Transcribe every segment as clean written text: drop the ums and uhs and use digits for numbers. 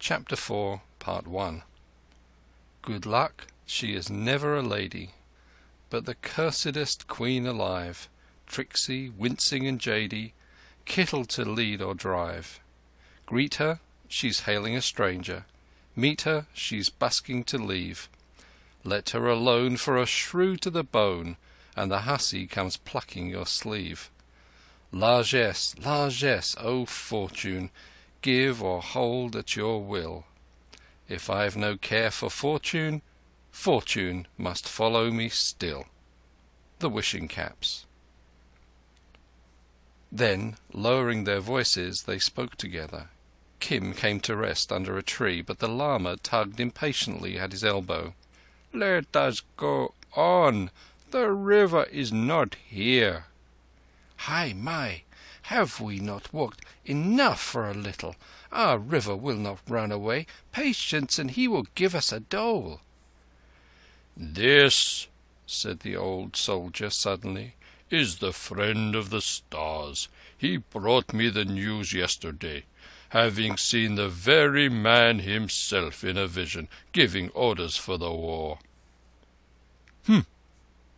Chapter 4, Part 1. Good luck, she is never a lady, but the cursedest queen alive, tricksy, wincing and jady, kittle to lead or drive. Greet her, she's hailing a stranger. Meet her, she's busking to leave. Let her alone for a shrew to the bone, and the hussy comes plucking your sleeve. Largesse, largesse, O fortune, give or hold at your will. If I've no care for fortune, fortune must follow me still. The Wishing Caps. Then, lowering their voices, they spoke together. Kim came to rest under a tree, but the lama tugged impatiently at his elbow. "Let us go on. The river is not here." "Hai mai! Have we not walked enough for a little? Our river will not run away. Patience, and he will give us a dole." "This," said the old soldier suddenly, "is the friend of the stars. He brought me the news yesterday, having seen the very man himself in a vision, giving orders for the war."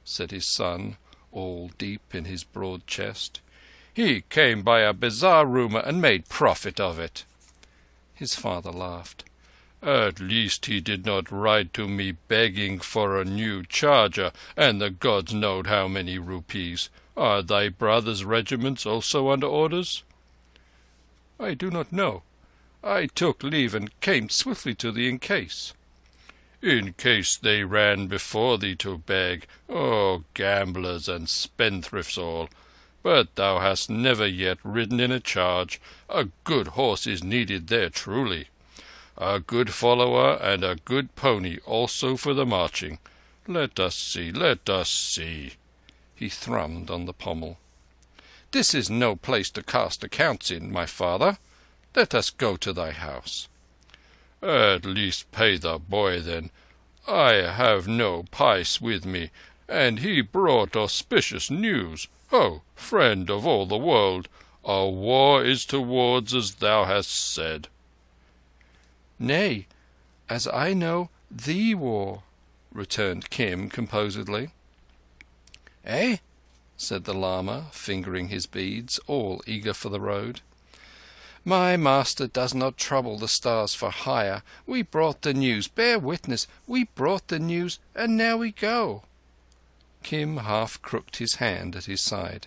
Said his son, all deep in his broad chest. "He came by a bizarre rumour and made profit of it." His father laughed. "At least he did not ride to me begging for a new charger and the gods knowed how many rupees. Are thy brother's regiments also under orders?" "I do not know. I took leave and came swiftly to thee in case." "In case they ran before thee to beg. Oh, gamblers and spendthrifts all! But thou hast never yet ridden in a charge. A good horse is needed there truly. A good follower and a good pony also for the marching. Let us see, let us see." He thrummed on the pommel. "This is no place to cast accounts in, my father. Let us go to thy house." "At least pay the boy then. I have no pice with me, and he brought auspicious news. Oh, friend of all the world, a war is towards as thou hast said." "Nay, as I know, the war," returned Kim composedly. "Eh?" said the lama, fingering his beads, all eager for the road. "My master does not trouble the stars for hire. We brought the news. Bear witness, we brought the news, and now we go." Kim half crooked his hand at his side.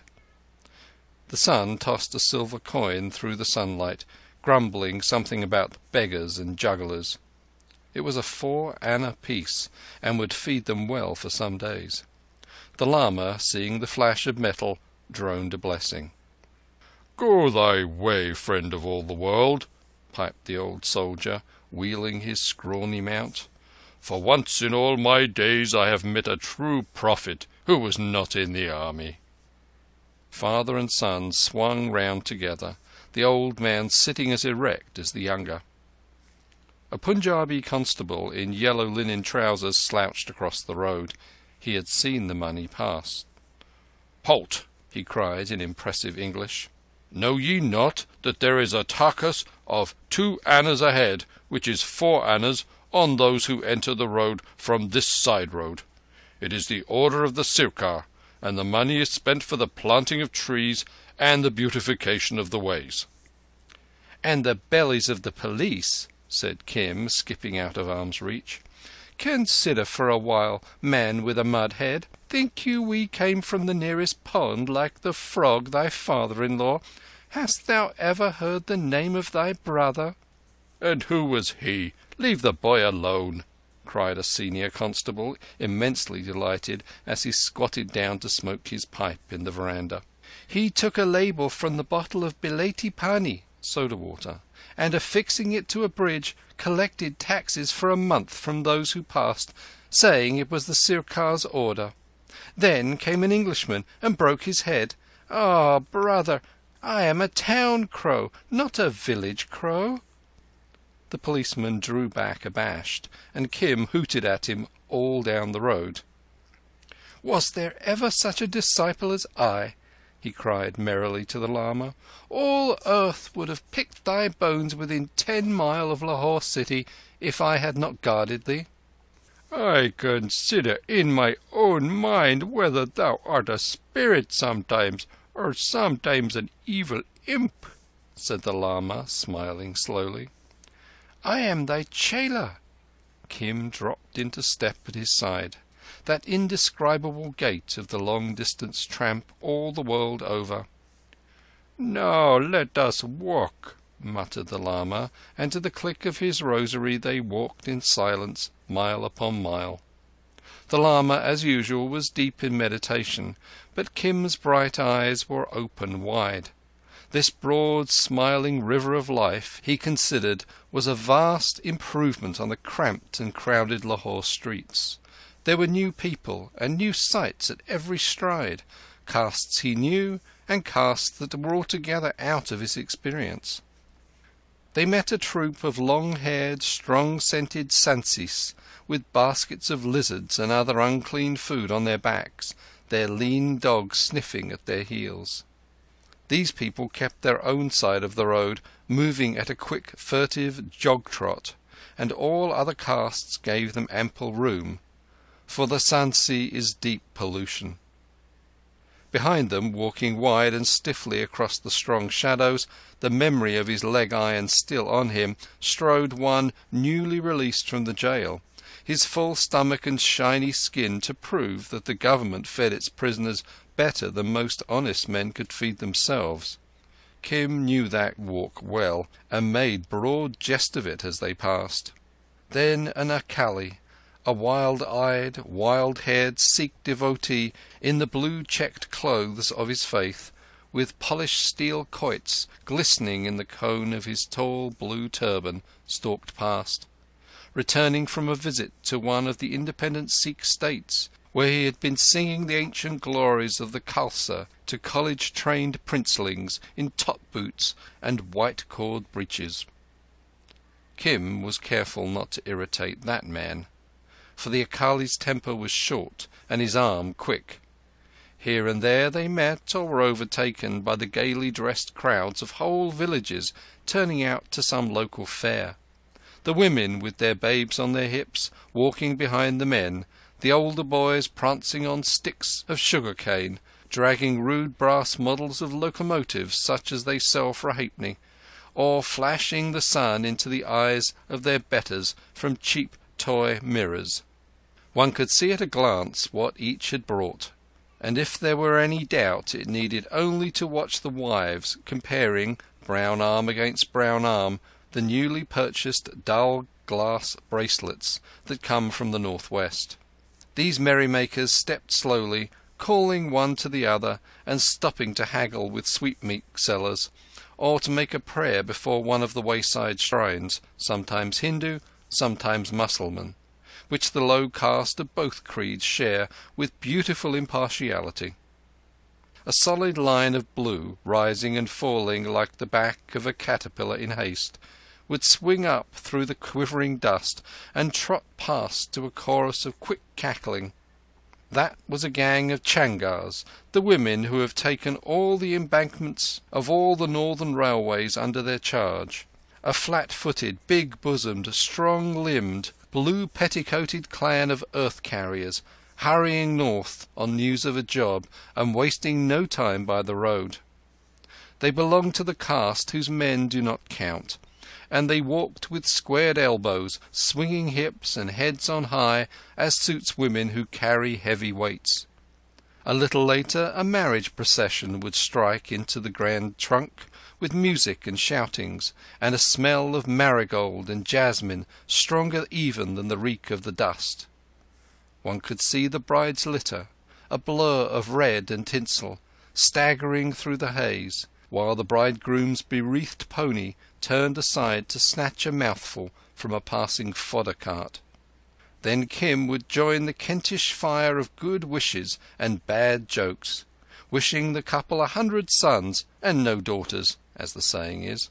The son tossed a silver coin through the sunlight, grumbling something about beggars and jugglers. It was a 4 anna piece, and would feed them well for some days. The lama, seeing the flash of metal, droned a blessing. "Go thy way, friend of all the world," piped the old soldier, wheeling his scrawny mount. "For once in all my days I have met a true prophet who was not in the army." Father and son swung round together, the old man sitting as erect as the younger. A Punjabi constable in yellow linen trousers slouched across the road. He had seen the money pass. "Halt!" he cried in impressive English. "Know ye not that there is a takas of 2 annas ahead, which is 4 annas on those who enter the road from this side road? It is the order of the Sirkar, and the money is spent for the planting of trees and the beautification of the ways." "And the bellies of the police," said Kim, skipping out of arm's reach. "Consider for a while, man with a mud head. Think you we came from the nearest pond like the frog, thy father-in-law? Hast thou ever heard the name of thy brother?" "And who was he? Leave the boy alone," cried a senior constable, immensely delighted as he squatted down to smoke his pipe in the veranda. "He took a label from the bottle of Bilati Pani (soda water), and affixing it to a bridge, collected taxes for a month from those who passed, saying it was the Sirkar's order. Then came an Englishman and broke his head. Ah, brother, I am a town crow, not a village crow." The policeman drew back abashed, and Kim hooted at him all down the road. "Was there ever such a disciple as I? he cried merrily to the lama. "All earth would have picked thy bones within 10 miles of Lahore city if I had not guarded thee." "I consider in my own mind whether thou art a spirit sometimes, or sometimes an evil imp," said the lama, smiling slowly. "I am thy chela." Kim dropped into step at his side, that indescribable gait of the long-distance tramp all the world over. "Now let us walk," muttered the lama, and to the click of his rosary they walked in silence, mile upon mile. The lama, as usual, was deep in meditation, but Kim's bright eyes were open wide. This broad, smiling river of life, he considered, was a vast improvement on the cramped and crowded Lahore streets. There were new people and new sights at every stride, castes he knew and castes that were altogether out of his experience. They met a troop of long-haired, strong-scented Sansis, with baskets of lizards and other unclean food on their backs, their lean dogs sniffing at their heels. These people kept their own side of the road, moving at a quick, furtive jog-trot, and all other castes gave them ample room, for the Sansi is deep pollution. Behind them, walking wide and stiffly across the strong shadows, the memory of his leg iron still on him, strode one newly released from the jail, his full stomach and shiny skin to prove that the government fed its prisoners better than most honest men could feed themselves. Kim knew that walk well, and made broad jest of it as they passed. Then an Akali, a wild-eyed, wild-haired Sikh devotee in the blue-checked clothes of his faith, with polished steel quoits glistening in the cone of his tall blue turban, stalked past, returning from a visit to one of the independent Sikh states, where he had been singing the ancient glories of the Khalsa to college-trained princelings in top boots and white cord breeches. Kim was careful not to irritate that man, for the Akali's temper was short and his arm quick. Here and there they met or were overtaken by the gaily dressed crowds of whole villages turning out to some local fair. The women, with their babes on their hips, walking behind the men, the older boys prancing on sticks of sugar cane, dragging rude brass models of locomotives such as they sell for a halfpenny, or flashing the sun into the eyes of their betters from cheap toy mirrors. One could see at a glance what each had brought, and if there were any doubt it needed only to watch the wives comparing, brown arm against brown arm, the newly purchased dull glass bracelets that come from the northwest. These merrymakers stepped slowly, calling one to the other, and stopping to haggle with sweetmeat sellers, or to make a prayer before one of the wayside shrines, sometimes Hindu, sometimes Mussulman, which the low caste of both creeds share with beautiful impartiality. A solid line of blue, rising and falling like the back of a caterpillar in haste, would swing up through the quivering dust and trot past to a chorus of quick cackling. That was a gang of Changars, the women who have taken all the embankments of all the northern railways under their charge, a flat-footed, big-bosomed, strong-limbed, blue-petticoated clan of earth-carriers, hurrying north on news of a job and wasting no time by the road. They belonged to the caste whose men do not count, and they walked with squared elbows, swinging hips and heads on high, as suits women who carry heavy weights. A little later a marriage procession would strike into the grand trunk, with music and shoutings, and a smell of marigold and jasmine stronger even than the reek of the dust. One could see the bride's litter, a blur of red and tinsel, staggering through the haze, while the bridegroom's bewreathed pony turned aside to snatch a mouthful from a passing fodder cart. Then Kim would join the Kentish fire of good wishes and bad jokes, wishing the couple 100 sons and no daughters, as the saying is.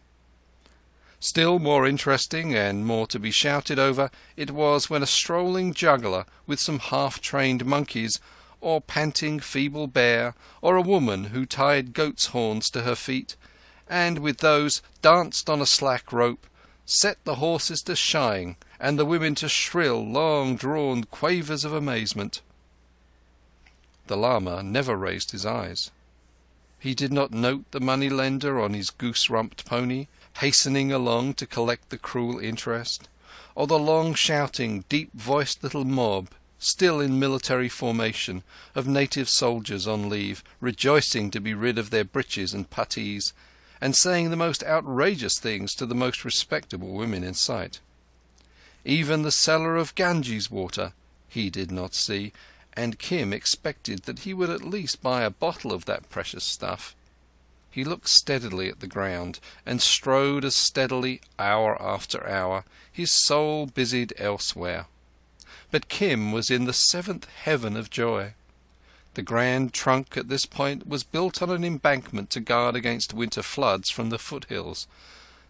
Still more interesting and more to be shouted over it was when a strolling juggler with some half-trained monkeys, or panting feeble bear, or a woman who tied goat's horns to her feet, and with those danced on a slack rope, set the horses to shying and the women to shrill, long-drawn quavers of amazement. The lama never raised his eyes. He did not note the money-lender on his goose-rumped pony, hastening along to collect the cruel interest, or the long-shouting, deep-voiced little mob, still in military formation, of native soldiers on leave, rejoicing to be rid of their breeches and puttees, and saying the most outrageous things to the most respectable women in sight. Even the seller of Ganges water he did not see, and Kim expected that he would at least buy a bottle of that precious stuff. He looked steadily at the ground, and strode as steadily hour after hour, his soul busied elsewhere. But Kim was in the seventh heaven of joy. The Grand Trunk at this point was built on an embankment to guard against winter floods from the foothills,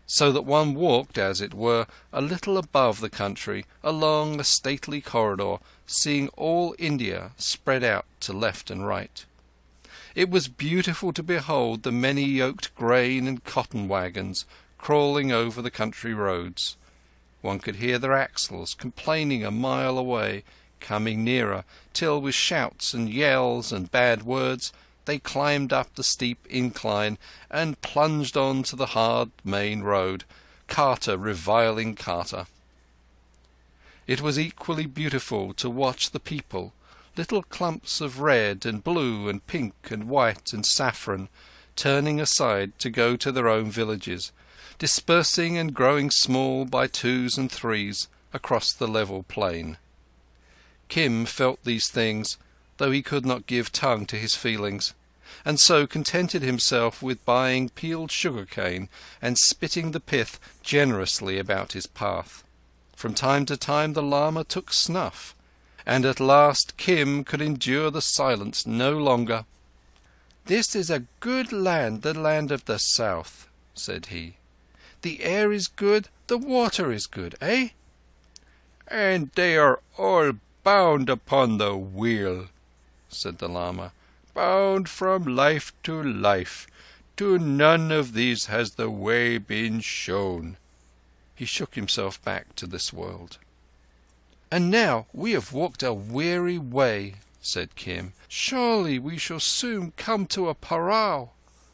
so that one walked, as it were, a little above the country, along a stately corridor, seeing all India spread out to left and right. It was beautiful to behold the many-yoked grain and cotton wagons crawling over the country roads. One could hear their axles complaining a mile away, coming nearer, till with shouts and yells and bad words they climbed up the steep incline and plunged on to the hard main road, carter reviling carter. It was equally beautiful to watch the people, little clumps of red and blue and pink and white and saffron, turning aside to go to their own villages, dispersing and growing small by twos and threes across the level plain. Kim felt these things, though he could not give tongue to his feelings, and so contented himself with buying peeled sugar-cane and spitting the pith generously about his path. From time to time the lama took snuff, and at last Kim could endure the silence no longer. "This is a good land, the land of the south," said he. "The air is good, the water is good, eh?" "And they are all bound upon the wheel," said the lama. "Bound from life to life. To none of these has the way been shown." He shook himself back to this world. "And now we have walked a weary way," said Kim. "Surely we shall soon come to a parao,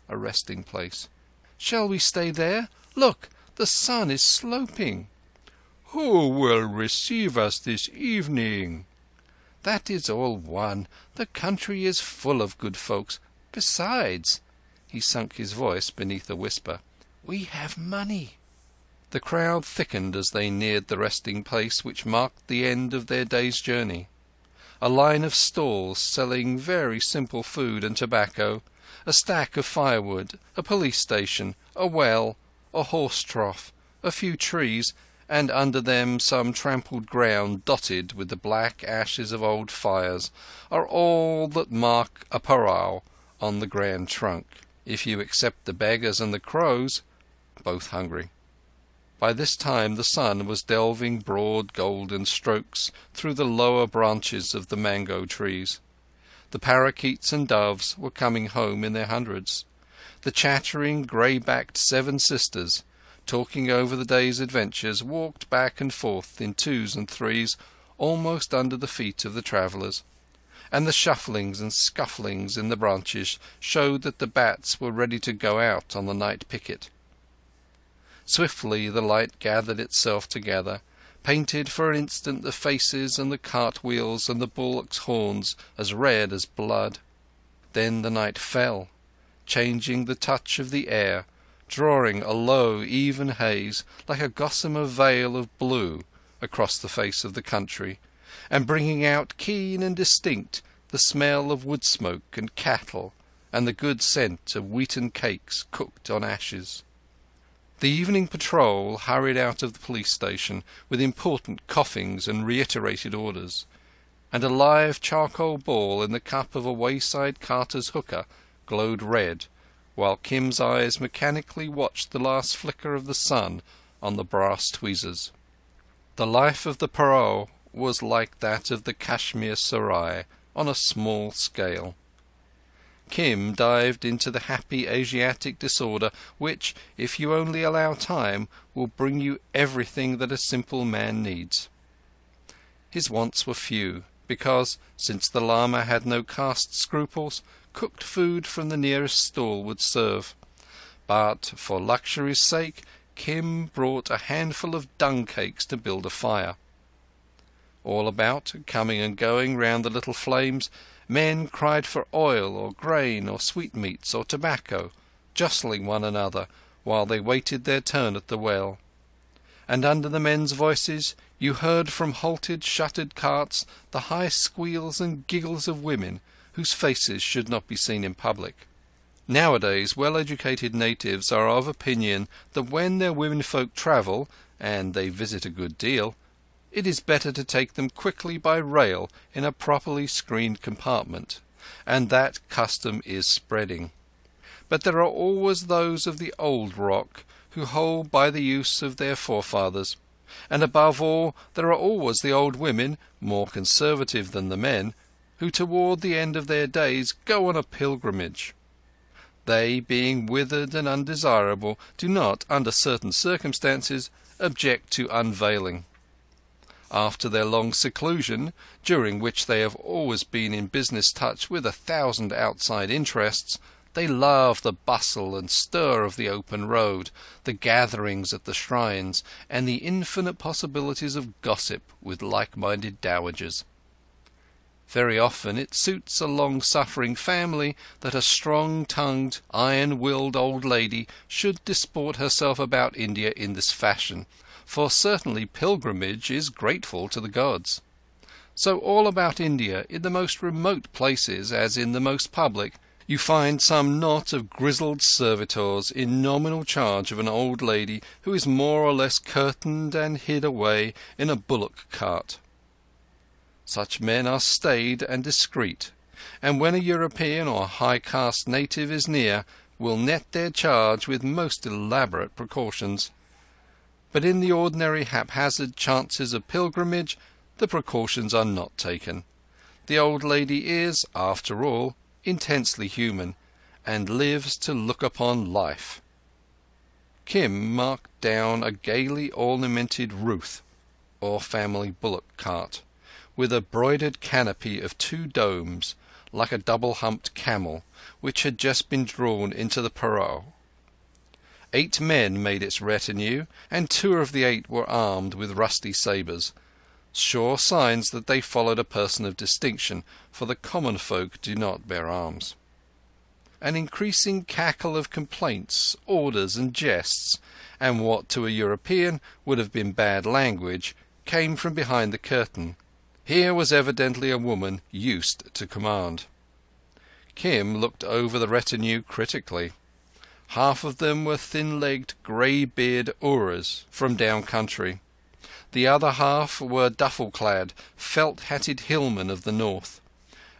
a resting place. Shall we stay there? Look, the sun is sloping." "Who will receive us this evening?" "That is all one. The country is full of good folks. Besides," he sunk his voice beneath a whisper, "we have money." The crowd thickened as they neared the resting place which marked the end of their day's journey. A line of stalls selling very simple food and tobacco, a stack of firewood, a police station, a well, a horse trough, a few trees, and under them some trampled ground dotted with the black ashes of old fires, are all that mark a parao on the Grand Trunk, if you except the beggars and the crows, both hungry. By this time the sun was delving broad golden strokes through the lower branches of the mango trees. The parakeets and doves were coming home in their hundreds. The chattering, grey-backed seven sisters, talking over the day's adventures, walked back and forth in twos and threes almost under the feet of the travellers, and the shufflings and scufflings in the branches showed that the bats were ready to go out on the night picket. Swiftly the light gathered itself together, painted for an instant the faces and the cartwheels and the bullocks' horns as red as blood. Then the night fell, changing the touch of the air, drawing a low, even haze, like a gossamer veil of blue, across the face of the country, and bringing out keen and distinct the smell of wood smoke and cattle, and the good scent of wheaten cakes cooked on ashes. The evening patrol hurried out of the police station with important coughings and reiterated orders, and a live charcoal ball in the cup of a wayside carter's hookah glowed red, while Kim's eyes mechanically watched the last flicker of the sun on the brass tweezers. The life of the parao was like that of the Kashmir Sarai, on a small scale. Kim dived into the happy Asiatic disorder which, if you only allow time, will bring you everything that a simple man needs. His wants were few, because, since the Lama had no caste scruples, cooked food from the nearest stall would serve. But, for luxury's sake, Kim brought a handful of dung cakes to build a fire. All about, coming and going round the little flames, men cried for oil or grain or sweetmeats or tobacco, jostling one another while they waited their turn at the well. And under the men's voices you heard from halted, shuttered carts the high squeals and giggles of women whose faces should not be seen in public. Nowadays well-educated natives are of opinion that when their womenfolk travel, and they visit a good deal, it is better to take them quickly by rail in a properly screened compartment, and that custom is spreading. But there are always those of the old rock who hold by the use of their forefathers, and above all there are always the old women, more conservative than the men, who toward the end of their days go on a pilgrimage. They, being withered and undesirable, do not, under certain circumstances, object to unveiling. After their long seclusion, during which they have always been in business touch with 1,000 outside interests, they love the bustle and stir of the open road, the gatherings at the shrines, and the infinite possibilities of gossip with like-minded dowagers. Very often it suits a long-suffering family that a strong-tongued, iron-willed old lady should disport herself about India in this fashion, for certainly pilgrimage is grateful to the gods. So all about India, in the most remote places as in the most public, you find some knot of grizzled servitors in nominal charge of an old lady who is more or less curtained and hid away in a bullock cart. Such men are staid and discreet, and when a European or high-caste native is near, will net their charge with most elaborate precautions. But in the ordinary haphazard chances of pilgrimage, the precautions are not taken. The old lady is, after all, intensely human, and lives to look upon life. Kim marked down a gaily ornamented ruth, or family bullock cart, with a broidered canopy of 2 domes, like a double-humped camel, which had just been drawn into the parao. 8 men made its retinue, and 2 of the 8 were armed with rusty sabres, sure signs that they followed a person of distinction, for the common folk do not bear arms. An increasing cackle of complaints, orders and jests, and what to a European would have been bad language, came from behind the curtain. Here was evidently a woman used to command. Kim looked over the retinue critically. Half of them were thin-legged, grey-beard Uras from down country. The other half were duffel-clad, felt-hatted hillmen of the north.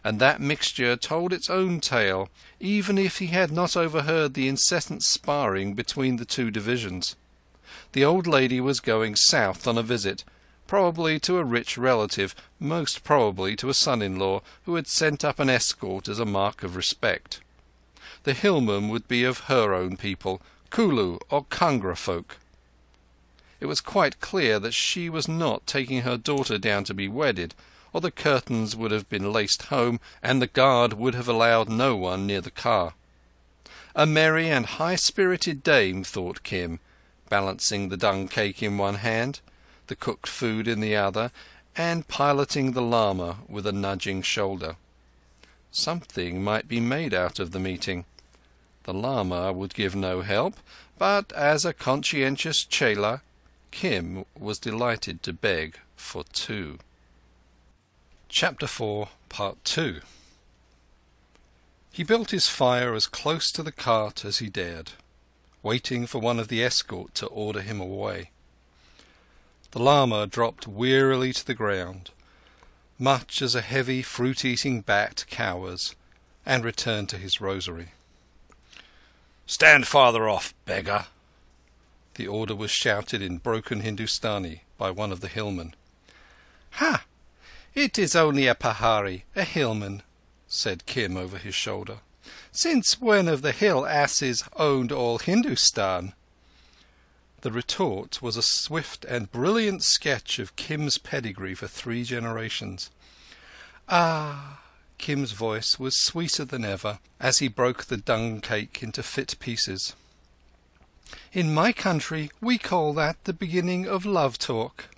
And that mixture told its own tale, even if he had not overheard the incessant sparring between the 2 divisions. The old lady was going south on a visit, probably to a rich relative, most probably to a son-in-law who had sent up an escort as a mark of respect. The hillmen would be of her own people, Kulu or Kangra folk. It was quite clear that she was not taking her daughter down to be wedded, or the curtains would have been laced home, and the guard would have allowed no one near the car. A merry and high-spirited dame, thought Kim, balancing the dung cake in one hand, the cooked food in the other, and piloting the Lama with a nudging shoulder. Something might be made out of the meeting. The Lama would give no help, but as a conscientious chela, Kim was delighted to beg for 2. Chapter 4, Part 2. He built his fire as close to the cart as he dared, waiting for one of the escort to order him away. The Lama dropped wearily to the ground, much as a heavy fruit-eating bat cowers, and returned to his rosary. "Stand farther off, beggar!" The order was shouted in broken Hindustani by one of the hillmen. "Ha! "It is only a Pahari, a hillman," said Kim over his shoulder. "Since when have the hill asses owned all Hindustan?" The retort was a swift and brilliant sketch of Kim's pedigree for 3 generations. "Ah!" Kim's voice was sweeter than ever as he broke the dung cake into fit pieces. "In my country we call that the beginning of love talk."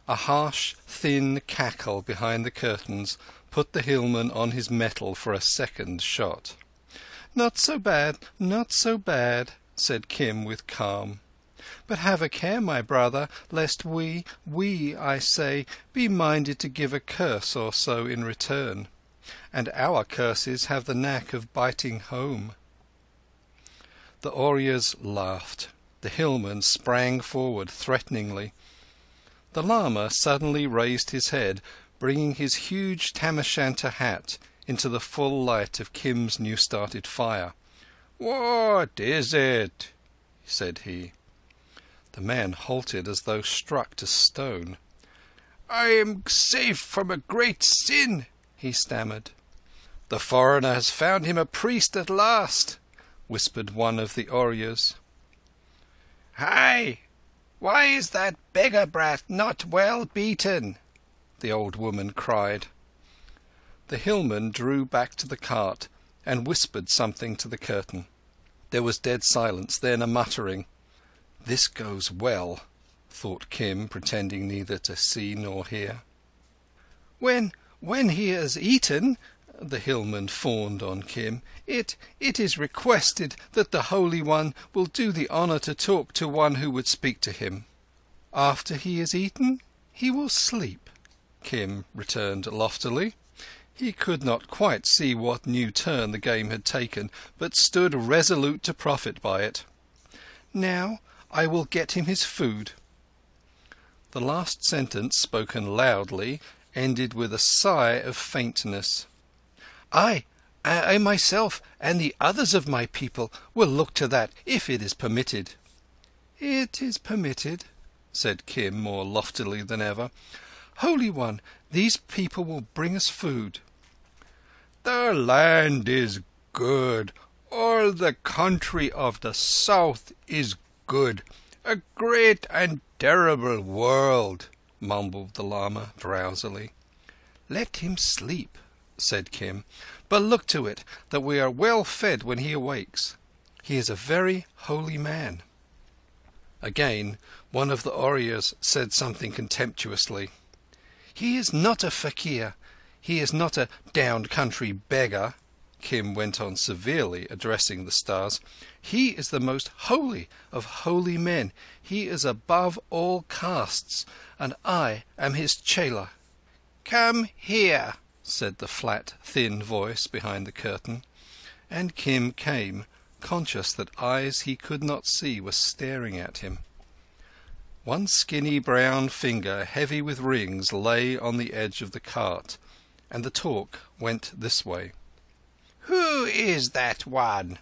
A harsh, thin cackle behind the curtains put the hillman on his mettle for a second shot. "Not so bad, not so bad," said Kim with calm. "But have a care, my brother, lest we, I say, be minded to give a curse or so in return. And our curses have the knack of biting home." The Ooryas laughed. The hillman sprang forward threateningly. The lama suddenly raised his head, bringing his huge tam-o'-shanter hat into the full light of Kim's new-started fire. "What is it?" said he. The man halted as though struck to stone. "I am safe from a great sin," he stammered. "The foreigner has found him a priest at last," whispered one of the Ooryas. "Hi! Why is that beggar brat not well beaten?" the old woman cried. The hillman drew back to the cart and whispered something to the curtain. There was dead silence, then a muttering. "This goes well," thought Kim, pretending neither to see nor hear. When he has eaten," the hillman fawned on Kim, it is requested that the Holy One will do the honour to talk to one who would speak to him." "After he has eaten, he will sleep," Kim returned loftily. He could not quite see what new turn the game had taken, but stood resolute to profit by it. "Now I will get him his food." The last sentence, spoken loudly, ended with a sigh of faintness. I myself and the others of my people will look to that, if it is permitted." "It is permitted," said Kim more loftily than ever. "Holy One, these people will bring us food." "The land is good. All the country of the south is good. A great and terrible world," mumbled the lama drowsily. "Let him sleep," said Kim, "but look to it that we are well fed when he awakes. He is a very holy man." Again one of the Ooryas said something contemptuously. "He is not a fakir. He is not a down-country beggar," Kim went on severely, addressing the stars. "He is the most holy of holy men. He is above all castes, and I am his chela." "Come here," said the flat, thin voice behind the curtain, and Kim came, conscious that eyes he could not see were staring at him. One skinny brown finger, heavy with rings, lay on the edge of the cart, and the talk went this way. "Who is that one?"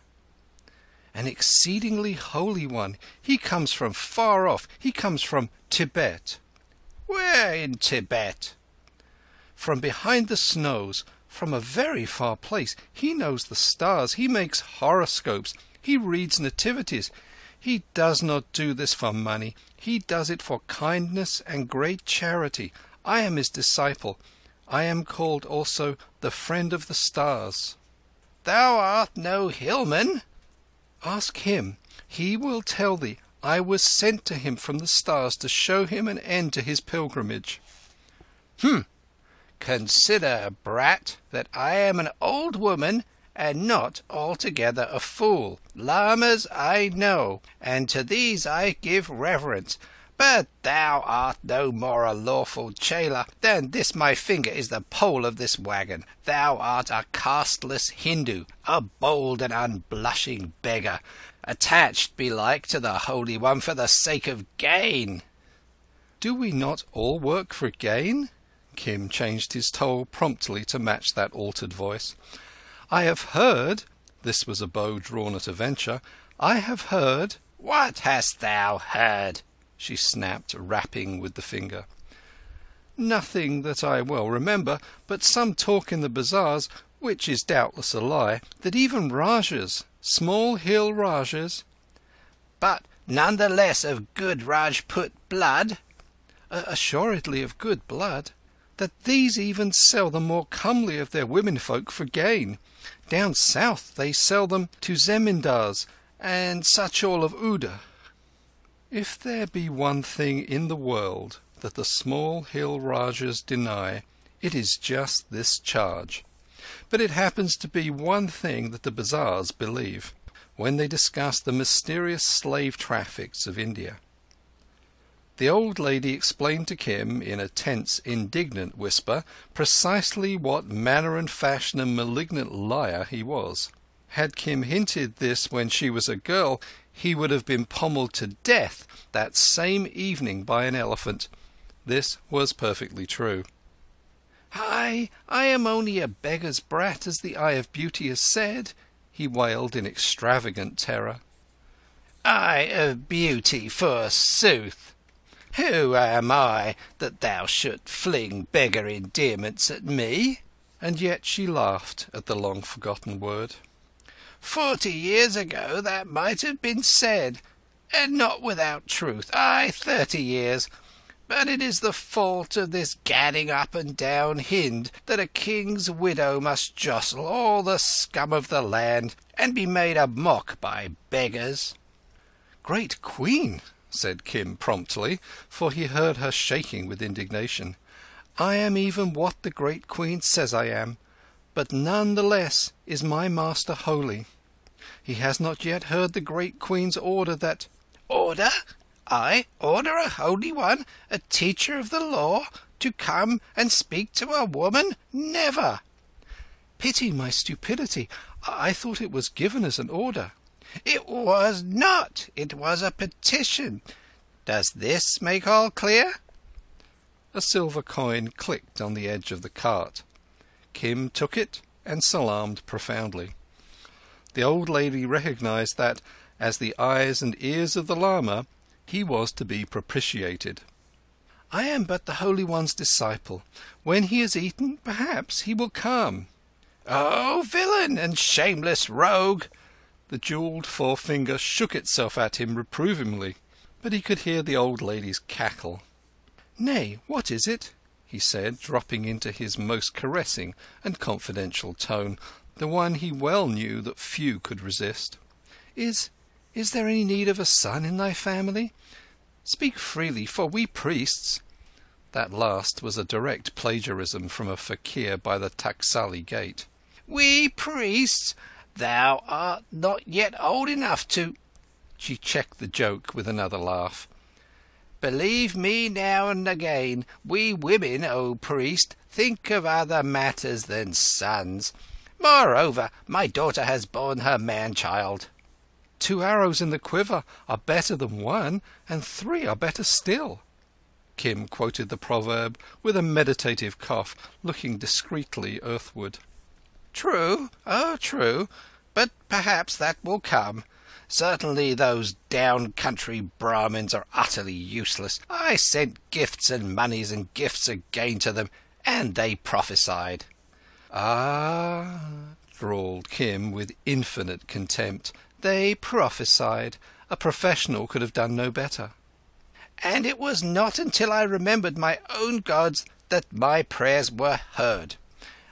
"An exceedingly holy one. He comes from far off. He comes from Tibet." "Where in Tibet?" "From behind the snows. From a very far place. He knows the stars. He makes horoscopes. He reads nativities. He does not do this for money. He does it for kindness and great charity. I am his disciple. I am called also the Friend of the Stars." "Thou art no hillman." "Ask him. He will tell thee. I was sent to him from the stars to show him an end to his pilgrimage." "Consider, brat, that I am an old woman and not altogether a fool. Lamas I know, and to these I give reverence. But thou art no more a lawful chela than this my finger is the pole of this wagon. Thou art a casteless Hindu, a bold and unblushing beggar, attached belike to the Holy One for the sake of gain." "Do we not all work for gain?" Kim changed his tone promptly to match that altered voice. "I have heard," this was a bow drawn at a venture, "I have heard—" "What hast thou heard?" she snapped, rapping with the finger. Nothing that I well remember, but some talk in the bazaars, which is doubtless a lie, that even Rajas, small hill Rajas—" "But none the less of good Rajput blood." "Assuredly of good blood. That these even sell the more comely of their womenfolk for gain. Down south they sell them to zemindars and such all of Oude. If there be one thing in the world that the small hill Rajas deny, it is just this charge. But it happens to be one thing that the bazaars believe, when they discuss the mysterious slave traffics of India." The old lady explained to Kim, in a tense, indignant whisper, precisely what manner and fashion and malignant liar he was. Had Kim hinted this when she was a girl, he would have been pommelled to death that same evening by an elephant. This was perfectly true. "I am only a beggar's brat, as the Eye of Beauty has said," he wailed in extravagant terror. "Eye of Beauty, forsooth! Who am I that thou shouldst fling beggar endearments at me?" And yet she laughed at the long-forgotten word. 40 years ago that might have been said, and not without truth. Aye, 30 years. But it is the fault of this gadding up and down Hind that a king's widow must jostle all the scum of the land and be made a mock by beggars." "Great Queen," said Kim promptly, for he heard her shaking with indignation, "I am even what the Great Queen says I am, but none the less is my master holy. He has not yet heard the Great Queen's order that—" "Order? I order a holy one, a teacher of the law, to come and speak to a woman? Never!" "Pity my stupidity. I thought it was given as an order." "It was not. It was a petition. Does this make all clear?" A silver coin clicked on the edge of the cart. Kim took it and salaamed profoundly. The old lady recognized that, as the eyes and ears of the Lama, he was to be propitiated. "I am but the Holy One's disciple. When he has eaten, perhaps he will come." "Oh, villain and shameless rogue!" The jewelled forefinger shook itself at him reprovingly, but he could hear the old lady's cackle. "Nay, what is it?" he said, dropping into his most caressing and confidential tone, the one he well knew that few could resist. Is there any need of a son in thy family? Speak freely, for we priests—" That last was a direct plagiarism from a fakir by the Taksali gate. "We priests? Thou art not yet old enough to—" She checked the joke with another laugh. "Believe me now and again, we women, O priest, think of other matters than sons. Moreover, my daughter has borne her man-child." 2 arrows in the quiver are better than 1, and 3 are better still." Kim quoted the proverb with a meditative cough, looking discreetly earthward. "True, oh true, but perhaps that will come. Certainly those down-country Brahmins are utterly useless. I sent gifts and monies and gifts again to them, and they prophesied." "Ah," drawled Kim with infinite contempt, "they prophesied. A professional could have done no better." "And it was not until I remembered my own gods that my prayers were heard.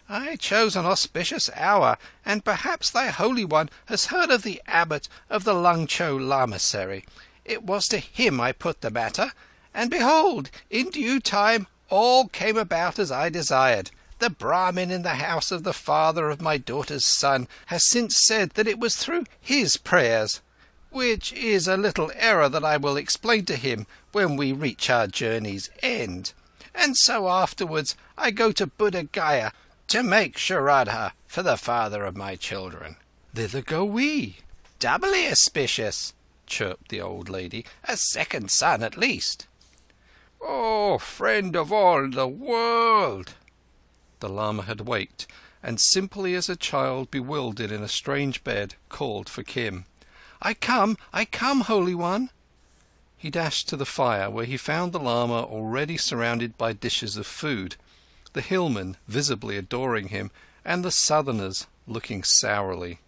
I chose an auspicious hour, and perhaps thy Holy One has heard of the abbot of the Lungcho Lamasery. It was to him I put the matter, and behold, in due time all came about as I desired. The Brahmin in the house of the father of my daughter's son has since said that it was through his prayers, which is a little error that I will explain to him when we reach our journey's end. And so afterwards I go to Buddha Gaya to make Shraddha for the father of my children." "Thither go we." "Doubly auspicious," chirped the old lady. "A second son at least." "Oh, friend of all the world!" The Lama had waked, and simply as a child bewildered in a strange bed, called for Kim. I come, Holy One." He dashed to the fire, where he found the lama already surrounded by dishes of food, the hillmen visibly adoring him, and the southerners looking sourly.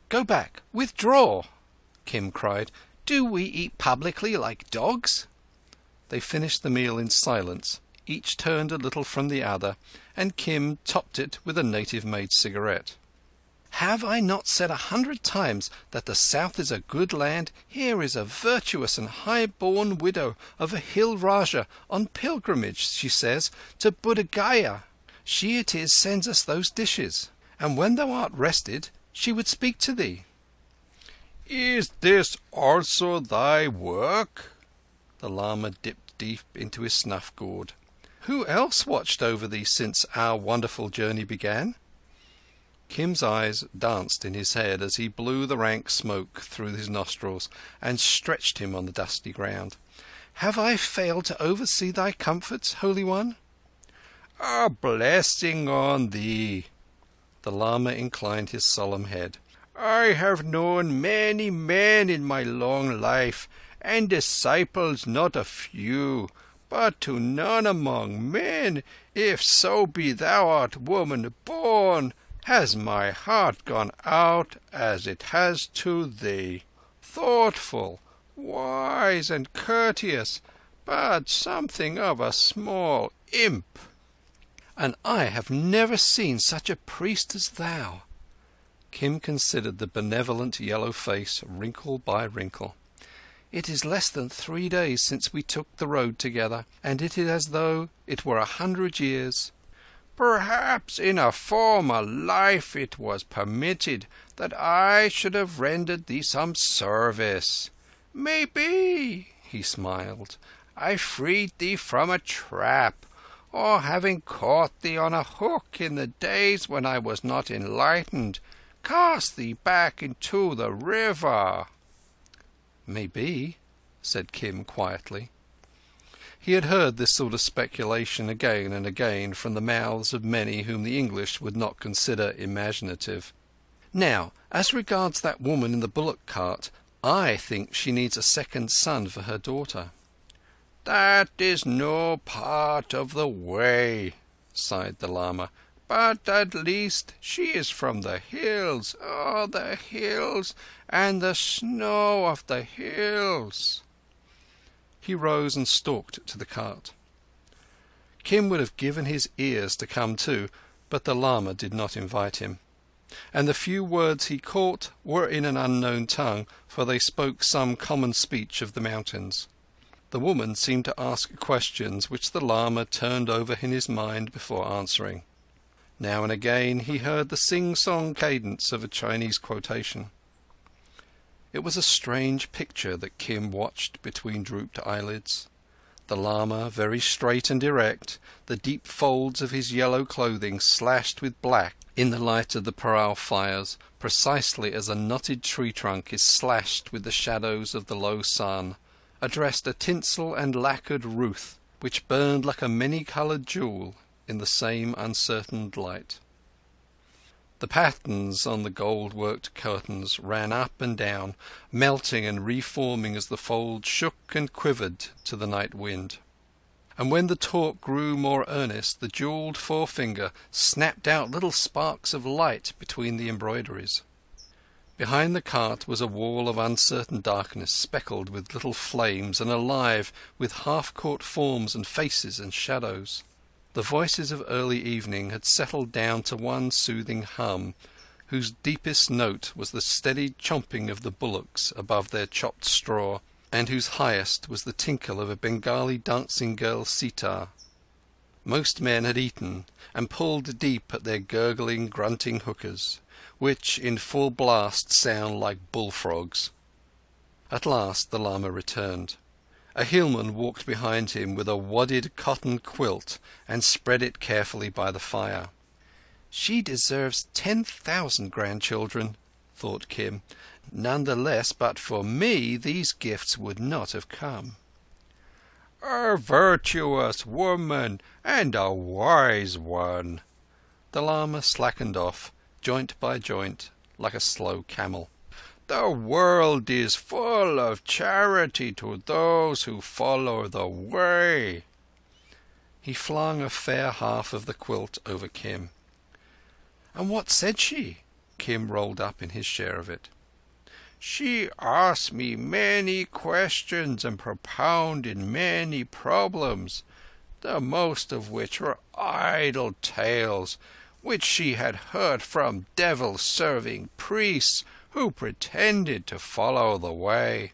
"Go back! Withdraw!" Kim cried. "Do we eat publicly like dogs?" They finished the meal in silence, each turned a little from the other, and Kim topped it with a native-made cigarette. "Have I not said 100 times that the South is a good land? Here is a virtuous and high-born widow of a hill Rajah on pilgrimage, she says, to Buddha Gaya. She it is sends us those dishes, and when thou art rested, she would speak to thee." "Is this also thy work?" The lama dipped deep into his snuff-gourd. "Who else watched over thee since our wonderful journey began?" Kim's eyes danced in his head as he blew the rank smoke through his nostrils and stretched him on the dusty ground. "Have I failed to oversee thy comforts, Holy One?" "A blessing on thee." The lama inclined his solemn head. "I have known many men in my long life, and disciples not a few, but to none among men, if so be thou art woman born, has my heart gone out as it has to thee. Thoughtful, wise and courteous, but something of a small imp." "And I have never seen such a priest as thou." Kim considered the benevolent yellow face, wrinkle by wrinkle. "It is less than 3 days since we took the road together, and it is as though it were 100 years. Perhaps in a former life it was permitted that I should have rendered thee some service. Maybe," he smiled, "I freed thee from a trap, or having caught thee on a hook in the days when I was not enlightened, cast thee back into the river." "Maybe," said Kim quietly. He had heard this sort of speculation again and again from the mouths of many whom the English would not consider imaginative. "Now, as regards that woman in the bullock cart, I think she needs a second son for her daughter." "That is no part of the way," sighed the lama. "But at least she is from the hills. Oh, the hills and the snow of the hills." He rose and stalked to the cart. Kim would have given his ears to come too, but the lama did not invite him, and the few words he caught were in an unknown tongue, for they spoke some common speech of the mountains. The woman seemed to ask questions which the lama turned over in his mind before answering. Now and again he heard the sing-song cadence of a Chinese quotation. It was a strange picture that Kim watched between drooped eyelids. The lama very straight and erect, the deep folds of his yellow clothing slashed with black in the light of the parao fires, precisely as a knotted tree trunk is slashed with the shadows of the low sun, addressed a tinsel and lacquered Ruth, which burned like a many-coloured jewel in the same uncertain light. The patterns on the gold-worked curtains ran up and down, melting and reforming as the folds shook and quivered to the night wind. And when the talk grew more earnest, the jewelled forefinger snapped out little sparks of light between the embroideries. Behind the cart was a wall of uncertain darkness, speckled with little flames and alive with half-caught forms and faces and shadows. The voices of early evening had settled down to one soothing hum, whose deepest note was the steady chomping of the bullocks above their chopped straw, and whose highest was the tinkle of a Bengali dancing girl's sitar. Most men had eaten, and pulled deep at their gurgling, grunting hookahs, which in full blast sound like bullfrogs. At last the lama returned. A hillman walked behind him with a wadded cotton quilt and spread it carefully by the fire. "She deserves 10,000 grandchildren," thought Kim. "None the less, but for me these gifts would not have come." "A virtuous woman and a wise one." The lama slackened off, joint by joint, like a slow camel. The world is full of charity to those who follow the way." He flung a fair half of the quilt over Kim. "And what said she?" Kim rolled up in his share of it. "She asked me many questions and propounded many problems, the most of which were idle tales which she had heard from devil-serving priests who pretended to follow the way.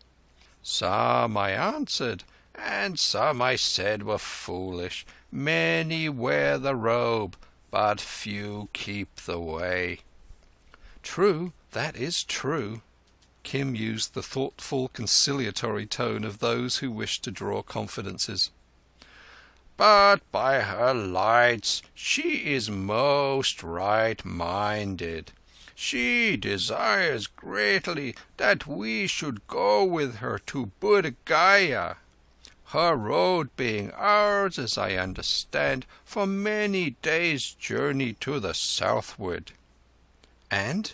Some I answered, and some I said were foolish. Many wear the robe, but few keep the way." "True, that is true." Kim used the thoughtful, conciliatory tone of those who wish to draw confidences. "But by her lights she is most right-minded. She desires greatly that we should go with her to Buddh Gaya, her road being ours, as I understand, for many days' journey to the southward." "And?"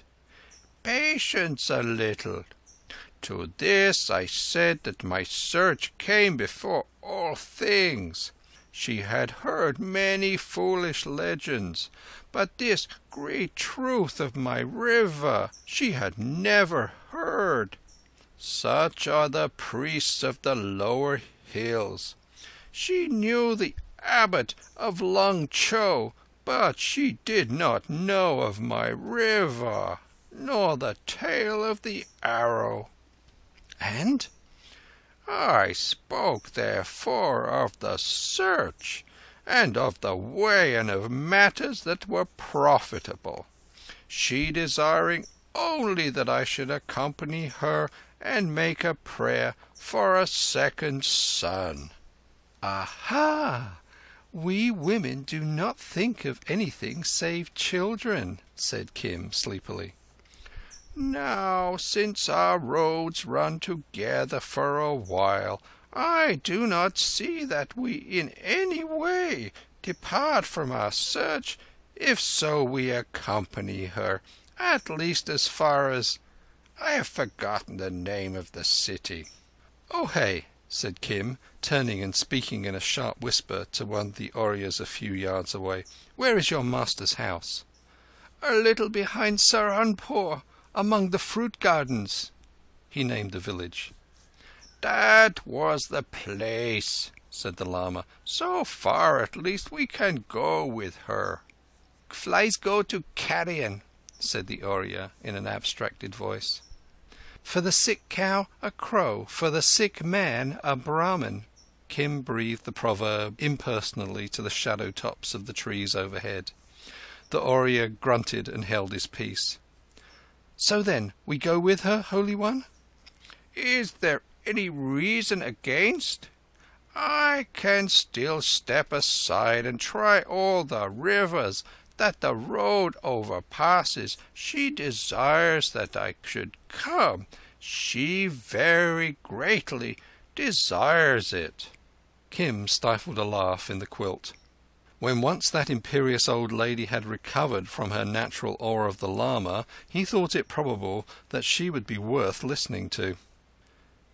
"Patience a little. To this I said that my search came before all things. She had heard many foolish legends, but this great truth of my river she had never heard. Such are the priests of the lower hills. She knew the abbot of Lung Cho, but she did not know of my river, nor the tale of the arrow." "And?" "I spoke, therefore, of the search, and of the way, and of matters that were profitable, she desiring only that I should accompany her and make a prayer for a second son." "Aha! We women do not think of anything save children," said Kim sleepily. "Now, since our roads run together for a while, I do not see that we in any way depart from our search, if so we accompany her, at least as far as... I have forgotten the name of the city." "Oh, hey," said Kim, turning and speaking in a sharp whisper to one of the Ooryas a few yards away. "Where is your master's house?" "A little behind Saranpur, among the fruit gardens." He named the village. "That was the place," said the lama. "So far, at least, we can go with her." "Flies go to carrion," said the Oorya in an abstracted voice. "For the sick cow, a crow. For the sick man, a Brahmin." Kim breathed the proverb impersonally to the shadow tops of the trees overhead. The Oorya grunted and held his peace. "So then, we go with her, Holy One?" "Is there any reason against? I can still step aside and try all the rivers that the road overpasses. She desires that I should come. She very greatly desires it." Kim stifled a laugh in the quilt. When once that imperious old lady had recovered from her natural awe of the lama, he thought it probable that she would be worth listening to.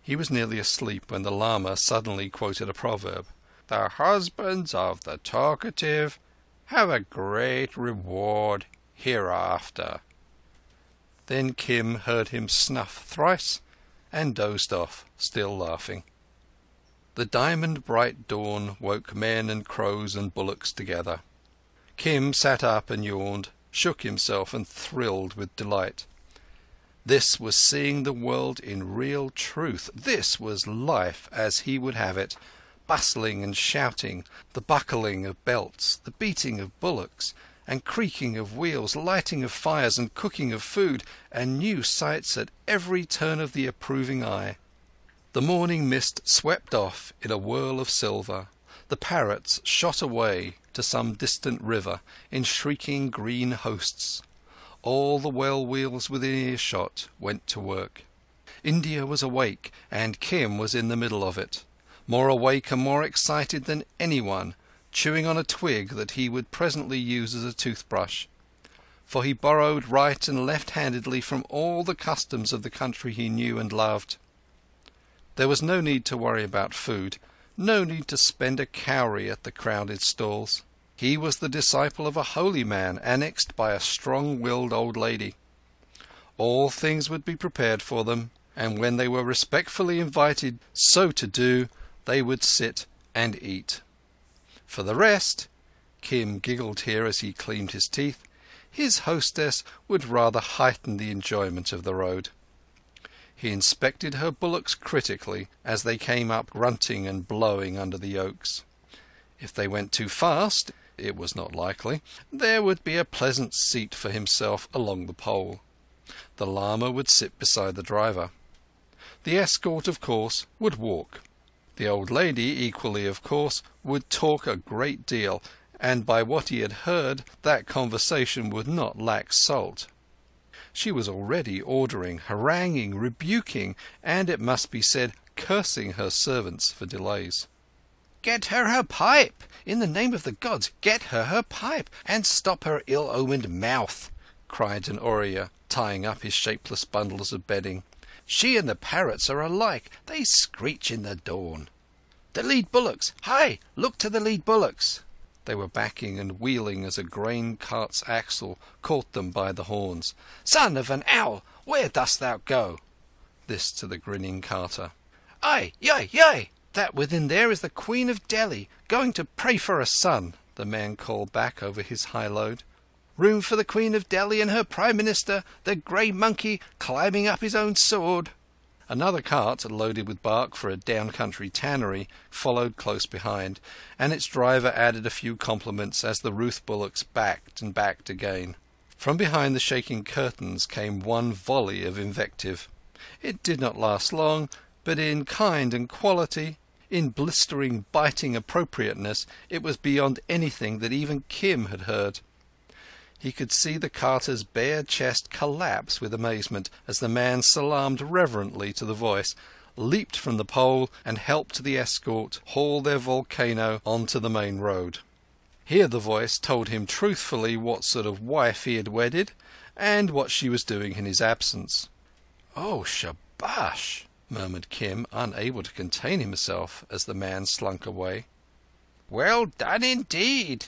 He was nearly asleep when the lama suddenly quoted a proverb. "The husbands of the talkative have a great reward hereafter." Then Kim heard him snuff thrice and dozed off, still laughing. The diamond-bright dawn woke men and crows and bullocks together. Kim sat up and yawned, shook himself and thrilled with delight. This was seeing the world in real truth. This was life as he would have it, bustling and shouting, the buckling of belts, the beating of bullocks, and creaking of wheels, lighting of fires and cooking of food, and new sights at every turn of the approving eye. The morning mist swept off in a whirl of silver. The parrots shot away to some distant river in shrieking green hosts. All the well wheels within earshot went to work. India was awake, and Kim was in the middle of it, more awake and more excited than anyone, chewing on a twig that he would presently use as a toothbrush. for he borrowed right and left-handedly from all the customs of the country he knew and loved. There was no need to worry about food, no need to spend a cowrie at the crowded stalls. He was the disciple of a holy man, annexed by a strong-willed old lady. All things would be prepared for them, and when they were respectfully invited so to do, they would sit and eat. For the rest, Kim giggled here as he cleaned his teeth, his hostess would rather heighten the enjoyment of the road. He inspected her bullocks critically as they came up grunting and blowing under the yokes. If they went too fast, it was not likely, there would be a pleasant seat for himself along the pole. The lama would sit beside the driver. The escort, of course, would walk. The old lady, equally of course, would talk a great deal, and by what he had heard, that conversation would not lack salt. She was already ordering, haranguing, rebuking, and, it must be said, cursing her servants for delays. "Get her pipe! In the name of the gods, get her pipe, and stop her ill-omened mouth!" cried an Oorya, tying up his shapeless bundles of bedding. "She and the parrots are alike. They screech in the dawn. The lead bullocks! Hi! Look to the lead bullocks!" They were backing and wheeling as a grain cart's axle caught them by the horns. "Son of an owl, where dost thou go?" This to the grinning carter. "Aye, yai, yai! That within there is the Queen of Delhi, going to pray for a son," the man called back over his high load. "Room for the Queen of Delhi and her Prime Minister, the grey monkey, climbing up his own sword." Another cart, loaded with bark for a down-country tannery, followed close behind, and its driver added a few compliments as the Ruth bullocks backed and backed again. From behind the shaking curtains came one volley of invective. It did not last long, but in kind and quality, in blistering, biting appropriateness, it was beyond anything that even Kim had heard. He could see the carter's bare chest collapse with amazement as the man salaamed reverently to the voice, leaped from the pole, and helped the escort haul their volcano onto the main road. Here the voice told him truthfully what sort of wife he had wedded, and what she was doing in his absence. "Oh, shabash!" murmured Kim, unable to contain himself as the man slunk away. "Well done indeed.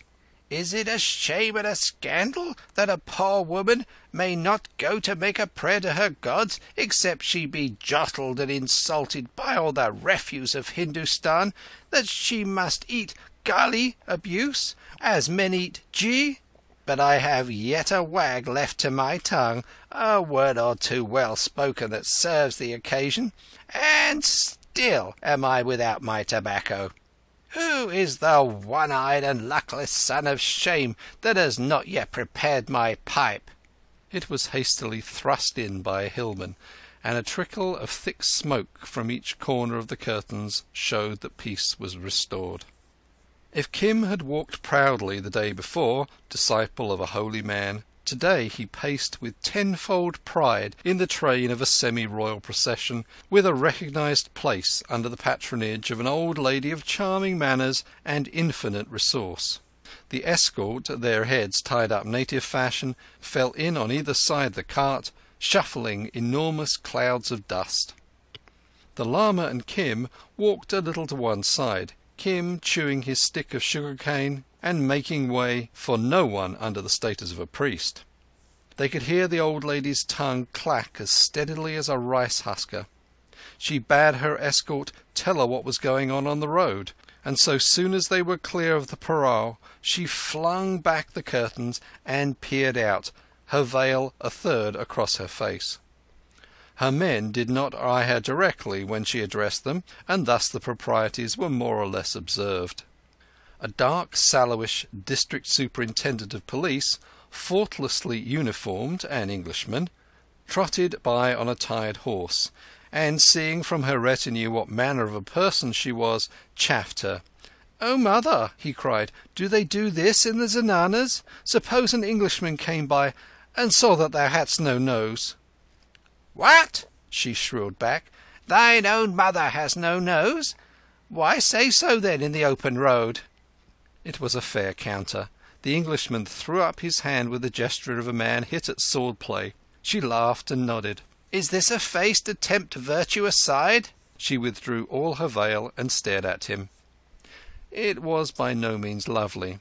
Is it a shame and a scandal that a poor woman may not go to make a prayer to her gods, except she be jostled and insulted by all the refuse of Hindustan, that she must eat gully abuse, as men eat ghee? But I have yet a wag left to my tongue, a word or two well spoken that serves the occasion, and still am I without my tobacco. Who is the one-eyed and luckless son of shame that has not yet prepared my pipe?" It was hastily thrust in by a hillman, and a trickle of thick smoke from each corner of the curtains showed that peace was restored. If Kim had walked proudly the day before, disciple of a holy man, today he paced with tenfold pride in the train of a semi-royal procession, with a recognized place under the patronage of an old lady of charming manners and infinite resource. The escort, their heads tied up native fashion, fell in on either side the cart, shuffling enormous clouds of dust. The lama and Kim walked a little to one side, Kim chewing his stick of sugar-cane and making way for no one under the status of a priest. They could hear the old lady's tongue clack as steadily as a rice husker. She bade her escort tell her what was going on the road, and so soon as they were clear of the parao, she flung back the curtains and peered out, her veil a third across her face. Her men did not eye her directly when she addressed them, and thus the proprieties were more or less observed. A dark, sallowish district superintendent of police, faultlessly uniformed, an Englishman, trotted by on a tired horse, and seeing from her retinue what manner of a person she was, chaffed her. "Oh, mother," he cried, "do they do this in the zenanas? Suppose an Englishman came by and saw that thou hadst no nose." "What?" she shrilled back. "Thine own mother has no nose? Why say so then in the open road?" It was a fair counter. The Englishman threw up his hand with the gesture of a man hit at sword play. She laughed and nodded. "Is this a face to tempt virtue aside?" She withdrew all her veil and stared at him. It was by no means lovely,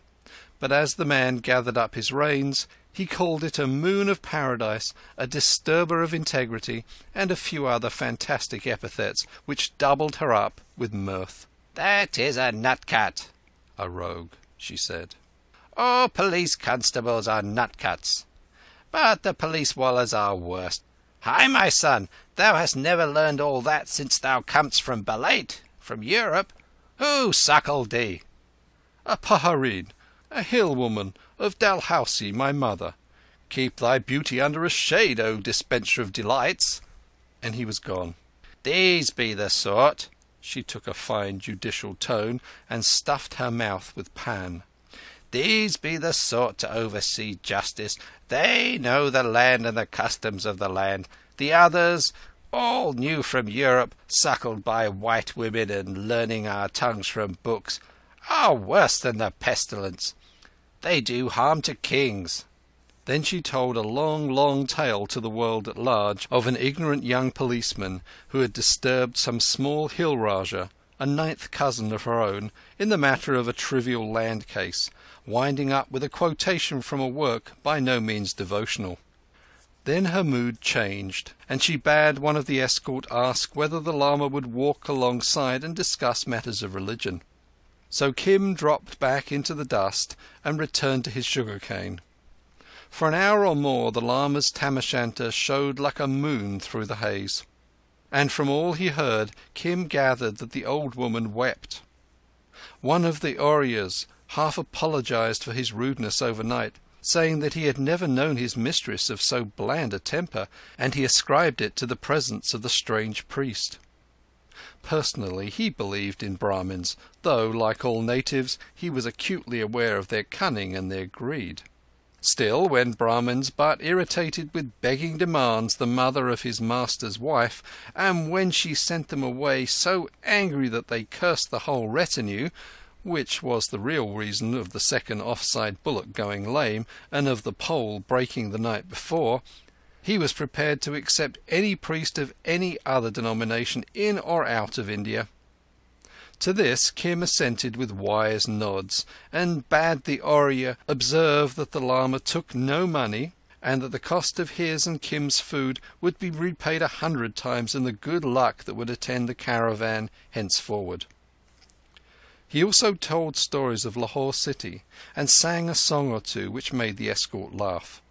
but as the man gathered up his reins, he called it a moon of paradise, a disturber of integrity, and a few other fantastic epithets which doubled her up with mirth. "That is a nutcut." "A rogue," she said. "All police constables are nutcuts, but the police wallers are worse. Hi, my son, thou hast never learned all that since thou comest from Balate, from Europe. Who suckled thee?" "A pahareen, a hill woman of Dalhousie, my mother. Keep thy beauty under a shade, O dispenser of delights." And he was gone. "These be the sort." She took a fine judicial tone and stuffed her mouth with pan. "These be the sort to oversee justice. They know the land and the customs of the land. The others, all new from Europe, suckled by white women and learning our tongues from books, are worse than the pestilence. They do harm to kings." Then she told a long, long tale to the world at large of an ignorant young policeman who had disturbed some small hill Rajah, a ninth cousin of her own, in the matter of a trivial land case, winding up with a quotation from a work by no means devotional. Then her mood changed, and she bade one of the escort ask whether the lama would walk alongside and discuss matters of religion. So Kim dropped back into the dust and returned to his sugar cane. For an hour or more the lama's tam o' shanter showed like a moon through the haze, and from all he heard Kim gathered that the old woman wept. One of the Ooryas half apologized for his rudeness overnight, saying that he had never known his mistress of so bland a temper, and he ascribed it to the presence of the strange priest. Personally, he believed in Brahmins, though, like all natives, he was acutely aware of their cunning and their greed. Still, when Brahmins but irritated with begging demands the mother of his master's wife, and when she sent them away so angry that they cursed the whole retinue, which was the real reason of the second offside bullock going lame and of the pole breaking the night before, he was prepared to accept any priest of any other denomination in or out of India. To this Kim assented with wise nods, and bade the Oorya observe that the lama took no money, and that the cost of his and Kim's food would be repaid 100 times in the good luck that would attend the caravan henceforward. He also told stories of Lahore city, and sang a song or two which made the escort laugh.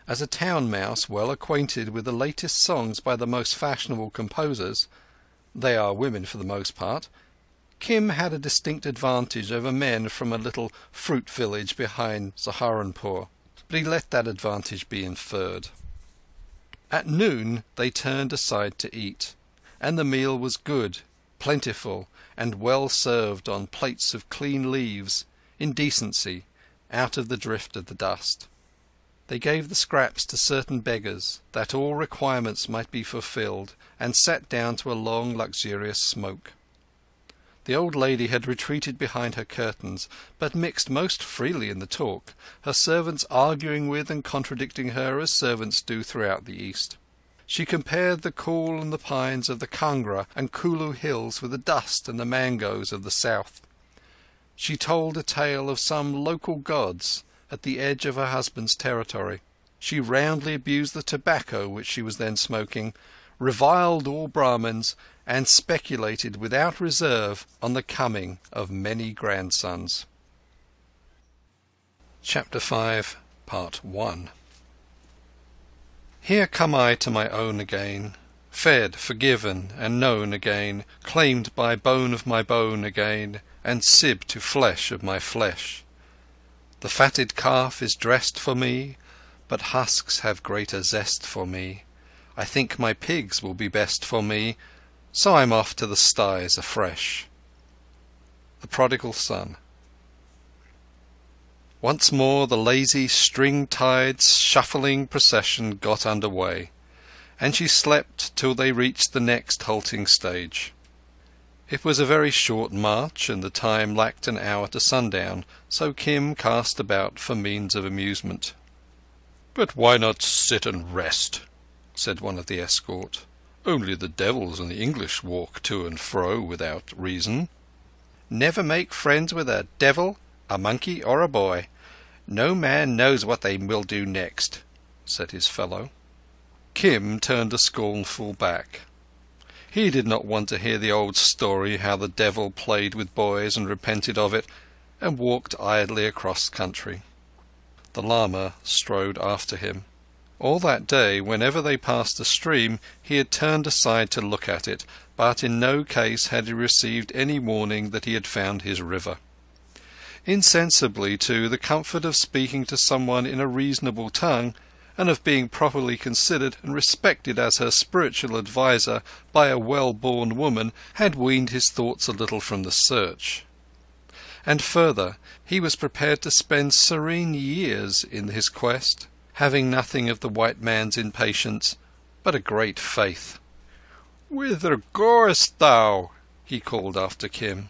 As a town mouse well acquainted with the latest songs by the most fashionable composers—they are women for the most part—Kim had a distinct advantage over men from a little fruit village behind Saharanpur, but he let that advantage be inferred. At noon they turned aside to eat, and the meal was good, plentiful, and well served on plates of clean leaves, in decency, out of the drift of the dust. They gave the scraps to certain beggars, that all requirements might be fulfilled, and sat down to a long, luxurious smoke. The old lady had retreated behind her curtains, but mixed most freely in the talk, her servants arguing with and contradicting her as servants do throughout the East. She compared the cool and the pines of the Kangra and Kulu hills with the dust and the mangoes of the south. She told a tale of some local gods at the edge of her husband's territory. She roundly abused the tobacco which she was then smoking, reviled all Brahmins, and speculated without reserve on the coming of many grandsons. Chapter 5, Part 1. Here come I to my own again, fed, forgiven, and known again, claimed by bone of my bone again, and sib to flesh of my flesh. The fatted calf is dressed for me, but husks have greater zest for me. I think my pigs will be best for me, so I'm off to the styes afresh. The Prodigal Son. Once more the lazy, string-tied, shuffling procession got under way, and she slept till they reached the next halting stage. It was a very short march, and the time lacked an hour to sundown, so Kim cast about for means of amusement. "But why not sit and rest?" said one of the escort. "Only the devils and the English walk to and fro without reason." Never make friends with a devil, a monkey, or a boy. No man knows what they will do next, said his fellow. Kim turned a scornful back. He did not want to hear the old story how the devil played with boys and repented of it, and walked idly across country. The lama strode after him. All that day, whenever they passed a stream, he had turned aside to look at it, but in no case had he received any warning that he had found his river. Insensibly, too, the comfort of speaking to someone in a reasonable tongue, and of being properly considered and respected as her spiritual adviser by a well-born woman, had weaned his thoughts a little from the search. And further, he was prepared to spend serene years in his quest, having nothing of the white man's impatience, but a great faith. "Whither goest thou?" he called after Kim.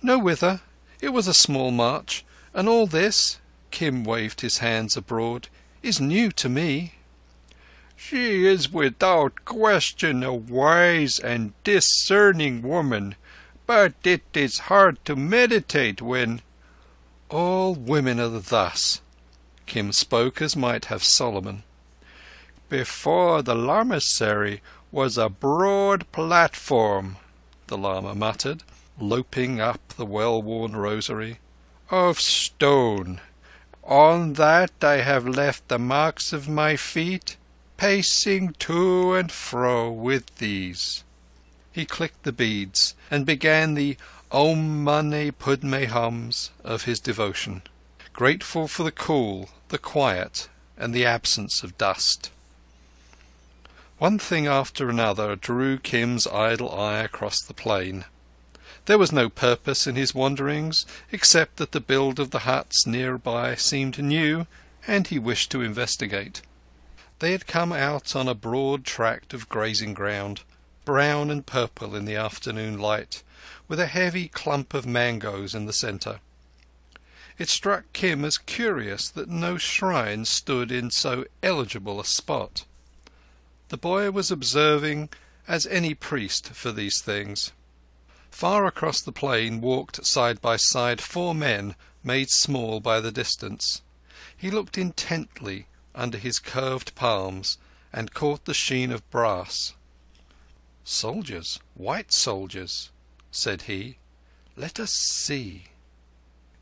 No whither. It was a small march, and all this, Kim waved his hands abroad, is new to me. "She is without question a wise and discerning woman, but it is hard to meditate when—" "All women are thus." Kim spoke as might have Solomon. "Before the lamasery was a broad platform," the lama muttered, loping up the well-worn rosary, "of stone. On that I have left the marks of my feet, pacing to and fro with these." He clicked the beads and began the Om Mani Padme hums of his devotion, grateful for the cool, the quiet, and the absence of dust. One thing after another drew Kim's idle eye across the plain. There was no purpose in his wanderings, except that the build of the huts nearby seemed new, and he wished to investigate. They had come out on a broad tract of grazing ground, brown and purple in the afternoon light, with a heavy clump of mangoes in the centre. It struck Kim as curious that no shrine stood in so eligible a spot. The boy was observing as any priest for these things. Far across the plain walked side by side 4 men, made small by the distance. He looked intently under his curved palms and caught the sheen of brass. "Soldiers, white soldiers," said he. "Let us see."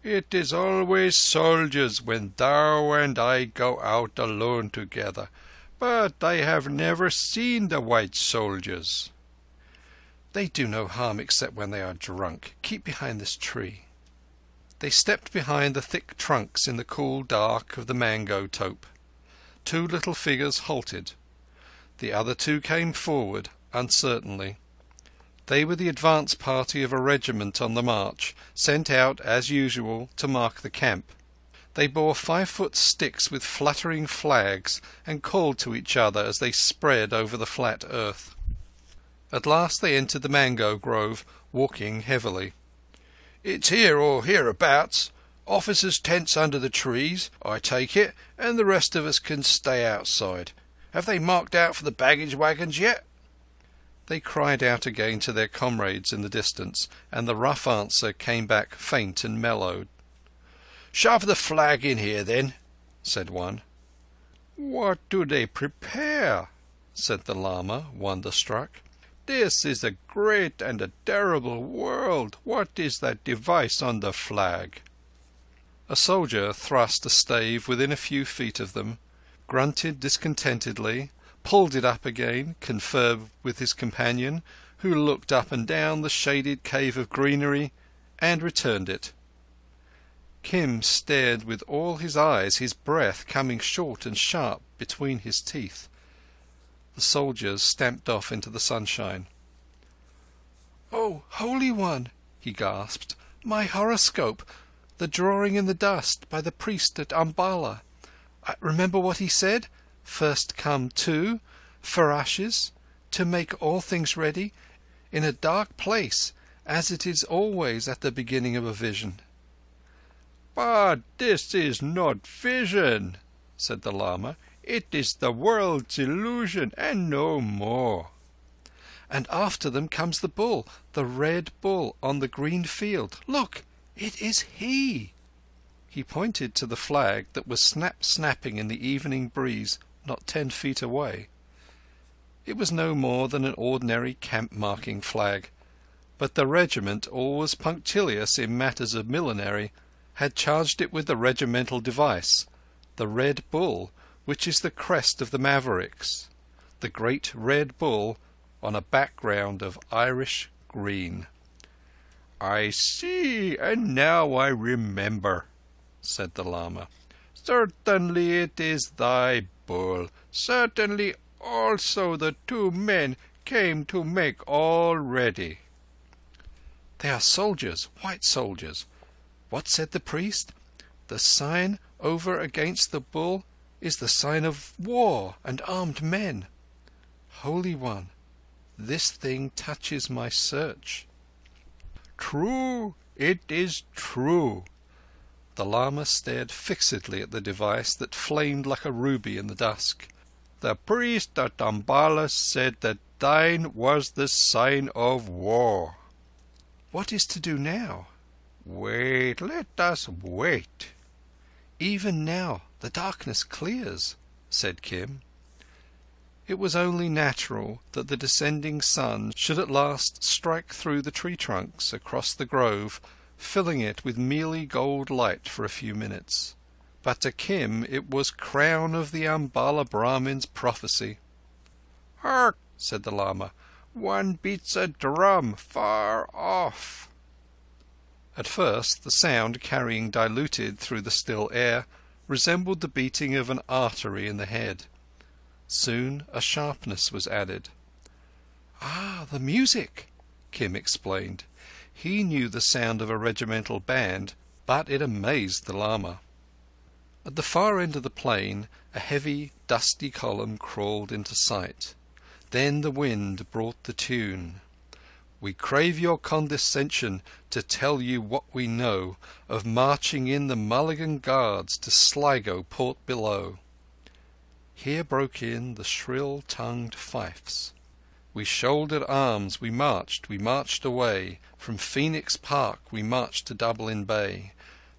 "It is always soldiers when thou and I go out alone together, but I have never seen the white soldiers." "They do no harm except when they are drunk. Keep behind this tree." They stepped behind the thick trunks in the cool dark of the mango tope. 2 little figures halted. The other 2 came forward uncertainly. They were the advance party of a regiment on the march, sent out as usual to mark the camp. They bore 5-foot sticks with fluttering flags and called to each other as they spread over the flat earth. At last they entered the mango grove, walking heavily. "It's here or hereabouts. Officers' tents under the trees, I take it, and the rest of us can stay outside. Have they marked out for the baggage wagons yet?" They cried out again to their comrades in the distance, and the rough answer came back faint and mellowed. "Shove the flag in here, then," said one. "What do they prepare?" said the lama, wonder-struck. "This is a great and a terrible world. What is that device on the flag?" A soldier thrust a stave within a few feet of them, grunted discontentedly, pulled it up again, conferred with his companion, who looked up and down the shaded cave of greenery, and returned it. Kim stared with all his eyes, his breath coming short and sharp between his teeth. The soldiers stamped off into the sunshine. "Oh, Holy One!" he gasped. "My horoscope! The drawing in the dust by the priest at Umballa. Remember what he said? First come 2, for ashes, to make all things ready, in a dark place, as it is always at the beginning of a vision. "But this is not vision," said the Lama. "It is the world's illusion and no more." And after them comes the bull, the red bull on the green field. Look, it is he. He pointed to the flag that was snapping in the evening breeze not 10 feet away. It was no more than an ordinary camp-marking flag, but the regiment, always punctilious in matters of millinery, had charged it with the regimental device, the Red Bull, which is the crest of the Mavericks, the great Red Bull on a background of Irish green. "I see, and now I remember," said the Lama. "Certainly it is thy bull. Certainly also the two men came to make all ready." They are soldiers, white soldiers. What said the priest? The sign over against the bull is the sign of war and armed men. Holy One, this thing touches my search. "True, it is true." The Lama stared fixedly at the device that flamed like a ruby in the dusk. "The priest at Ambala said that thine was the sign of war." What is to do now? "Wait, let us wait." "Even now the darkness clears," said Kim. It was only natural that the descending sun should at last strike through the tree trunks across the grove, filling it with mealy gold light for a few minutes. But to Kim it was crown of the Ambala Brahmin's prophecy. "Hark!" said the Lama. "One beats a drum far off." At first the sound, carrying diluted through the still air, resembled the beating of an artery in the head. Soon a sharpness was added. "Ah, the music!" Kim explained. He knew the sound of a regimental band, but it amazed the Lama. At the far end of the plain a heavy, dusty column crawled into sight. Then the wind brought the tune. "We crave your condescension to tell you what we know of marching in the Mulligan Guards to Sligo port below." Here broke in the shrill-tongued fifes. "We shouldered arms, we marched away. From Phoenix Park we marched to Dublin Bay.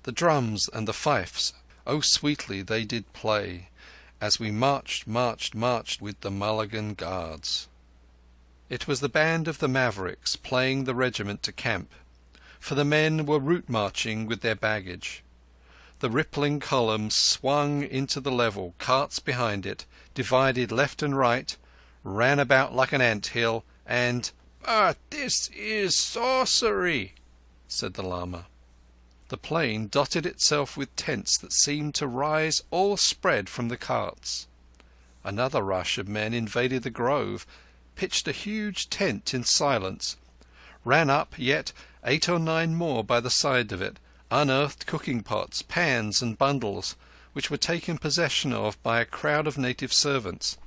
The drums and the fifes, oh sweetly they did play, as we marched with the Mulligan Guards." It was the band of the Mavericks playing the regiment to camp, for the men were route marching with their baggage. The rippling column swung into the level, carts behind it, divided left and right, ran about like an ant-hill, and— "But this is sorcery," said the Lama. The plain dotted itself with tents that seemed to rise all spread from the carts. Another rush of men invaded the grove, pitched a huge tent in silence, ran up yet 8 or 9 more by the side of it, unearthed cooking pots, pans and bundles, which were taken possession of by a crowd of native servants.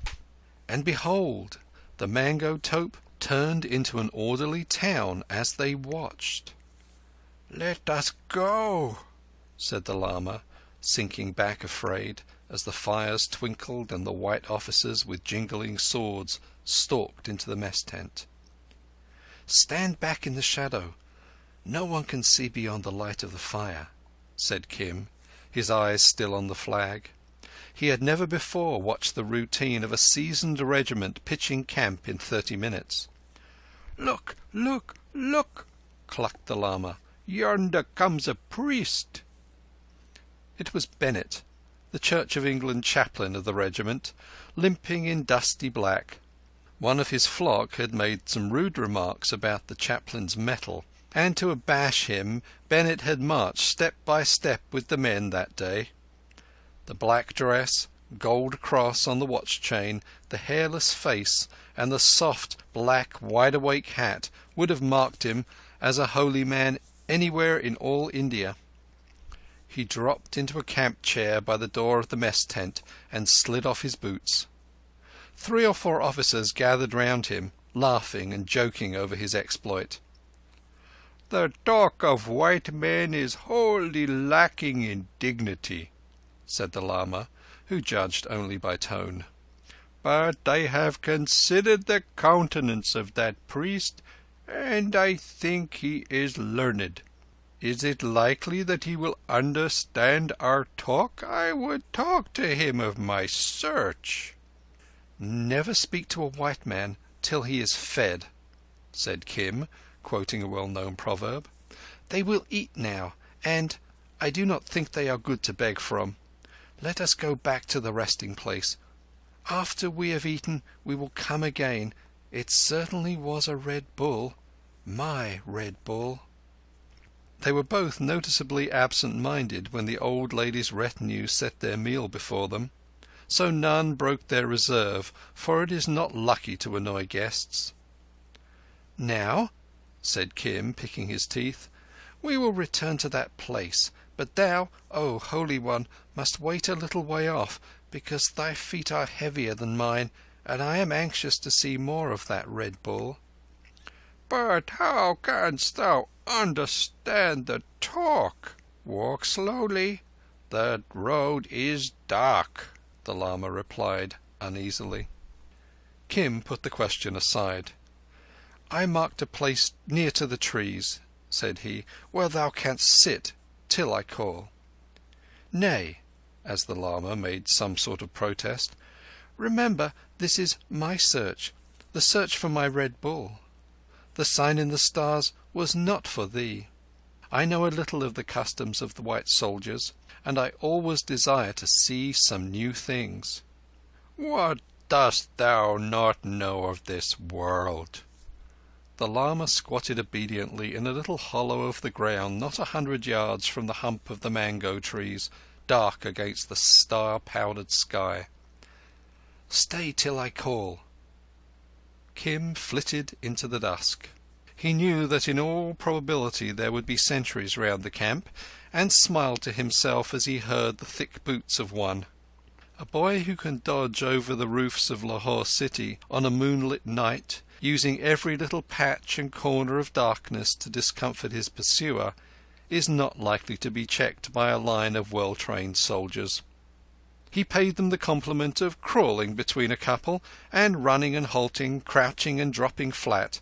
And behold, the mango tope turned into an orderly town as they watched. "Let us go," said the Lama, sinking back afraid, as the fires twinkled and the white officers with jingling swords stalked into the mess tent. "Stand back in the shadow. No one can see beyond the light of the fire," said Kim, his eyes still on the flag. He had never before watched the routine of a seasoned regiment pitching camp in 30 minutes. "Look, look, look!" clucked the Lama. "Yonder comes a priest." It was Bennett, the Church of England chaplain of the regiment, limping in dusty black. One of his flock had made some rude remarks about the chaplain's mettle, and to abash him Bennett had marched step by step with the men that day. The black dress, gold cross on the watch chain, the hairless face, and the soft black wide-awake hat would have marked him as a holy man anywhere in all India. He dropped into a camp chair by the door of the mess tent and slid off his boots. 3 or 4 officers gathered round him, laughing and joking over his exploit. The talk of white men is wholly lacking in dignity, said the Lama, who judged only by tone. But I have considered the countenance of that priest, and I think he is learned. Is it likely that he will understand our talk? I would talk to him of my search. Never speak to a white man till he is fed, said Kim, quoting a well-known proverb. They will eat now, and I do not think they are good to beg from. Let us go back to the resting place. After we have eaten, we will come again. It certainly was a Red Bull, my Red Bull. They were both noticeably absent-minded when the old lady's retinue set their meal before them, so none broke their reserve, for it is not lucky to annoy guests. Now, said Kim, picking his teeth, we will return to that place, but thou, O Holy One, must wait a little way off, because thy feet are heavier than mine, and I am anxious to see more of that Red Bull. But how canst thou understand the talk? Walk slowly. The road is dark, the Lama replied uneasily. Kim put the question aside. I marked a place near to the trees, said he, where thou canst sit till I call. Nay, as the Lama made some sort of protest, remember this is my search, the search for my Red Bull. The sign in the stars was not for thee. I know a little of the customs of the white soldiers, and I always desire to see some new things. What dost thou not know of this world? The Lama squatted obediently in a little hollow of the ground not 100 yards from the hump of the mango trees, dark against the star-powdered sky. Stay till I call. Kim flitted into the dusk. He knew that in all probability there would be sentries round the camp, and smiled to himself as he heard the thick boots of one. A boy who can dodge over the roofs of Lahore city on a moonlit night, using every little patch and corner of darkness to discomfort his pursuer, is not likely to be checked by a line of well-trained soldiers. He paid them the compliment of crawling between a couple, and running and halting, crouching and dropping flat,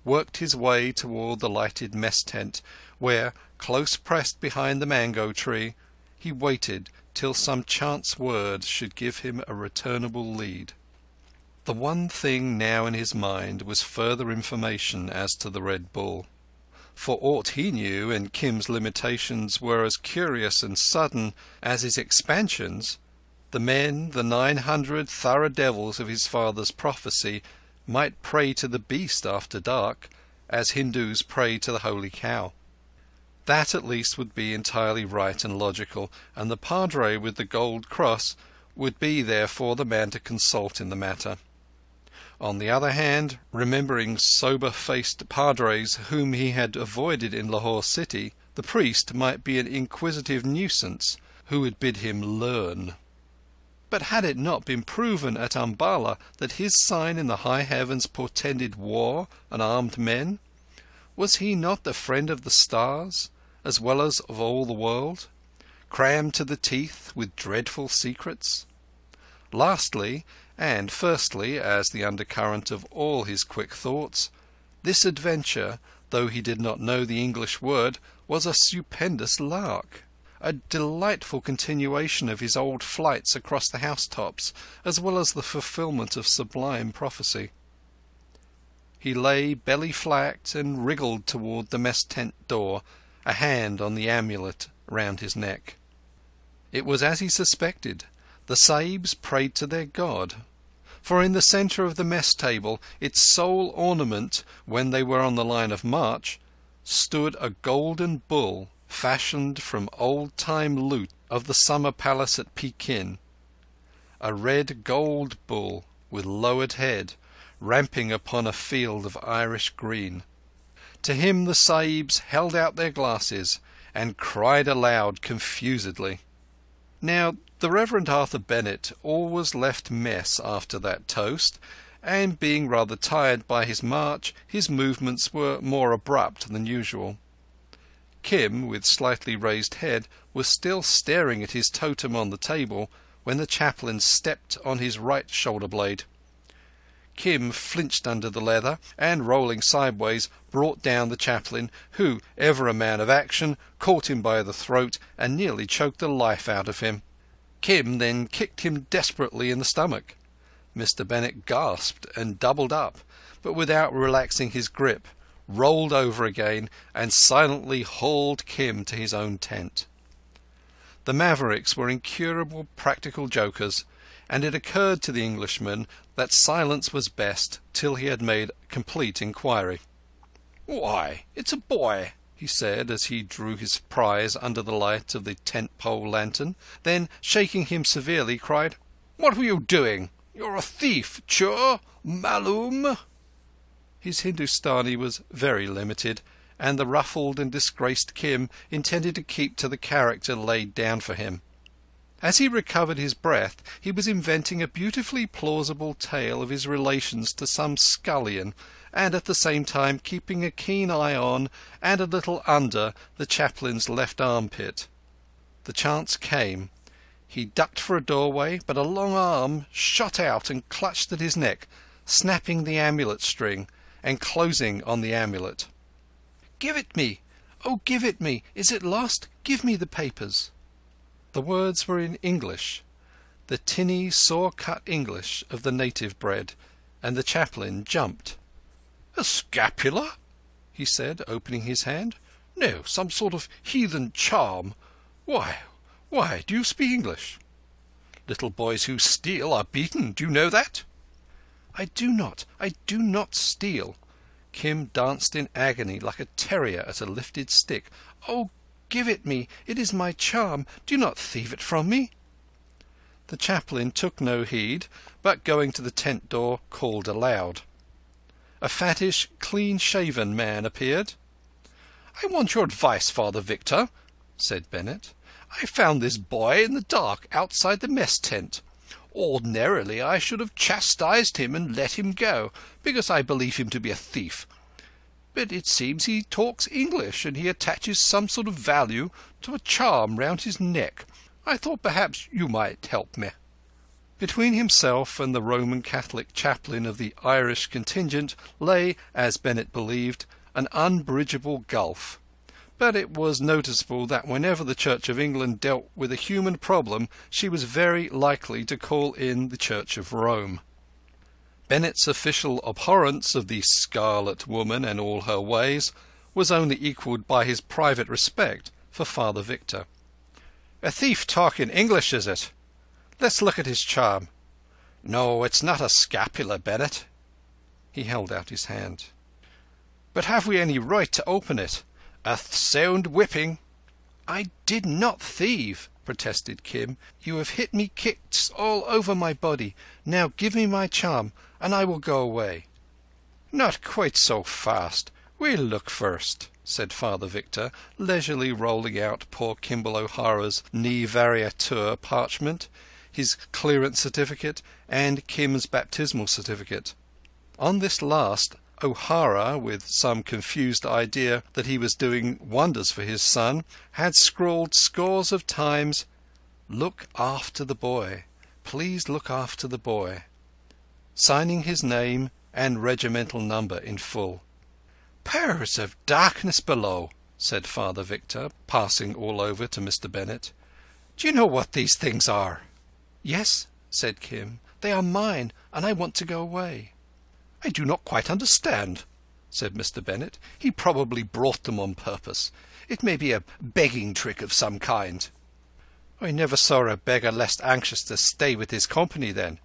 worked his way toward the lighted mess tent, where, close pressed behind the mango tree, he waited till some chance word should give him a returnable lead. The one thing now in his mind was further information as to the Red Bull. For aught he knew, and Kim's limitations were as curious and sudden as his expansions, the men, the 900 thorough devils of his father's prophecy, might pray to the beast after dark, as Hindus pray to the holy cow. That at least would be entirely right and logical, and the padre with the gold cross would be therefore the man to consult in the matter. On the other hand, remembering sober-faced padres whom he had avoided in Lahore city, the priest might be an inquisitive nuisance who would bid him learn. But had it not been proven at Umballa that his sign in the high heavens portended war and armed men? Was he not the friend of the stars, as well as of all the world, crammed to the teeth with dreadful secrets? Lastly, and firstly, as the undercurrent of all his quick thoughts, this adventure, though he did not know the English word, was a stupendous lark, a delightful continuation of his old flights across the housetops, as well as the fulfilment of sublime prophecy. He lay belly-flat and wriggled toward the mess tent door, a hand on the amulet round his neck. It was as he suspected. The Sahibs prayed to their God, for in the centre of the mess table, its sole ornament, when they were on the line of march, stood a golden bull fashioned from old-time loot of the summer palace at Pekin, a red gold bull with lowered head, ramping upon a field of Irish green. To him the Sahibs held out their glasses and cried aloud confusedly. Now, the Reverend Arthur Bennett always left mess after that toast, and being rather tired by his march, his movements were more abrupt than usual. Kim, with slightly raised head, was still staring at his totem on the table when the chaplain stepped on his right shoulder blade. Kim flinched under the leather and, rolling sideways, brought down the chaplain, who, ever a man of action, caught him by the throat and nearly choked the life out of him. Kim then kicked him desperately in the stomach. Mr. Bennet gasped and doubled up, but without relaxing his grip, rolled over again and silently hauled Kim to his own tent. The Mavericks were incurable practical jokers, and it occurred to the Englishman that silence was best till he had made complete inquiry. "Why, it's a boy," he said, as he drew his prize under the light of the tent-pole lantern. Then, shaking him severely, cried, "What were you doing? You're a thief, chur, maloom." His Hindustani was very limited, and the ruffled and disgraced Kim intended to keep to the character laid down for him. As he recovered his breath, he was inventing a beautifully plausible tale of his relations to some scullion, and at the same time keeping a keen eye on, and a little under, the chaplain's left armpit. The chance came. He ducked for a doorway, but a long arm shot out and clutched at his neck, snapping the amulet string and closing on the amulet. "Give it me! Oh, give it me! Is it lost? Give me the papers!" The words were in English, the tinny, saw-cut English of the native bred, and the chaplain jumped. "A scapular?" he said, opening his hand. "No, some sort of heathen charm. Why, do you speak English? Little boys who steal are beaten. Do you know that?" I do not steal." Kim danced in agony like a terrier at a lifted stick. "Oh, give it me. It is my charm. Do not thieve it from me." The chaplain took no heed, but going to the tent door, called aloud. A fattish, clean-shaven man appeared. "I want your advice, Father Victor," said Bennet. "I found this boy in the dark outside the mess tent. Ordinarily I should have chastised him and let him go, because I believe him to be a thief. But it seems he talks English, and he attaches some sort of value to a charm round his neck. I thought perhaps you might help me." Between himself and the Roman Catholic chaplain of the Irish contingent lay, as Bennet believed, an unbridgeable gulf. But it was noticeable that whenever the Church of England dealt with a human problem, she was very likely to call in the Church of Rome. Bennet's official abhorrence of the Scarlet Woman and all her ways was only equalled by his private respect for Father Victor. "A thief talking English, is it? Let's look at his charm. No, it's not a scapular, Bennet." He held out his hand. "But have we any right to open it? A sound whipping." "I did not thieve," protested Kim. "You have hit me kicks all over my body. Now give me my charm, and I will go away." "Not quite so fast. We'll look first," said Father Victor, leisurely rolling out poor Kimball O'Hara's ne variatur parchment, his clearance certificate, and Kim's baptismal certificate. On this last, O'Hara, with some confused idea that he was doing wonders for his son, had scrawled scores of times, "Look after the boy. Please look after the boy," signing his name and regimental number in full. "Powers of darkness below," said Father Victor, passing all over to Mr. Bennet. "Do you know what these things are?" "Yes," said Kim. "They are mine, and I want to go away." "I do not quite understand," said Mr. Bennet. "He probably brought them on purpose. It may be a begging trick of some kind." "I never saw a beggar less anxious to stay with his company, then.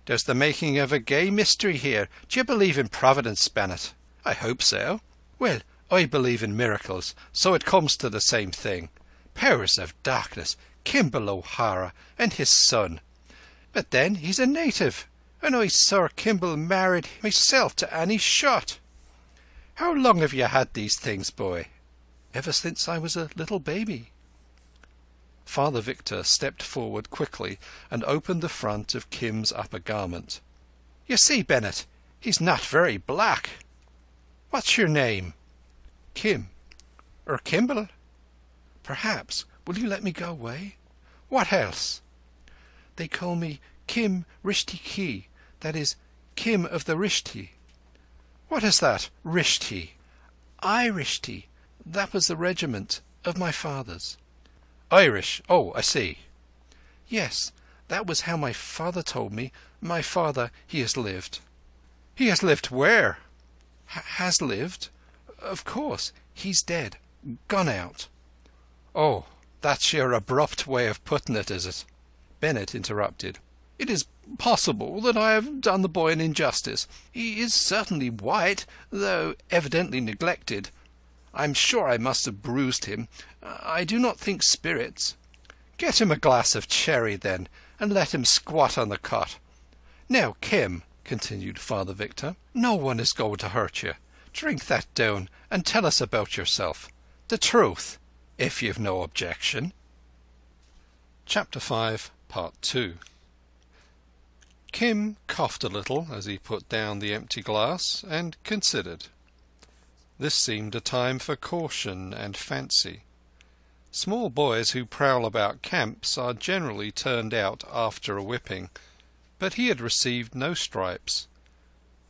There's the making of a gay mystery here. Do you believe in Providence, Bennet?" "I hope so." "Well, I believe in miracles, so it comes to the same thing. Powers of darkness, Kimball O'Hara and his son. But then he's a native, and I saw Kimball married myself to Annie Shott. How long have you had these things, boy?" "Ever since I was a little baby." Father Victor stepped forward quickly and opened the front of Kim's upper garment. "You see, Bennet, he's not very black. What's your name?" "Kim." or Kimball. Perhaps. Will you let me go away? What else? They call me Kim Rishti Ki, that is, Kim of the Rishti. What is that, Rishti? Rishti. That was the regiment of my father's. Irish. Oh, I see. Yes, that was how my father told me. My father, he has lived. He has lived where? Has lived? Of course. He's dead. Gone out. Oh, that's your abrupt way of putting it, is it? Bennett interrupted. It is possible that I have done the boy an injustice. He is certainly white, though evidently neglected. I'm sure I must have bruised him. I do not think spirits. Get him a glass of cherry, then, and let him squat on the cot. Now, Kim, continued Father Victor, no one is going to hurt you. Drink that down and tell us about yourself. The truth, if you've no objection. Chapter 5, Part 2. Kim coughed a little as he put down the empty glass and considered. This seemed a time for caution and fancy. Small boys who prowl about camps are generally turned out after a whipping, but he had received no stripes.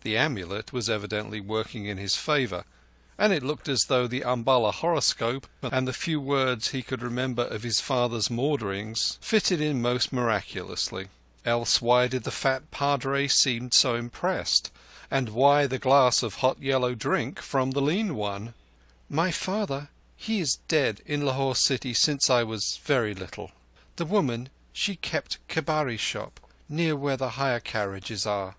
The amulet was evidently working in his favour, and it looked as though the Umballa horoscope and the few words he could remember of his father's maunderings fitted in most miraculously. Else why did the fat padre seem so impressed, and why the glass of hot yellow drink from the lean one? My father, he is dead in Lahore city since I was very little. The woman, she kept kabari shop near where the hire carriages are.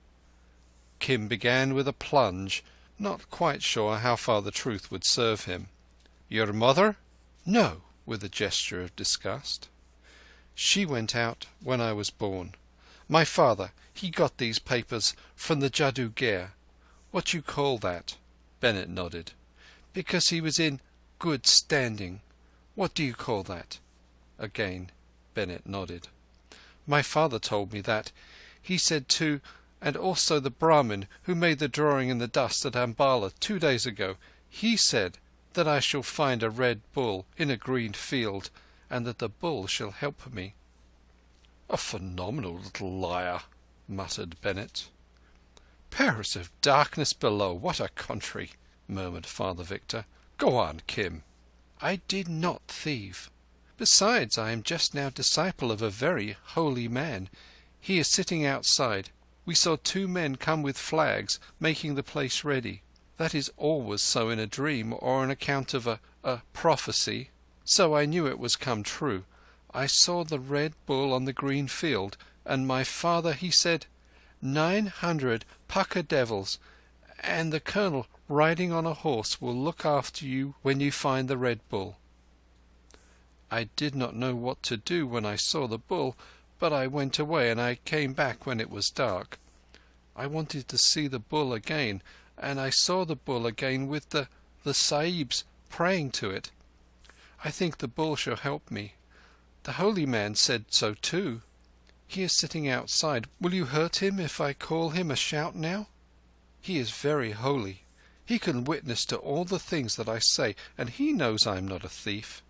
Kim began with a plunge, not quite sure how far the truth would serve him. Your mother? No, with a gesture of disgust. She went out when I was born. My father, he got these papers from the Jadugair. What you call that? Bennett nodded. Because he was in good standing. What do you call that? Again, Bennett nodded. My father told me that. He said too, and also the Brahmin who made the drawing in the dust at Ambala 2 days ago, he said that I shall find a red bull in a green field, and that the bull shall help me. A phenomenal little liar, muttered Bennett. Powers of darkness below, what a country, murmured Father Victor. Go on, Kim. I did not thieve. Besides, I am just now disciple of a very holy man. He is sitting outside. We saw 2 men come with flags, making the place ready. That is always so in a dream or on account of a prophecy. So I knew it was come true. I saw the red bull on the green field, and my father, he said, 900 Pukka devils, and the colonel riding on a horse will look after you when you find the red bull. I did not know what to do when I saw the bull, but I went away and I came back when it was dark. I wanted to see the bull again, and I saw the bull again with the Sahibs praying to it. I think the bull shall help me. The holy man said so too. He is sitting outside. Will you hurt him if I call him a shout now? He is very holy. He can witness to all the things that I say, and he knows I am not a thief.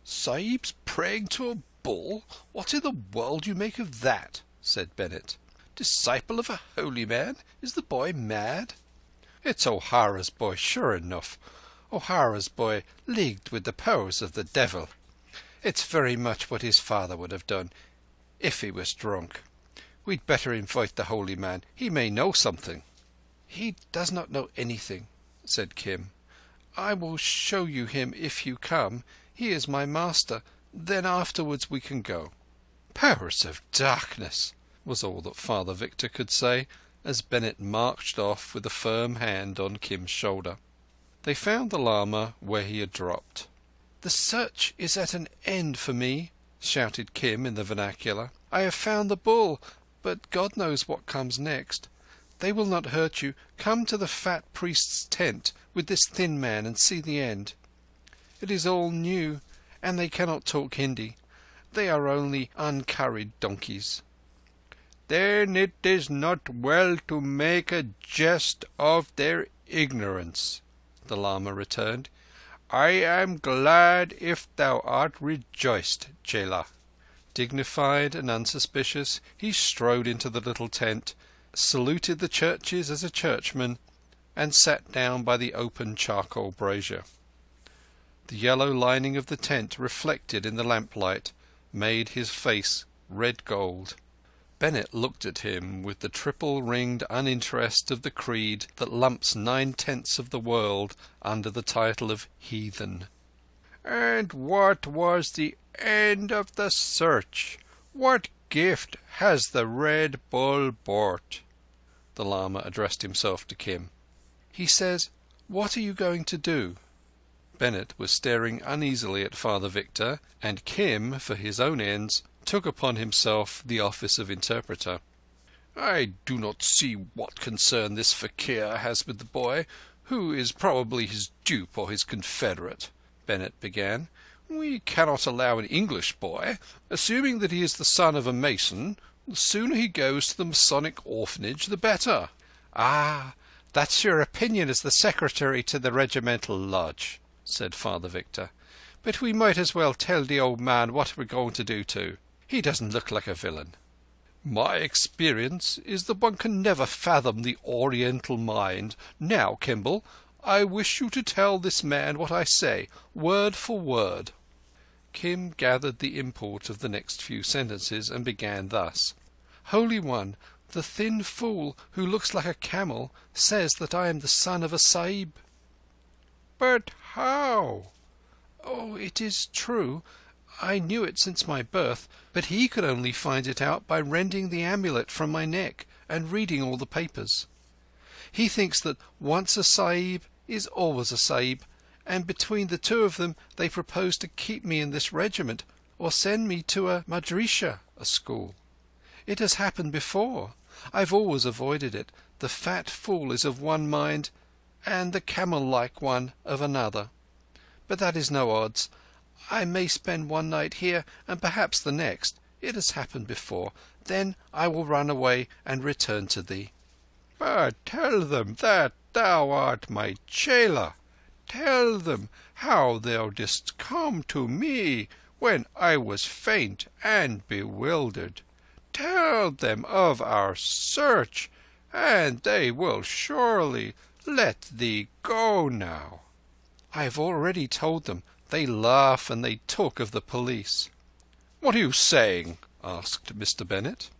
Sahibs praying to a bull? What in the world do you make of that? Said Bennett. Disciple of a holy man? Is the boy mad? It's O'Hara's boy, sure enough. O'Hara's boy leagued with the powers of the devil. It's very much what his father would have done, if he was drunk. We'd better invite the holy man. He may know something. He does not know anything, said Kim. I will show you him if you come. He is my master. Then afterwards we can go. Powers of darkness, was all that Father Victor could say, as Bennett marched off with a firm hand on Kim's shoulder. They found the lama where he had dropped. The search is at an end for me, shouted Kim in the vernacular. I have found the bull, but God knows what comes next. They will not hurt you. Come to the fat priest's tent with this thin man and see the end. It is all new, and they cannot talk Hindi. They are only uncurried donkeys. Then it is not well to make a jest of their ignorance, the lama returned. I am glad if thou art rejoiced, chela." Dignified and unsuspicious, he strode into the little tent, saluted the churches as a churchman, and sat down by the open charcoal brazier. The yellow lining of the tent, reflected in the lamplight, made his face red gold. Bennett looked at him with the triple-ringed uninterest of the creed that lumps 9/10 of the world under the title of heathen. "And what was the end of the search? What gift has the Red Bull brought?" The Lama addressed himself to Kim. "He says, 'What are you going to do?'" Bennett was staring uneasily at Father Victor, and Kim, for his own ends, took upon himself the office of interpreter. "I do not see what concern this fakir has with the boy, who is probably his dupe or his confederate," Bennett began. "We cannot allow an English boy, assuming that he is the son of a mason, the sooner he goes to the Masonic orphanage the better." "Ah, that's your opinion as the secretary to the regimental lodge," said Father Victor. "But we might as well tell the old man what we're going to do too. He doesn't look like a villain." "My experience is that one can never fathom the Oriental mind. Now, Kimball, I wish you to tell this man what I say, word for word." Kim gathered the import of the next few sentences and began thus. "Holy One, the thin fool who looks like a camel says that I am the son of a Sahib." "But how?" "Oh, it is true. I knew it since my birth, but he could only find it out by rending the amulet from my neck and reading all the papers. He thinks that once a Sahib is always a Sahib, and between the two of them they propose to keep me in this regiment or send me to a madrisa, a school. It has happened before. I've always avoided it. The fat fool is of one mind, and the camel-like one of another. But that is no odds. I may spend one night here, and perhaps the next. It has happened before. Then I will run away and return to thee." "But tell them that thou art my chela. Tell them how thou didst come to me when I was faint and bewildered. Tell them of our search, and they will surely let thee go now." "I have already told them. They laugh and they talk of the police." "What are you saying?" asked Mr. Bennett.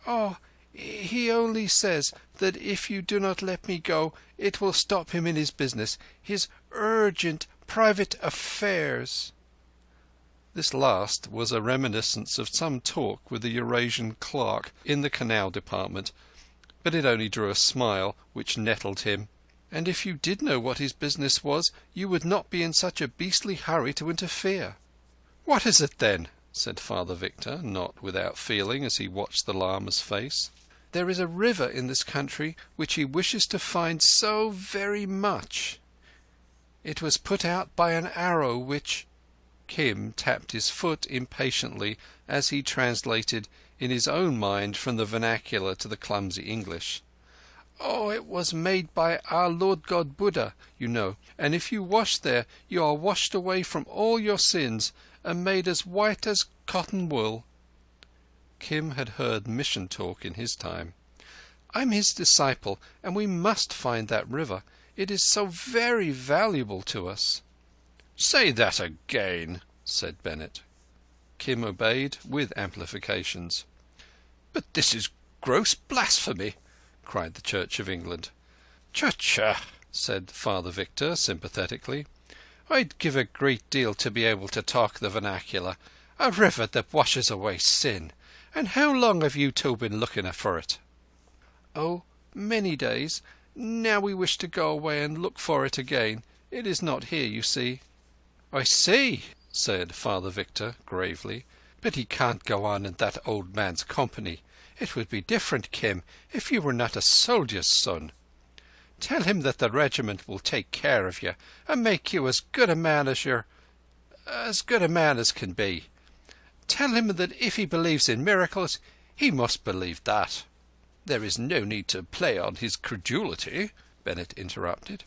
"Oh, he only says that if you do not let me go, it will stop him in his business, his urgent private affairs." This last was a reminiscence of some talk with the Eurasian clerk in the canal department, but it only drew a smile which nettled him. "And if you did know what his business was, you would not be in such a beastly hurry to interfere." "What is it, then?" said Father Victor, not without feeling as he watched the Lama's face. "There is a river in this country which he wishes to find so very much. It was put out by an arrow which—" Kim tapped his foot impatiently as he translated in his own mind from the vernacular to the clumsy English. "Oh, it was made by our Lord God Buddha, you know, and if you wash there you are washed away from all your sins and made as white as cotton wool." Kim had heard mission talk in his time. "I'm his disciple, and we must find that river. It is so very valuable to us." "Say that again," said Bennett. Kim obeyed with amplifications. "But this is gross blasphemy," cried the Church of England. "Cha-cha," said Father Victor sympathetically. "I'd give a great deal to be able to talk the vernacular. A river that washes away sin. And how long have you two been looking for it?" "Oh, many days. Now we wish to go away and look for it again. It is not here, you see." "I see," said Father Victor gravely. "But he can't go on in that old man's company. It would be different, Kim, if you were not a soldier's son. Tell him that the regiment will take care of you and make you as good a man as can be. Tell him that if he believes in miracles, he must believe that." "There is no need to play on his credulity," Bennett interrupted.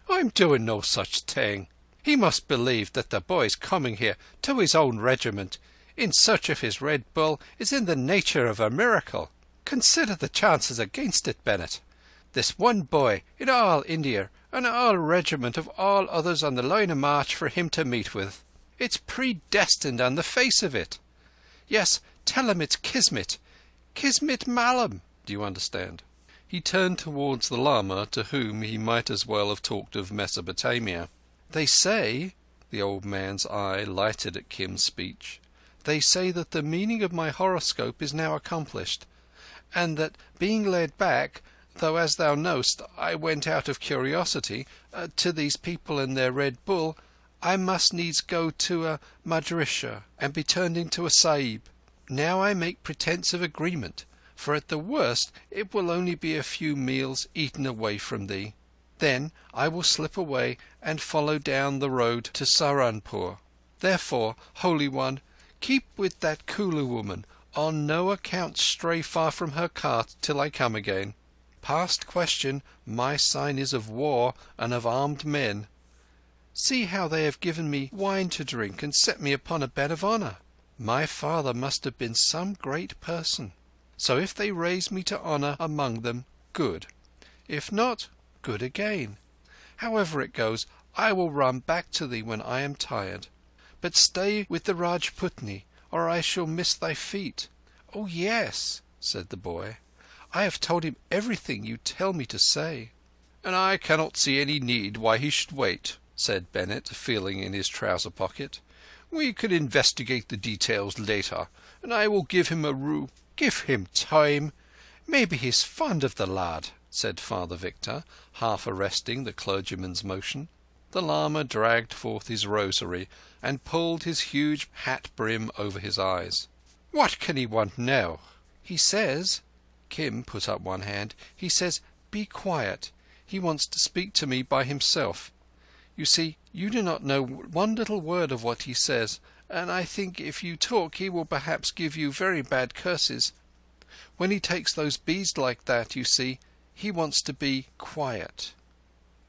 "I'm doing no such thing. He must believe that the boy's coming here to his own regiment in search of his Red Bull is in the nature of a miracle. Consider the chances against it, Bennett. This one boy in all India, and all regiment of all others on the line of march for him to meet with. It's predestined on the face of it. Yes, tell him it's Kismet. Kismet Malam. Do you understand? He turned towards the lama, to whom he might as well have talked of Mesopotamia. They say, the old man's eye lighted at Kim's speech, they say that the meaning of my horoscope is now accomplished, and that being led back, though as thou knowest I went out of curiosity, to these people and their Red Bull, I must needs go to a madrisha and be turned into a sahib. Now I make pretence of agreement, for at the worst it will only be a few meals eaten away from thee. Then I will slip away and follow down the road to Saharanpur. Therefore, Holy One, keep with that Kulu woman. On no account stray far from her cart till I come again. Past question, my sign is of war and of armed men. See how they have given me wine to drink and set me upon a bed of honour. My father must have been some great person. So if they raise me to honour among them, good. If not, good again. However it goes, I will run back to thee when I am tired. But stay with the Rajputni, or I shall miss thy feet. Oh, yes, said the boy. I have told him everything you tell me to say. And I cannot see any need why he should wait, said Bennett, feeling in his trouser pocket. We can investigate the details later, and I will give him a rue. Give him time. Maybe he's fond of the lad, said Father Victor, half arresting the clergyman's motion. The lama dragged forth his rosary and pulled his huge hat brim over his eyes. What can he want now? He says, Kim put up one hand, he says, be quiet. He wants to speak to me by himself. You see, you do not know one little word of what he says, and I think if you talk he will perhaps give you very bad curses. When he takes those beads like that, you see, he wants to be quiet.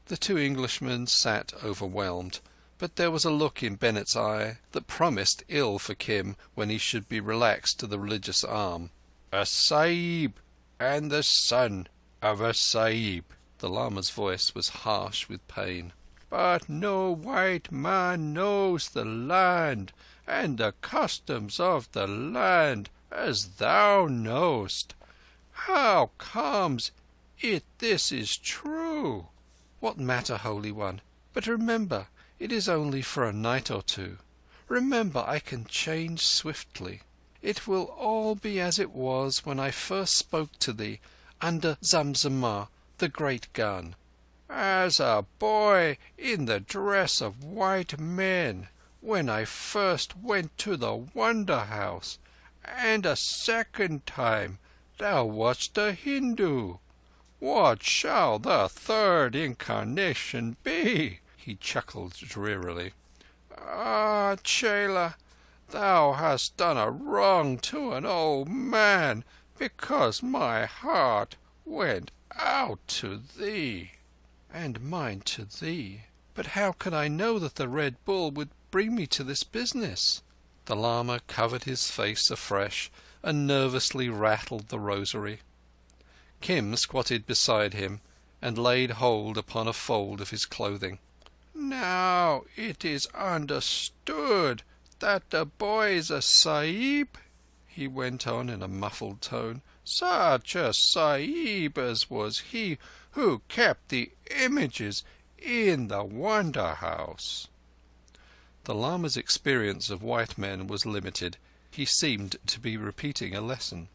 The two Englishmen sat overwhelmed, but there was a look in Bennett's eye that promised ill for Kim when he should be relaxed to the religious arm. A sahib, and the son of a sahib. The lama's voice was harsh with pain. But no white man knows the land and the customs of the land as thou knowest. How comes it this is true? What matter, Holy One? But remember, it is only for a night or two. Remember, I can change swiftly. It will all be as it was when I first spoke to thee under Zamzamar, the great gun. As a boy in the dress of white men, when I first went to the Wonder House, and a second time thou wast a Hindu. What shall the third incarnation be? He chuckled drearily. Ah, Chela, thou hast done a wrong to an old man, because my heart went out to thee. And mine to thee. But how could I know that the Red Bull would bring me to this business? The lama covered his face afresh and nervously rattled the rosary. Kim squatted beside him and laid hold upon a fold of his clothing. Now it is understood that the boy is a sahib, he went on in a muffled tone. Such a sahib as was he who kept the images in the Wonder House. The lama's experience of white men was limited. He seemed to be repeating a lesson.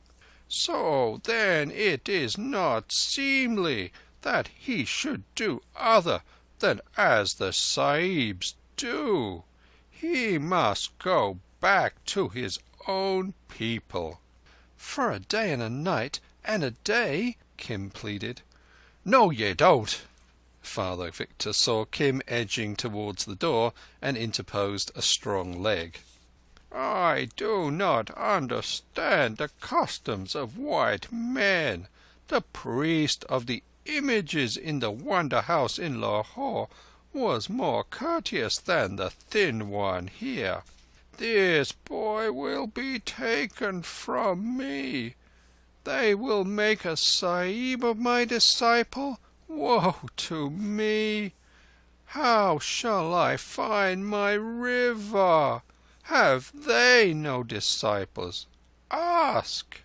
So then it is not seemly that he should do other than as the sahibs do. He must go back to his own people. For a day and a night and a day, Kim pleaded. No, ye don't. Father Victor saw Kim edging towards the door and interposed a strong leg. I do not understand the customs of white men. The priest of the images in the Wonder House in Lahore was more courteous than the thin one here. This boy will be taken from me. They will make a Sahib of my disciple. Woe to me! How shall I find my river? Have they no disciples? Ask."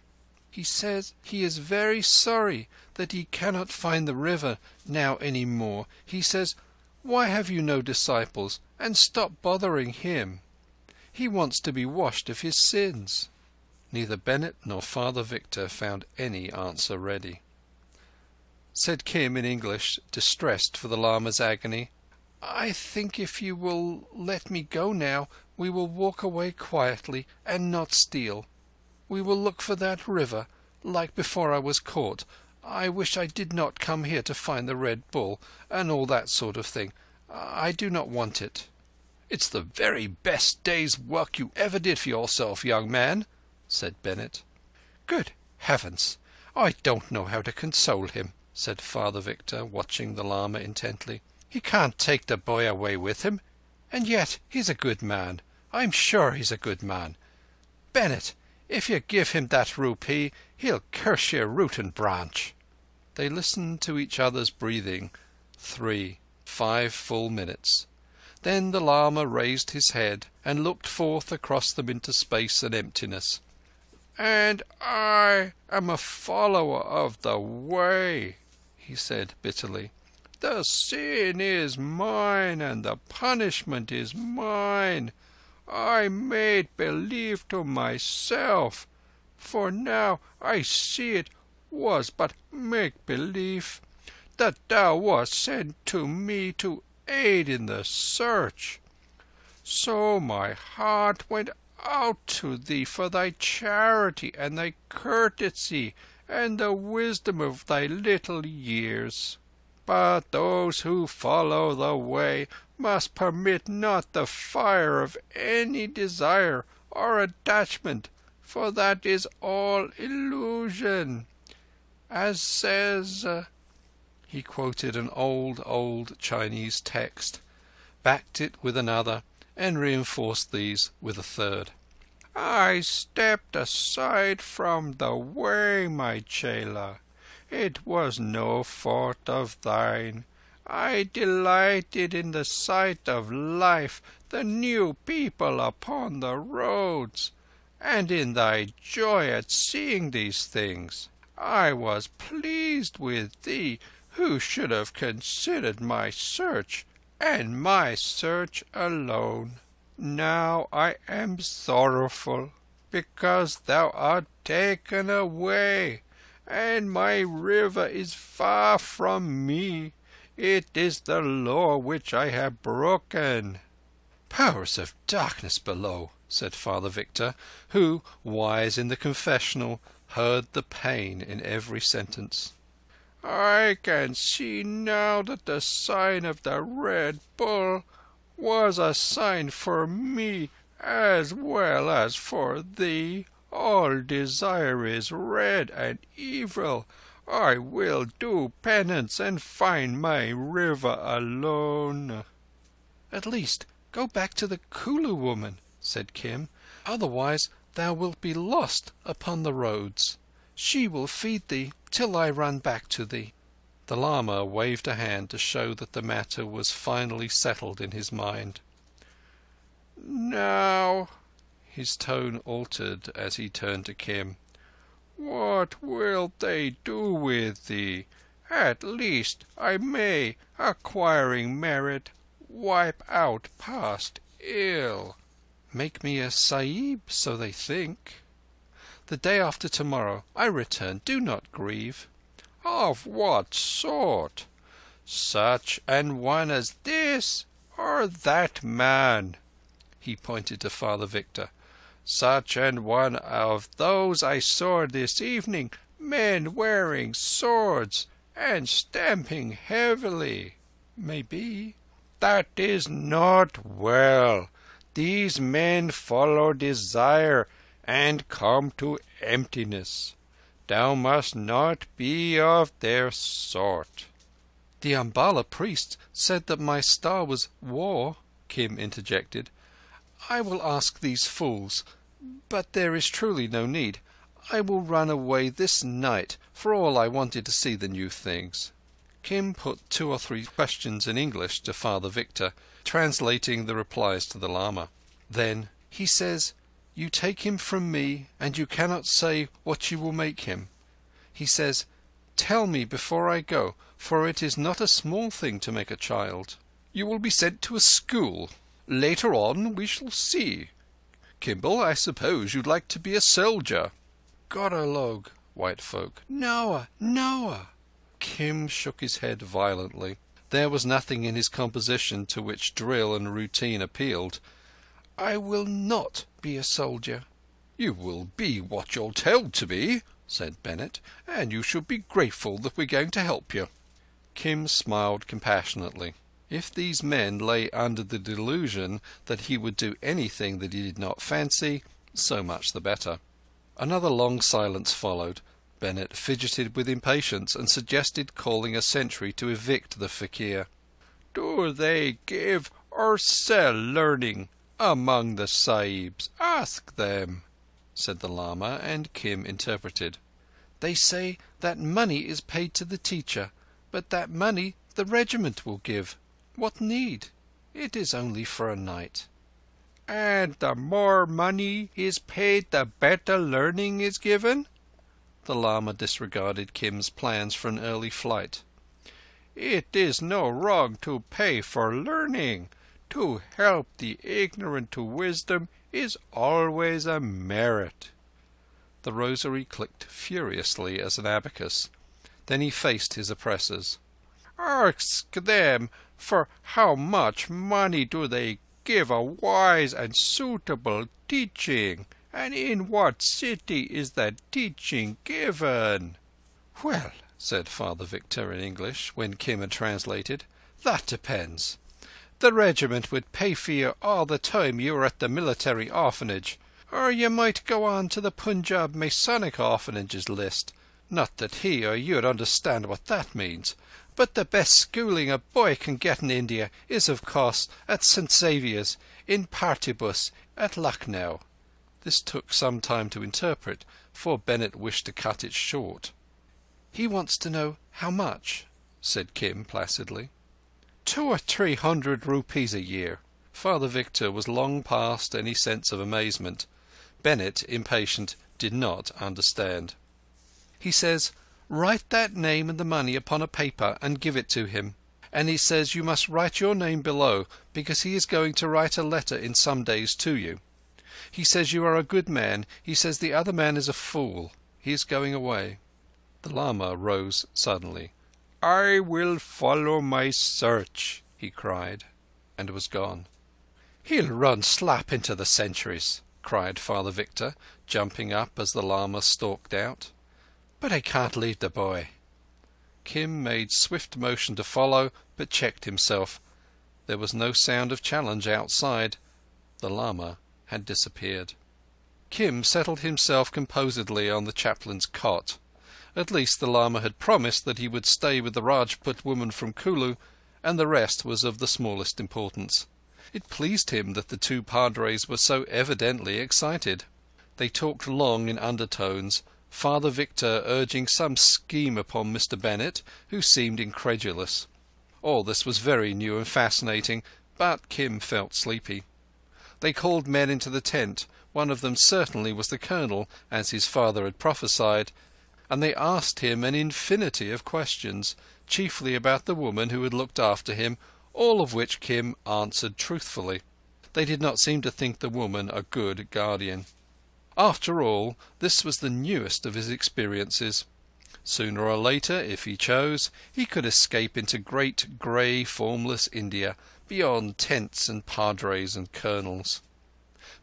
"He says he is very sorry that he cannot find the river now any more. He says, 'Why have you no disciples?' and stop bothering him. He wants to be washed of his sins." Neither Bennett nor Father Victor found any answer ready. Said Kim in English, distressed for the lama's agony, "I think if you will let me go now, we will walk away quietly and not steal. We will look for that river, like before I was caught. I wish I did not come here to find the Red Bull, and all that sort of thing. I do not want it." "It's the very best day's work you ever did for yourself, young man," said Bennett. "Good heavens! I don't know how to console him," said Father Victor, watching the lama intently. "He can't take the boy away with him, and yet he's a good man. I'm sure he's a good man. Bennett, if you give him that rupee, he'll curse you root and branch." They listened to each other's breathing 5 full minutes. Then the lama raised his head and looked forth across them into space and emptiness. "And I am a follower of the Way," he said bitterly. "The sin is mine and the punishment is mine. I made believe to myself, for now I see it was but make-believe, that thou wast sent to me to aid in the search. So my heart went out to thee for thy charity and thy courtesy and the wisdom of thy little years. But those who follow the Way must permit not the fire of any desire or attachment, for that is all illusion. As says—" He quoted an old Chinese text, backed it with another, and reinforced these with a third. "I stepped aside from the Way, my chela. It was no fault of thine. I delighted in the sight of life, the new people upon the roads, and in thy joy at seeing these things. I was pleased with thee, who should have considered my search, and my search alone. Now I am sorrowful, because thou art taken away, and my river is far from me. It is the law which I have broken." "Powers of darkness below," said Father Victor, who, wise in the confessional, heard the pain in every sentence. "I can see now that the sign of the Red Bull was a sign for me as well as for thee. All desire is red and evil. I will do penance and find my river alone." "At least go back to the Kulu woman," said Kim. "Otherwise thou wilt be lost upon the roads. She will feed thee till I run back to thee." The lama waved a hand to show that the matter was finally settled in his mind. "Now," his tone altered as he turned to Kim, "what will they do with thee? At least I may, acquiring merit, wipe out past ill." "Make me a Sahib, so they think. The day after tomorrow I return. Do not grieve." "Of what sort? Such an one as this, or that man?" He pointed to Father Victor. "Such an one of those I saw this evening, men wearing swords and stamping heavily." "Maybe." "That is not well. These men follow desire and come to emptiness. Thou must not be of their sort." "The Umballa priest said that my star was war," Kim interjected. "I will ask these fools, but there is truly no need. I will run away this night, for all I wanted to see the new things." Kim put 2 or 3 questions in English to Father Victor, translating the replies to the Lama. Then, "He says, you take him from me, and you cannot say what you will make him. He says, tell me before I go, for it is not a small thing to make a child. You will be sent to a school. Later on we shall see. Kimball, I suppose you'd like to be a soldier." "Gorolog," white folk. "Noah, Noah." Kim shook his head violently. There was nothing in his composition to which drill and routine appealed. "I will not be a soldier." "You will be what you're told to be," said Bennett, "and you should be grateful that we're going to help you." Kim smiled compassionately. If these men lay under the delusion that he would do anything that he did not fancy, so much the better. Another long silence followed. Bennett fidgeted with impatience and suggested calling a sentry to evict the fakir. "Do they give or sell learning among the Sahibs? Ask them," said the Lama, and Kim interpreted. "They say that money is paid to the teacher, but that money the regiment will give. What need? It is only for a night." "And the more money is paid, the better learning is given?" The Lama disregarded Kim's plans for an early flight. "It is no wrong to pay for learning. To help the ignorant to wisdom is always a merit." The rosary clicked furiously as an abacus. Then he faced his oppressors. "Ask them for how much money do they give a wise and suitable teaching, and in what city is that teaching given?" "Well," said Father Victor in English, when Kim had translated, "that depends. The regiment would pay for you all the time you were at the military orphanage, or you might go on to the Punjab Masonic orphanages list. Not that he or you'd understand what that means, but the best schooling a boy can get in India is, of course, at St. Saviour's, in Partibus, at Lucknow." This took some time to interpret, for Bennett wished to cut it short. "He wants to know how much," said Kim placidly. 200 or 300 rupees a year." Father Victor was long past any sense of amazement. Bennett, impatient, did not understand. "He says, write that name and the money upon a paper and give it to him. And he says you must write your name below, because he is going to write a letter in some days to you. He says you are a good man. He says the other man is a fool. He is going away." The Lama rose suddenly. "I will follow my search," he cried, and was gone. "He'll run slap into the centuries," cried Father Victor, jumping up as the Lama stalked out. "But I can't leave the boy." Kim made swift motion to follow, but checked himself. There was no sound of challenge outside. The Lama had disappeared. Kim settled himself composedly on the chaplain's cot. At least the Lama had promised that he would stay with the Rajput woman from Kulu, and the rest was of the smallest importance. It pleased him that the 2 padres were so evidently excited. They talked long in undertones, Father Victor urging some scheme upon Mr. Bennett, who seemed incredulous. All this was very new and fascinating, but Kim felt sleepy. They called men into the tent. One of them certainly was the colonel, as his father had prophesied, and they asked him an infinity of questions, chiefly about the woman who had looked after him, all of which Kim answered truthfully. They did not seem to think the woman a good guardian. After all, this was the newest of his experiences. Sooner or later, if he chose, he could escape into great grey formless India, beyond tents and padres and colonels.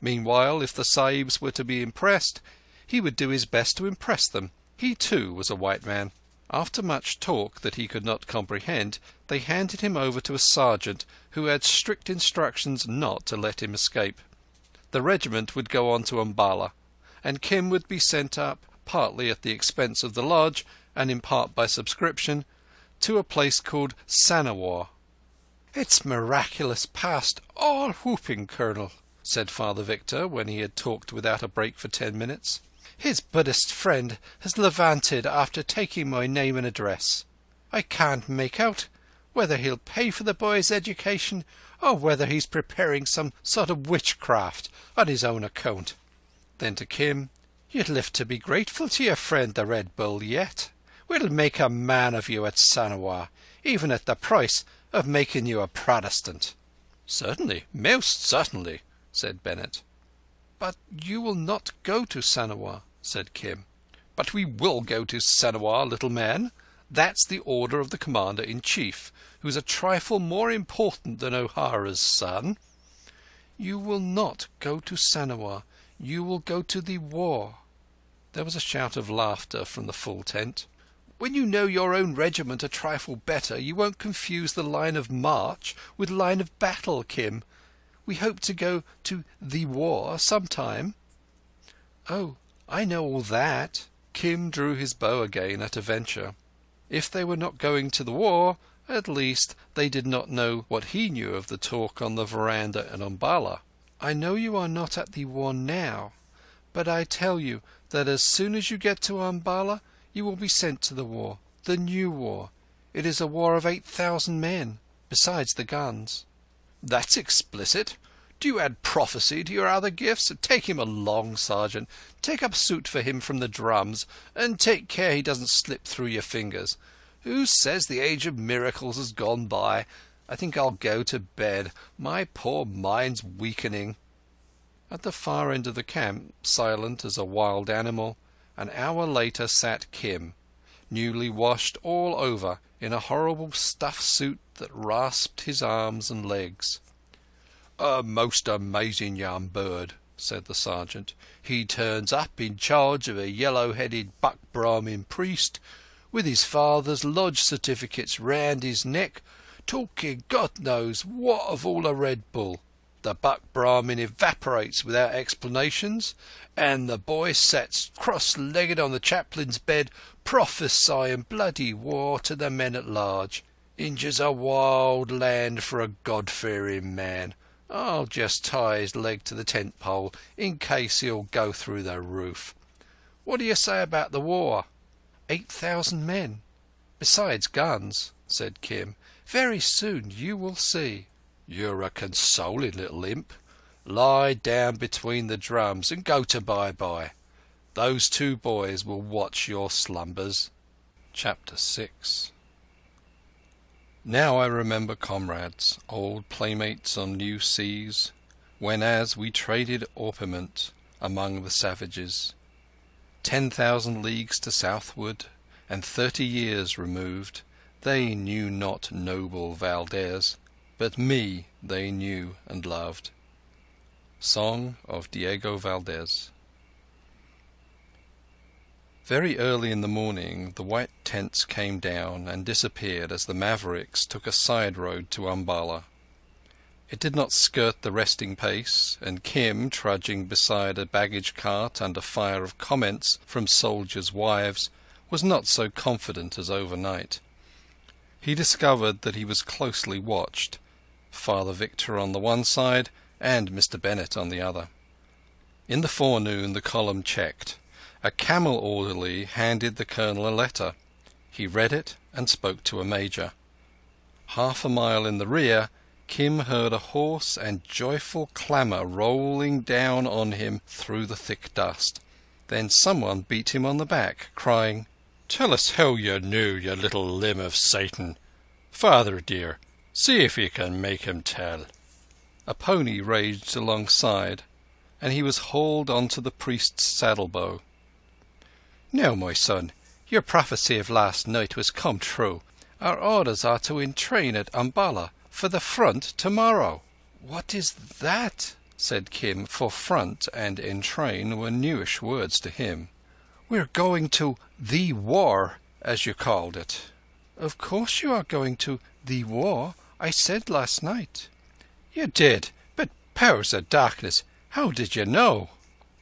Meanwhile, if the Sahibs were to be impressed, he would do his best to impress them. He too was a white man. After much talk that he could not comprehend, they handed him over to a sergeant who had strict instructions not to let him escape. The regiment would go on to Umballa, and Kim would be sent up, partly at the expense of the lodge, and in part by subscription, to a place called Sanawar. "It's miraculous past all whooping, Colonel," said Father Victor, when he had talked without a break for 10 minutes. "His Buddhist friend has levanted after taking my name and address. I can't make out whether he'll pay for the boy's education or whether he's preparing some sort of witchcraft on his own account." Then to Kim, "You'd live to be grateful to your friend the Red Bull yet. We'll make a man of you at Sanawar, even at the price of making you a Protestant." "Certainly, most certainly," said Bennett. "But you will not go to Sanawar," said Kim. "But we will go to Sanawar, little man. That's the order of the Commander-in-Chief, who's a trifle more important than O'Hara's son." "You will not go to Sanawar. You will go to the war." There was a shout of laughter from the full tent. "When you know your own regiment a trifle better, you won't confuse the line of march with line of battle, Kim. We hope to go to the war sometime." "Oh, I know all that." Kim drew his bow again at a venture. If they were not going to the war, at least they did not know what he knew of the talk on the veranda at Umballa. "I know you are not at the war now, but I tell you that as soon as you get to Umballa, you will be sent to the war, the new war. It is a war of 8,000 men, besides the guns." "That's explicit. Do you add prophecy to your other gifts? Take him along, Sergeant. Take up suit for him from the drums, and take care he doesn't slip through your fingers. Who says the age of miracles has gone by? I think I'll go to bed. My poor mind's weakening." At the far end of the camp, silent as a wild animal, an hour later sat Kim, newly washed all over in a horrible stuff suit that rasped his arms and legs. "A most amazing young bird," said the sergeant. "He turns up in charge of a yellow-headed buck Brahmin priest, with his father's lodge certificates round his neck, talking God knows what of all a Red Bull. The buck Brahmin evaporates without explanations, and the boy sits cross-legged on the chaplain's bed, prophesying bloody war to the men at large. India's a wild land for a God-fearing man. I'll just tie his leg to the tent pole in case he'll go through the roof. What do you say about the war?" 8,000 men, besides guns," said Kim. "Very soon you will see." "You're a consoling little imp. Lie down between the drums and go to bye-bye. Those two boys will watch your slumbers." Chapter 6. Now I remember comrades, old playmates on new seas, whenas we traded orpiment among the savages. 10,000 leagues to southward, and 30 years removed, they knew not noble Valdez, but me they knew and loved. Song of Diego Valdez. Very early in the morning the white tents came down and disappeared as the Mavericks took a side road to Umballa. It did not skirt the resting pace, and Kim, trudging beside a baggage cart under fire of comments from soldiers' wives, was not so confident as overnight. He discovered that he was closely watched, Father Victor on the one side and Mr. Bennett on the other. In the forenoon the column checked. A camel orderly handed the colonel a letter. He read it and spoke to a major. Half a mile in the rear, Kim heard a hoarse and joyful clamour rolling down on him through the thick dust. Then someone beat him on the back, crying, "Tell us how you knew, you little limb of Satan. Father dear, see if you can make him tell." A pony raged alongside, and he was hauled onto the priest's saddlebow. "Now, my son, your prophecy of last night was come true. Our orders are to entrain at Umballa for the front tomorrow." "What is that?" said Kim, for front and entrain were newish words to him. "We're going to the war, as you called it." "Of course you are going to the war. I said last night." "You did, but powers of darkness, how did you know?"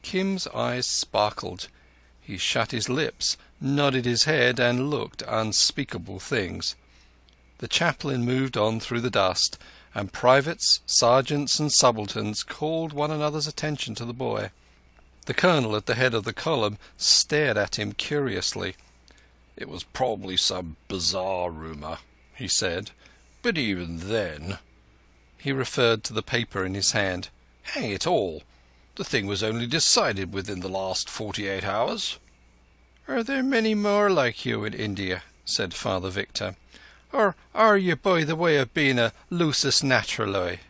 Kim's eyes sparkled. He shut his lips, nodded his head, and looked unspeakable things. The chaplain moved on through the dust, and privates, sergeants and subalterns called one another's attention to the boy. The colonel at the head of the column stared at him curiously. "It was probably some bizarre rumour," he said. "But even then—" He referred to the paper in his hand. "Hang it all! The thing was only decided within the last 48 hours." "Are there many more like you in India?" said Father Victor. "Or are you by the way of being a lusus naturali?"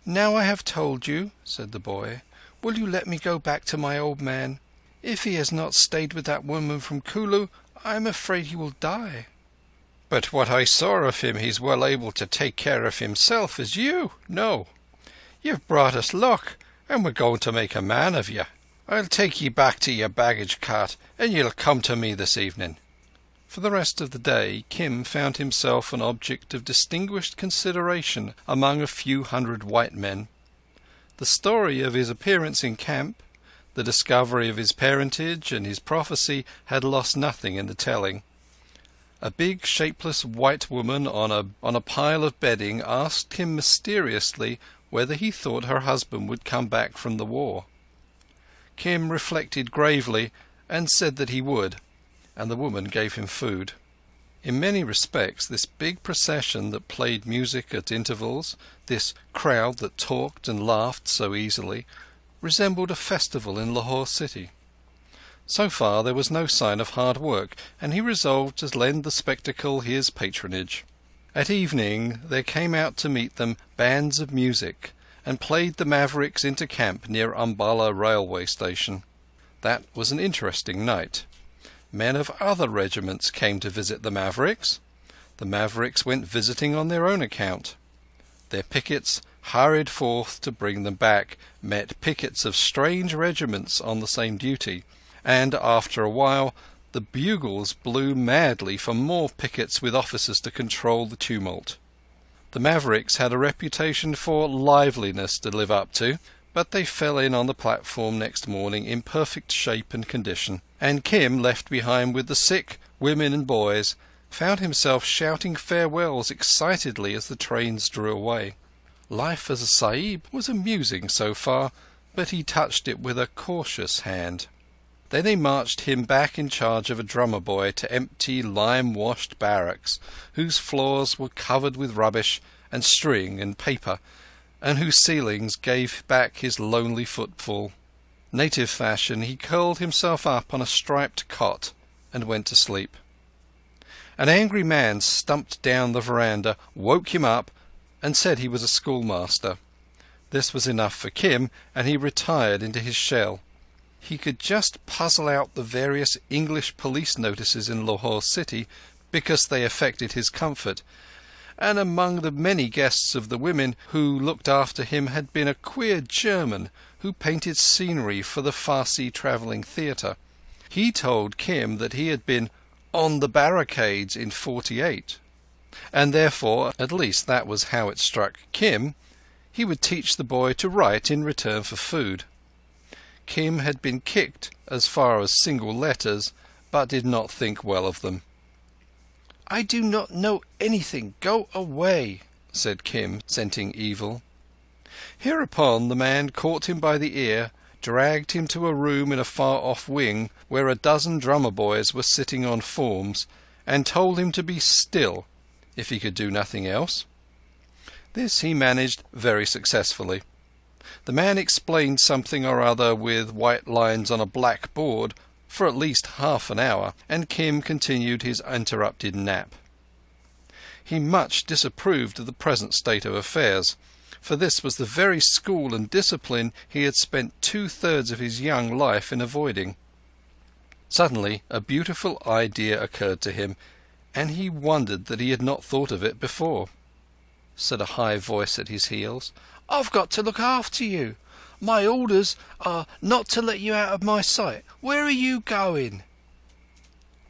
"Now I have told you," said the boy, "will you let me go back to my old man? If he has not stayed with that woman from Kulu, I am afraid he will die." "But what I saw of him, he's well able to take care of himself as you. No. You've brought us luck, and we're going to make a man of you. I'll take ye back to your baggage cart, and you'll come to me this evening." For the rest of the day, Kim found himself an object of distinguished consideration among a few hundred white men. The story of his appearance in camp, the discovery of his parentage and his prophecy had lost nothing in the telling. A big, shapeless white woman on a pile of bedding asked him mysteriously whether he thought her husband would come back from the war. Kim reflected gravely and said that he would, and the woman gave him food. In many respects, this big procession that played music at intervals, this crowd that talked and laughed so easily, resembled a festival in Lahore city. So far there was no sign of hard work, and he resolved to lend the spectacle his patronage. At evening there came out to meet them bands of music, and played the Mavericks into camp near Umballa railway station. That was an interesting night. Men of other regiments came to visit the Mavericks. The Mavericks went visiting on their own account. Their pickets hurried forth to bring them back, met pickets of strange regiments on the same duty, and after a while the bugles blew madly for more pickets with officers to control the tumult. The Mavericks had a reputation for liveliness to live up to, but they fell in on the platform next morning in perfect shape and condition, and Kim, left behind with the sick, women and boys, found himself shouting farewells excitedly as the trains drew away. Life as a Sahib was amusing so far, but he touched it with a cautious hand. Then they marched him back in charge of a drummer boy to empty lime-washed barracks, whose floors were covered with rubbish and string and paper, and whose ceilings gave back his lonely footfall. Native fashion, he curled himself up on a striped cot and went to sleep. An angry man stumped down the veranda, woke him up, and said he was a schoolmaster. This was enough for Kim, and he retired into his shell. He could just puzzle out the various English police notices in Lahore city because they affected his comfort, and among the many guests of the women who looked after him had been a queer German who painted scenery for the Farsi travelling theatre. He told Kim that he had been on the barricades in '48, and therefore, at least that was how it struck Kim, he would teach the boy to write in return for food. Kim had been kicked as far as single letters, but did not think well of them. "I do not know anything. Go away," said Kim, scenting evil. Hereupon the man caught him by the ear, dragged him to a room in a far-off wing where a dozen drummer boys were sitting on forms, and told him to be still if he could do nothing else. This he managed very successfully. The man explained something or other with white lines on a black board for at least half an hour, and Kim continued his interrupted nap. He much disapproved of the present state of affairs, for this was the very school and discipline he had spent 2/3 of his young life in avoiding. Suddenly a beautiful idea occurred to him, and he wondered that he had not thought of it before. Said a high voice at his heels, "I've got to look after you. My orders are not to let you out of my sight. Where are you going?"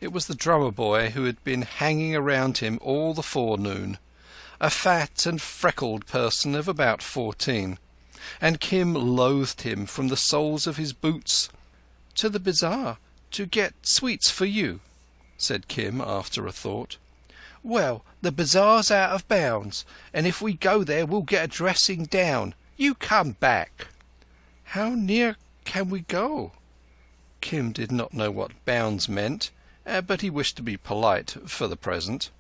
It was the drummer boy who had been hanging around him all the forenoon, a fat and freckled person of about 14, and Kim loathed him from the soles of his boots. "To the bazaar, to get sweets for you," said Kim after a thought. Well, the bazaar's out of bounds, and if we go there we'll get a dressing down. You come back." "How near can we go?" Kim did not know what bounds meant, but he wished to be polite for the present.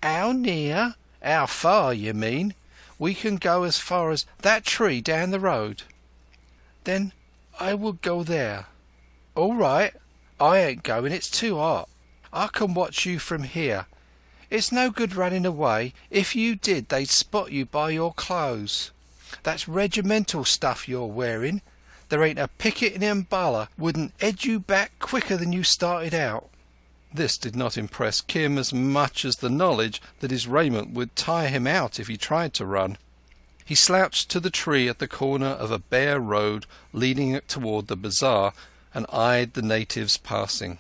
"How near? How far, you mean? We can go as far as that tree down the road." "Then I will go there." "All right. I ain't going. It's too hot. I can watch you from here. It's no good running away. If you did, they'd spot you by your clothes. That's regimental stuff you're wearing. There ain't a picket in Umballa wouldn't edge you back quicker than you started out." This did not impress Kim as much as the knowledge that his raiment would tire him out if he tried to run. He slouched to the tree at the corner of a bare road leading toward the bazaar and eyed the natives passing.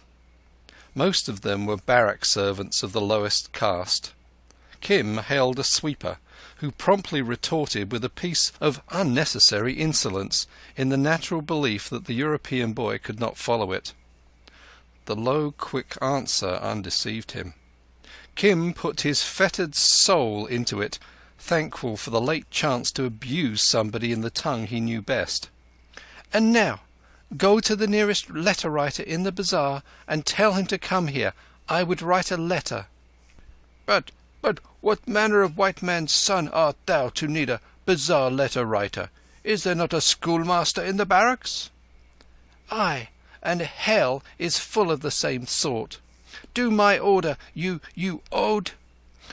Most of them were barrack servants of the lowest caste. Kim hailed a sweeper, who promptly retorted with a piece of unnecessary insolence, in the natural belief that the European boy could not follow it. The low, quick answer undeceived him. Kim put his fettered soul into it, thankful for the late chance to abuse somebody in the tongue he knew best. "And now, go to the nearest letter-writer in the bazaar and tell him to come here. I would write a letter." But what manner of white man's son art thou to need a bazaar letter-writer? Is there not a schoolmaster in the barracks?" "Aye, and hell is full of the same sort. Do my order, you ode.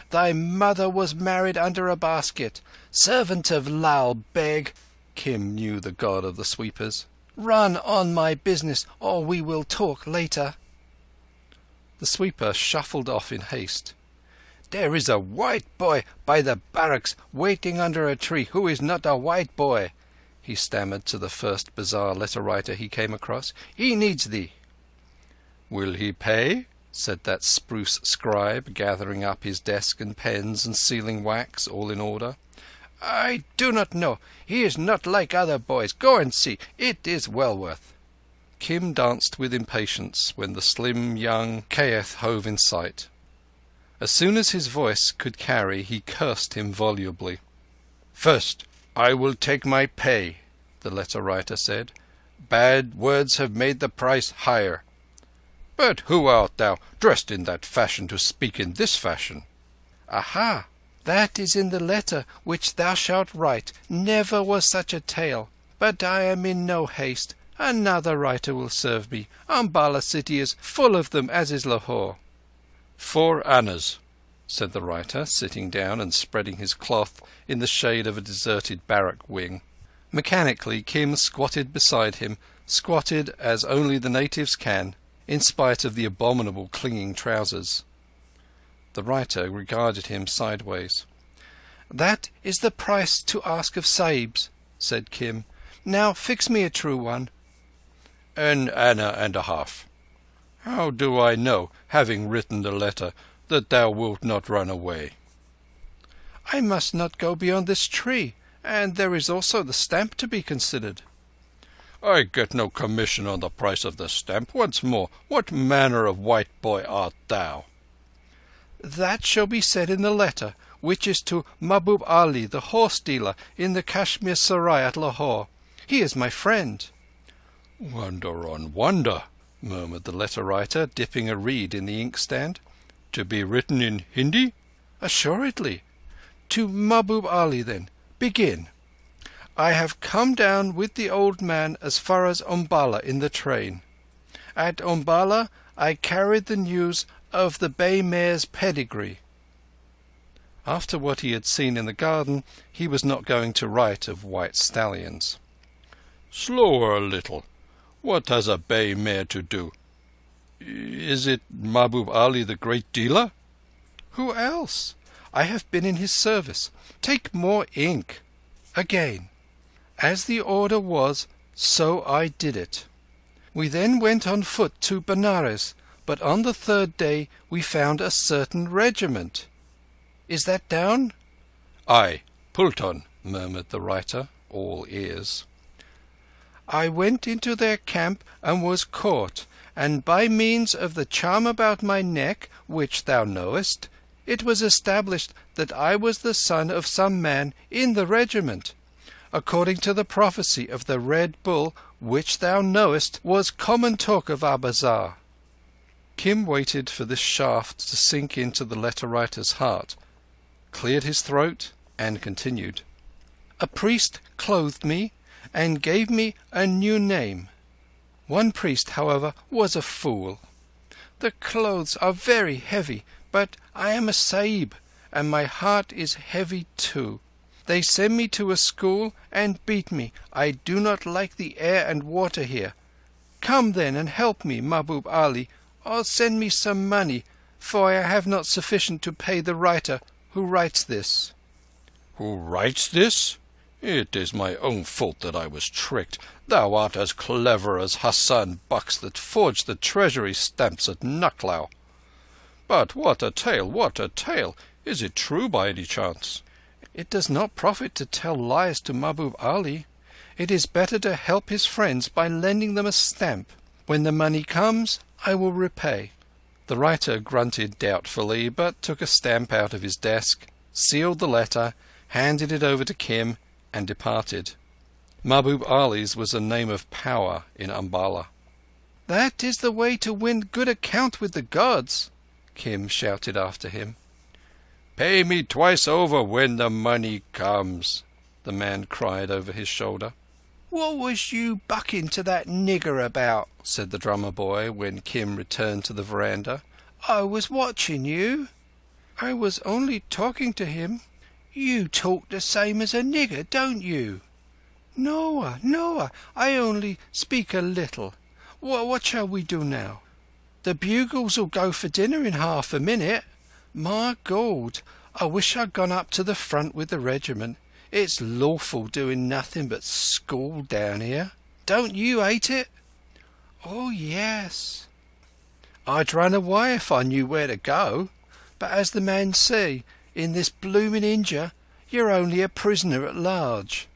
Thy mother was married under a basket. Servant of Lal Beg," Kim knew the god of the sweepers. "Run on my business, or we will talk later." The sweeper shuffled off in haste. "There is a white boy by the barracks waiting under a tree who is not a white boy," he stammered to the first bazaar letter-writer he came across. "He needs thee." "Will he pay?" said that spruce scribe, gathering up his desk and pens and sealing wax, all in order. "I do not know. He is not like other boys. Go and see. It is well worth." Kim danced with impatience when the slim young Kayeth hove in sight. As soon as his voice could carry, he cursed him volubly. "First, I will take my pay," the letter-writer said. "Bad words have made the price higher. But who art thou, dressed in that fashion, to speak in this fashion?" "Aha! That is in the letter which thou shalt write. Never was such a tale. But I am in no haste. Another writer will serve me. Umballa city is full of them, as is Lahore." "4 annas," said the writer, sitting down and spreading his cloth in the shade of a deserted barrack wing. Mechanically, Kim squatted beside him, squatted as only the natives can, in spite of the abominable clinging trousers. The writer regarded him sideways. "That is the price to ask of Sahibs," said Kim. "Now fix me a true one." "1.5 annas. How do I know, having written the letter, that thou wilt not run away?" "I must not go beyond this tree, and there is also the stamp to be considered." "I get no commission on the price of the stamp. Once more, what manner of white boy art thou?" "That shall be said in the letter, which is to Mahbub Ali, the horse-dealer in the Kashmir Sarai at Lahore. He is my friend." "Wonder on wonder," murmured the letter-writer, dipping a reed in the inkstand. "To be written in Hindi?" "Assuredly. To Mahbub Ali, then. Begin. I have come down with the old man as far as Umballa in the train. At Umballa I carried the news of the bay mare's pedigree." After what he had seen in the garden, he was not going to write of white stallions. "Slower a little. What has a bay mare to do? Is it Mahbub Ali, the great dealer?" "Who else? I have been in his service. Take more ink. Again. As the order was, so I did it. We then went on foot to Benares, but on the 3rd day we found a certain regiment. Is that down?" "Aye, Pulton," murmured the writer, all ears. "I went into their camp and was caught, and by means of the charm about my neck, which thou knowest, it was established that I was the son of some man in the regiment, according to the prophecy of the Red Bull, which thou knowest was common talk of our bazaar." Kim waited for this shaft to sink into the letter-writer's heart, cleared his throat, and continued. "A priest clothed me and gave me a new name. One priest, however, was a fool. The clothes are very heavy, but I am a Sahib, and my heart is heavy too. They send me to a school and beat me. I do not like the air and water here. Come then and help me, Mahbub Ali, or send me some money, for I have not sufficient to pay the writer who writes this." "Who writes this? It is my own fault that I was tricked. Thou art as clever as Hassan Bucks that forged the treasury stamps at Nucklao. But what a tale, what a tale! Is it true by any chance?" "It does not profit to tell lies to Mahbub Ali. It is better to help his friends by lending them a stamp. When the money comes, I will repay." The writer grunted doubtfully, but took a stamp out of his desk, sealed the letter, handed it over to Kim, and departed. Mahbub Ali's was a name of power in Umballa. "That is the way to win good account with the gods," Kim shouted after him. "Pay me twice over when the money comes," the man cried over his shoulder. "What was you bucking to that nigger about?" said the drummer boy when Kim returned to the veranda. "I was watching you." "I was only talking to him." "You talk the same as a nigger, don't you?" "Noa, Noa, I only speak a little. What shall we do now?" "The bugles'll go for dinner in half a minute. My God, I wish I'd gone up to the front with the regiment. It's lawful doing nothing but school down here. Don't you hate it?" "Oh, yes." "I'd run away if I knew where to go. But as the man say, in this blooming India, you're only a prisoner at large.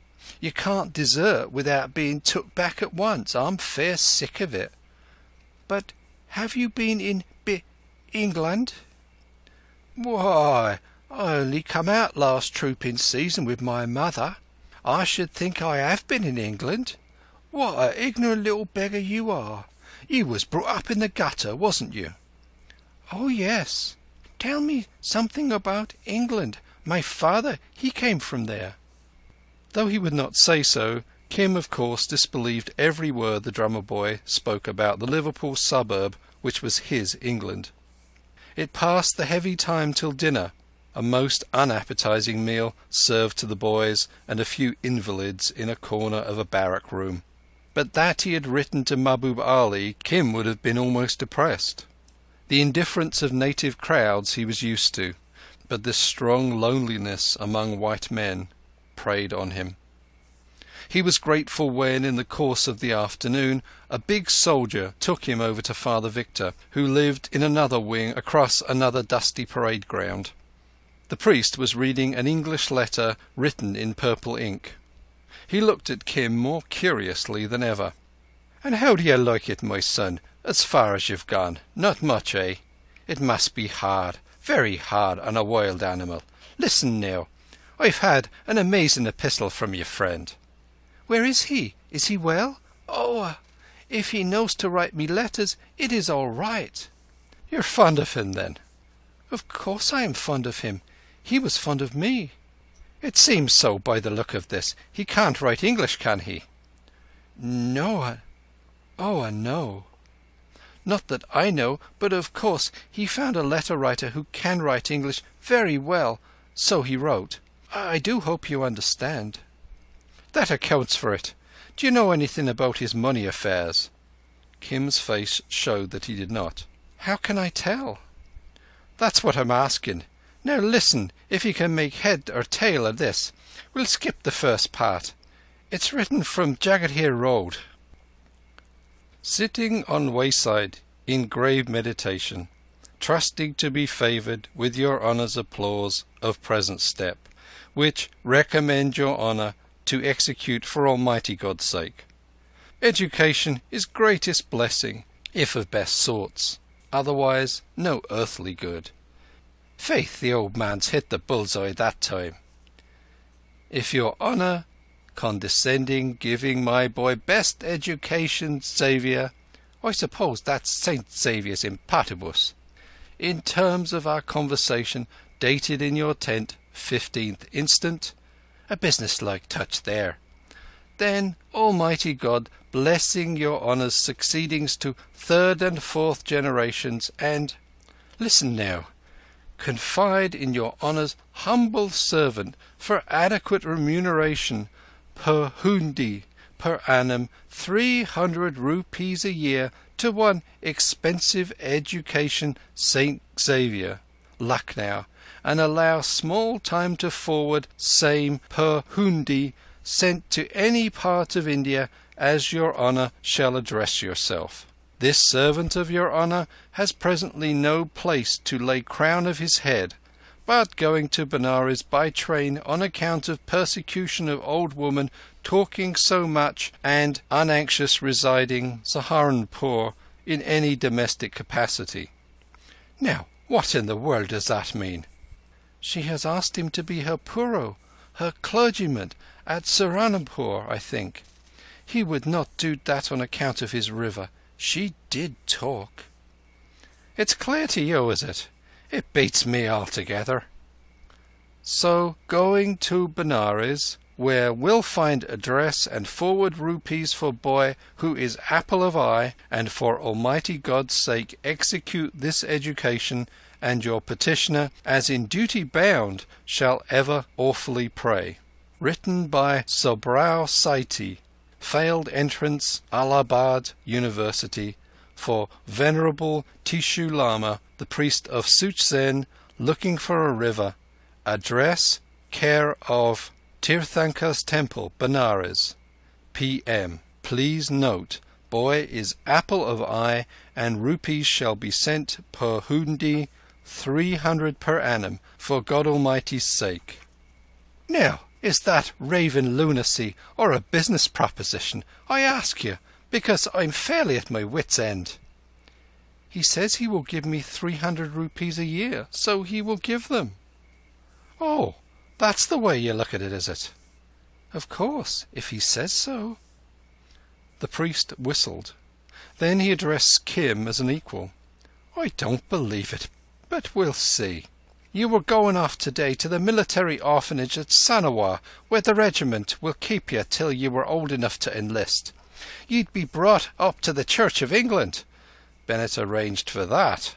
You can't desert without being took back at once. I'm fair sick of it." "But have you been in England?" "Why, I only come out last trooping season with my mother. I should think I have been in England. What a ignorant little beggar you are. You was brought up in the gutter, wasn't you?" "Oh, yes. Tell me something about England. My father, he came from there." Though he would not say so, Kim of course disbelieved every word the drummer boy spoke about the Liverpool suburb which was his England. It passed the heavy time till dinner, a most unappetizing meal served to the boys and a few invalids in a corner of a barrack room. But that he had written to Mahbub Ali, Kim would have been almost depressed. The indifference of native crowds he was used to, but this strong loneliness among white men preyed on him. He was grateful when, in the course of the afternoon, a big soldier took him over to Father Victor, who lived in another wing across another dusty parade ground. The priest was reading an English letter written in purple ink. He looked at Kim more curiously than ever. "And how do you like it, my son, as far as you've gone? Not much, eh? It must be hard, very hard on a wild animal. Listen now. I've had an amazing epistle from your friend." "Where is he? Is he well?" "Oh, if he knows to write me letters, it is all right." "You're fond of him, then?" "Of course I am fond of him. He was fond of me." "It seems so by the look of this. He can't write English, can he?" "No. No. Not that I know, but of course he found a letter-writer who can write English very well, so he wrote. I do hope you understand." "That accounts for it. Do you know anything about his money affairs?" Kim's face showed that he did not. "How can I tell?" "That's what I'm asking. Now listen, if you can make head or tail of this. We'll skip the first part. It's written from Jagadhir Road. Sitting on wayside in grave meditation, trusting to be favoured with your honour's applause of present step, which recommend your honour to execute for Almighty God's sake. Education is greatest blessing, if of best sorts, otherwise no earthly good. Faith, the old man's hit the bull's-eye that time. If your honour, condescending, giving my boy best education, Xavier, I suppose that's Saint Xavier's in patibus, in terms of our conversation dated in your tent 15th instant, a business-like touch there, then Almighty God blessing your honour's succeedings to 3rd and 4th generations, and, listen now, confide in your honour's humble servant for adequate remuneration per hundi per annum 300 rupees a year to one expensive education St. Xavier, Lucknow, and allow small time to forward same per hundi sent to any part of India as your honour shall address yourself. This servant of your honour has presently no place to lay crown of his head, but going to Benares by train on account of persecution of old woman talking so much and unanxious residing Saharanpur in any domestic capacity. Now, what in the world does that mean? She has asked him to be her puro, her clergyman, at Saharanpur, I think. He would not do that on account of his river. She did talk. It's clear to you, is it? It beats me altogether. So, going to Benares, where we'll find address and forward rupees for boy who is apple of eye, and for Almighty God's sake execute this education, and your petitioner, as in duty bound, shall ever awfully pray. Written by Sobrao Saiti, failed entrance Allahabad University, for Venerable Tishu Lama, the priest of Suchzen, looking for a river. Address, care of Tirthankar's Temple, Benares. P.M. Please note, boy is apple of eye, and rupees shall be sent per hundi 300 per annum, for God Almighty's sake. Now, is that raving lunacy or a business proposition? I ask you, because I'm fairly at my wit's end. He says he will give me 300 rupees a year, so he will give them. Oh, that's the way you look at it, is it? Of course, if he says so. The priest whistled. Then he addressed Kim as an equal. I don't believe it, but we'll see. You were going off today to the military orphanage at Sanawar, where the regiment will keep you till you were old enough to enlist. You'd be brought up to the Church of England. Bennett arranged for that.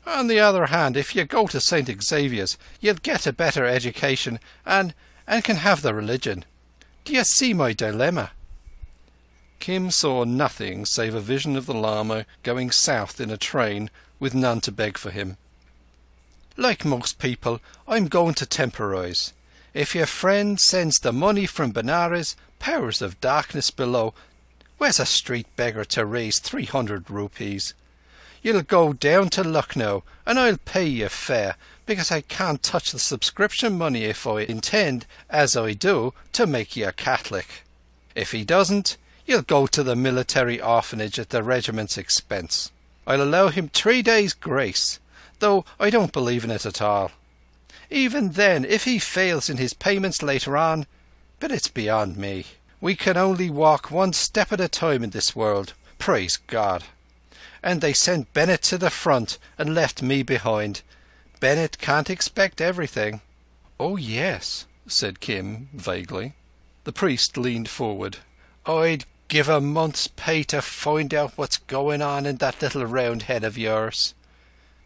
On the other hand, if you go to St. Xavier's, you'll get a better education and can have the religion. Do you see my dilemma? Kim saw nothing save a vision of the Lama going south in a train with none to beg for him. Like most people, I'm going to temporize. If your friend sends the money from Benares, powers of darkness below, where's a street beggar to raise 300 rupees? You'll go down to Lucknow, and I'll pay you fare, because I can't touch the subscription money if I intend, as I do, to make you a Catholic. If he doesn't, you'll go to the military orphanage at the regiment's expense. I'll allow him 3 days' grace, though I don't believe in it at all. Even then, if he fails in his payments later on, but it's beyond me. We can only walk one step at a time in this world, praise God. And they sent Bennett to the front and left me behind. Bennett can't expect everything. Oh, yes, said Kim vaguely. The priest leaned forward. I'd give a month's pay to find out what's going on in that little round head of yours.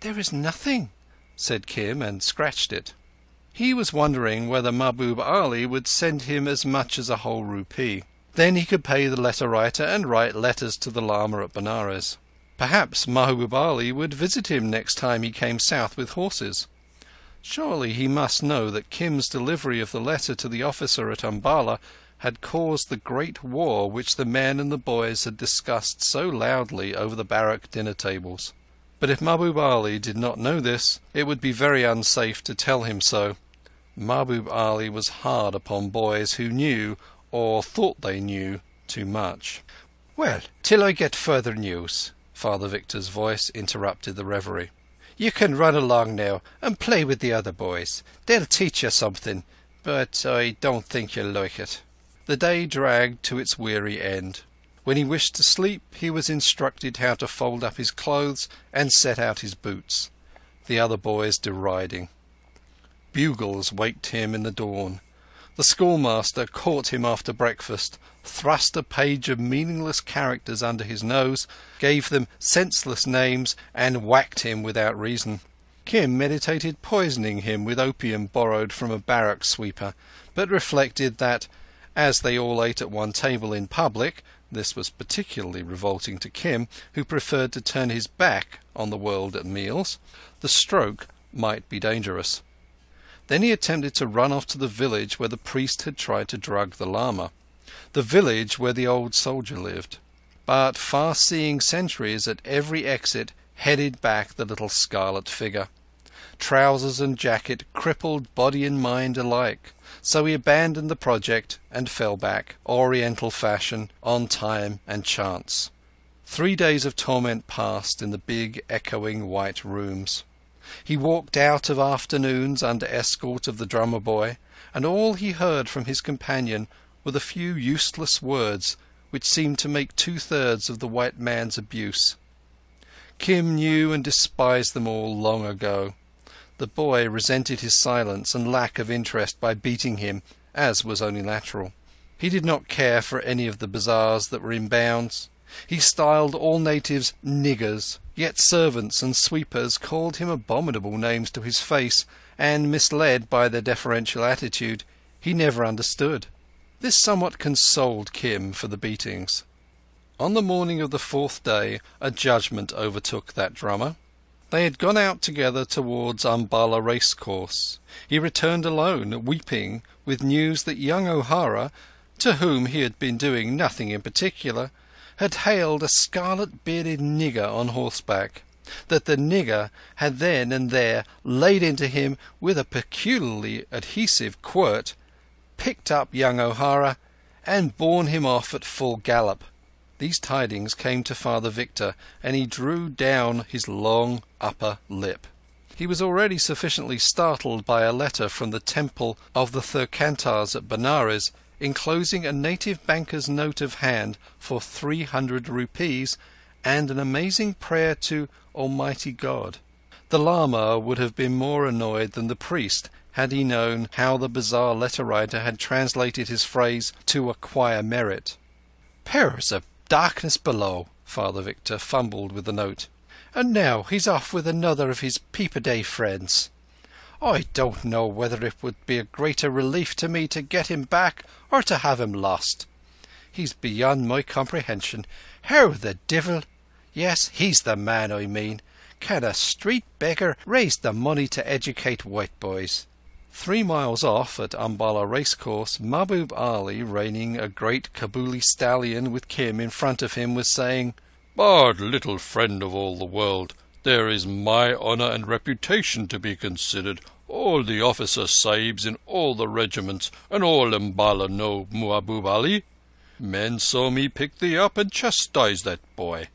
There is nothing, said Kim, and scratched it. He was wondering whether Mahbub Ali would send him as much as a whole rupee. Then he could pay the letter writer and write letters to the Lama at Benares. Perhaps Mahbub Ali would visit him next time he came south with horses. Surely he must know that Kim's delivery of the letter to the officer at Umballa had caused the great war which the men and the boys had discussed so loudly over the barrack dinner tables. But if Mahbub Ali did not know this, it would be very unsafe to tell him so. Mahbub Ali was hard upon boys who knew, or thought they knew, too much. Well, till I get further news, Father Victor's voice interrupted the reverie. You can run along now and play with the other boys. They'll teach you something, but I don't think you'll like it." The day dragged to its weary end. When he wished to sleep, he was instructed how to fold up his clothes and set out his boots, the other boys deriding. Bugles waked him in the dawn. The schoolmaster caught him after breakfast, thrust a page of meaningless characters under his nose, gave them senseless names, and whacked him without reason. Kim meditated poisoning him with opium borrowed from a barrack sweeper, but reflected that, as they all ate at one table in public, this was particularly revolting to Kim, who preferred to turn his back on the world at meals. The stroke might be dangerous. Then he attempted to run off to the village where the priest had tried to drug the lama, the village where the old soldier lived. But far-seeing sentries at every exit headed back the little scarlet figure. Trousers and jacket crippled body and mind alike, so he abandoned the project and fell back, Oriental fashion, on time and chance. 3 days of torment passed in the big, echoing white rooms. He walked out of afternoons under escort of the drummer boy, and all he heard from his companion were the few useless words which seemed to make 2/3 of the white man's abuse. Kim knew and despised them all long ago. The boy resented his silence and lack of interest by beating him, as was only natural. He did not care for any of the bazaars that were in bounds. He styled all natives niggers, yet servants and sweepers called him abominable names to his face, and, misled by their deferential attitude, he never understood. This somewhat consoled Kim for the beatings. On the morning of the 4th day a judgment overtook that drummer. They had gone out together towards Umballa racecourse. He returned alone, weeping, with news that young O'Hara, to whom he had been doing nothing in particular, had hailed a scarlet-bearded nigger on horseback, that the nigger had then and there laid into him with a peculiarly adhesive quirt, picked up young O'Hara, and borne him off at full gallop. These tidings came to Father Victor, and he drew down his long upper lip. He was already sufficiently startled by a letter from the temple of the Thirkantars at Benares, enclosing a native banker's note of hand for 300 rupees and an amazing prayer to Almighty God. The Lama would have been more annoyed than the priest had he known how the bizarre letter-writer had translated his phrase "to acquire merit." "Powers of darkness below!" Father Victor fumbled with the note. "And now he's off with another of his peep-a-day friends. I don't know whether it would be a greater relief to me to get him back or to have him lost. He's beyond my comprehension. How the devil— Yes, he's the man I mean. Can a street beggar raise the money to educate white boys?" 3 miles off, at Umballa racecourse, Mahbub Ali, reining a great Kabuli stallion with Kim in front of him, was saying, "But, little friend of all the world, there is my honour and reputation to be considered. All the officer sahibs in all the regiments and all Umballa know Mahbub Ali. Men saw me pick thee up and chastise that boy.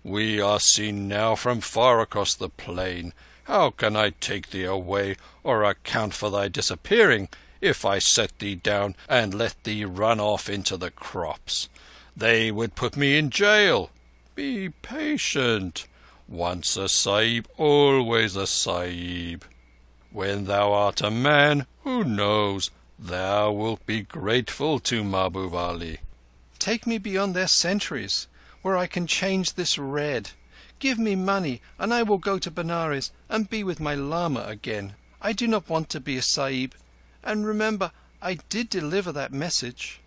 We are seen now from far across the plain. How can I take thee away or account for thy disappearing if I set thee down and let thee run off into the crops? They would put me in jail. Be patient. Once a sahib, always a sahib. When thou art a man, who knows, thou wilt be grateful to Mahbub Ali." "Take me beyond their sentries, where I can change this red. Give me money, and I will go to Benares and be with my Lama again. I do not want to be a Sahib. And remember, I did deliver that message."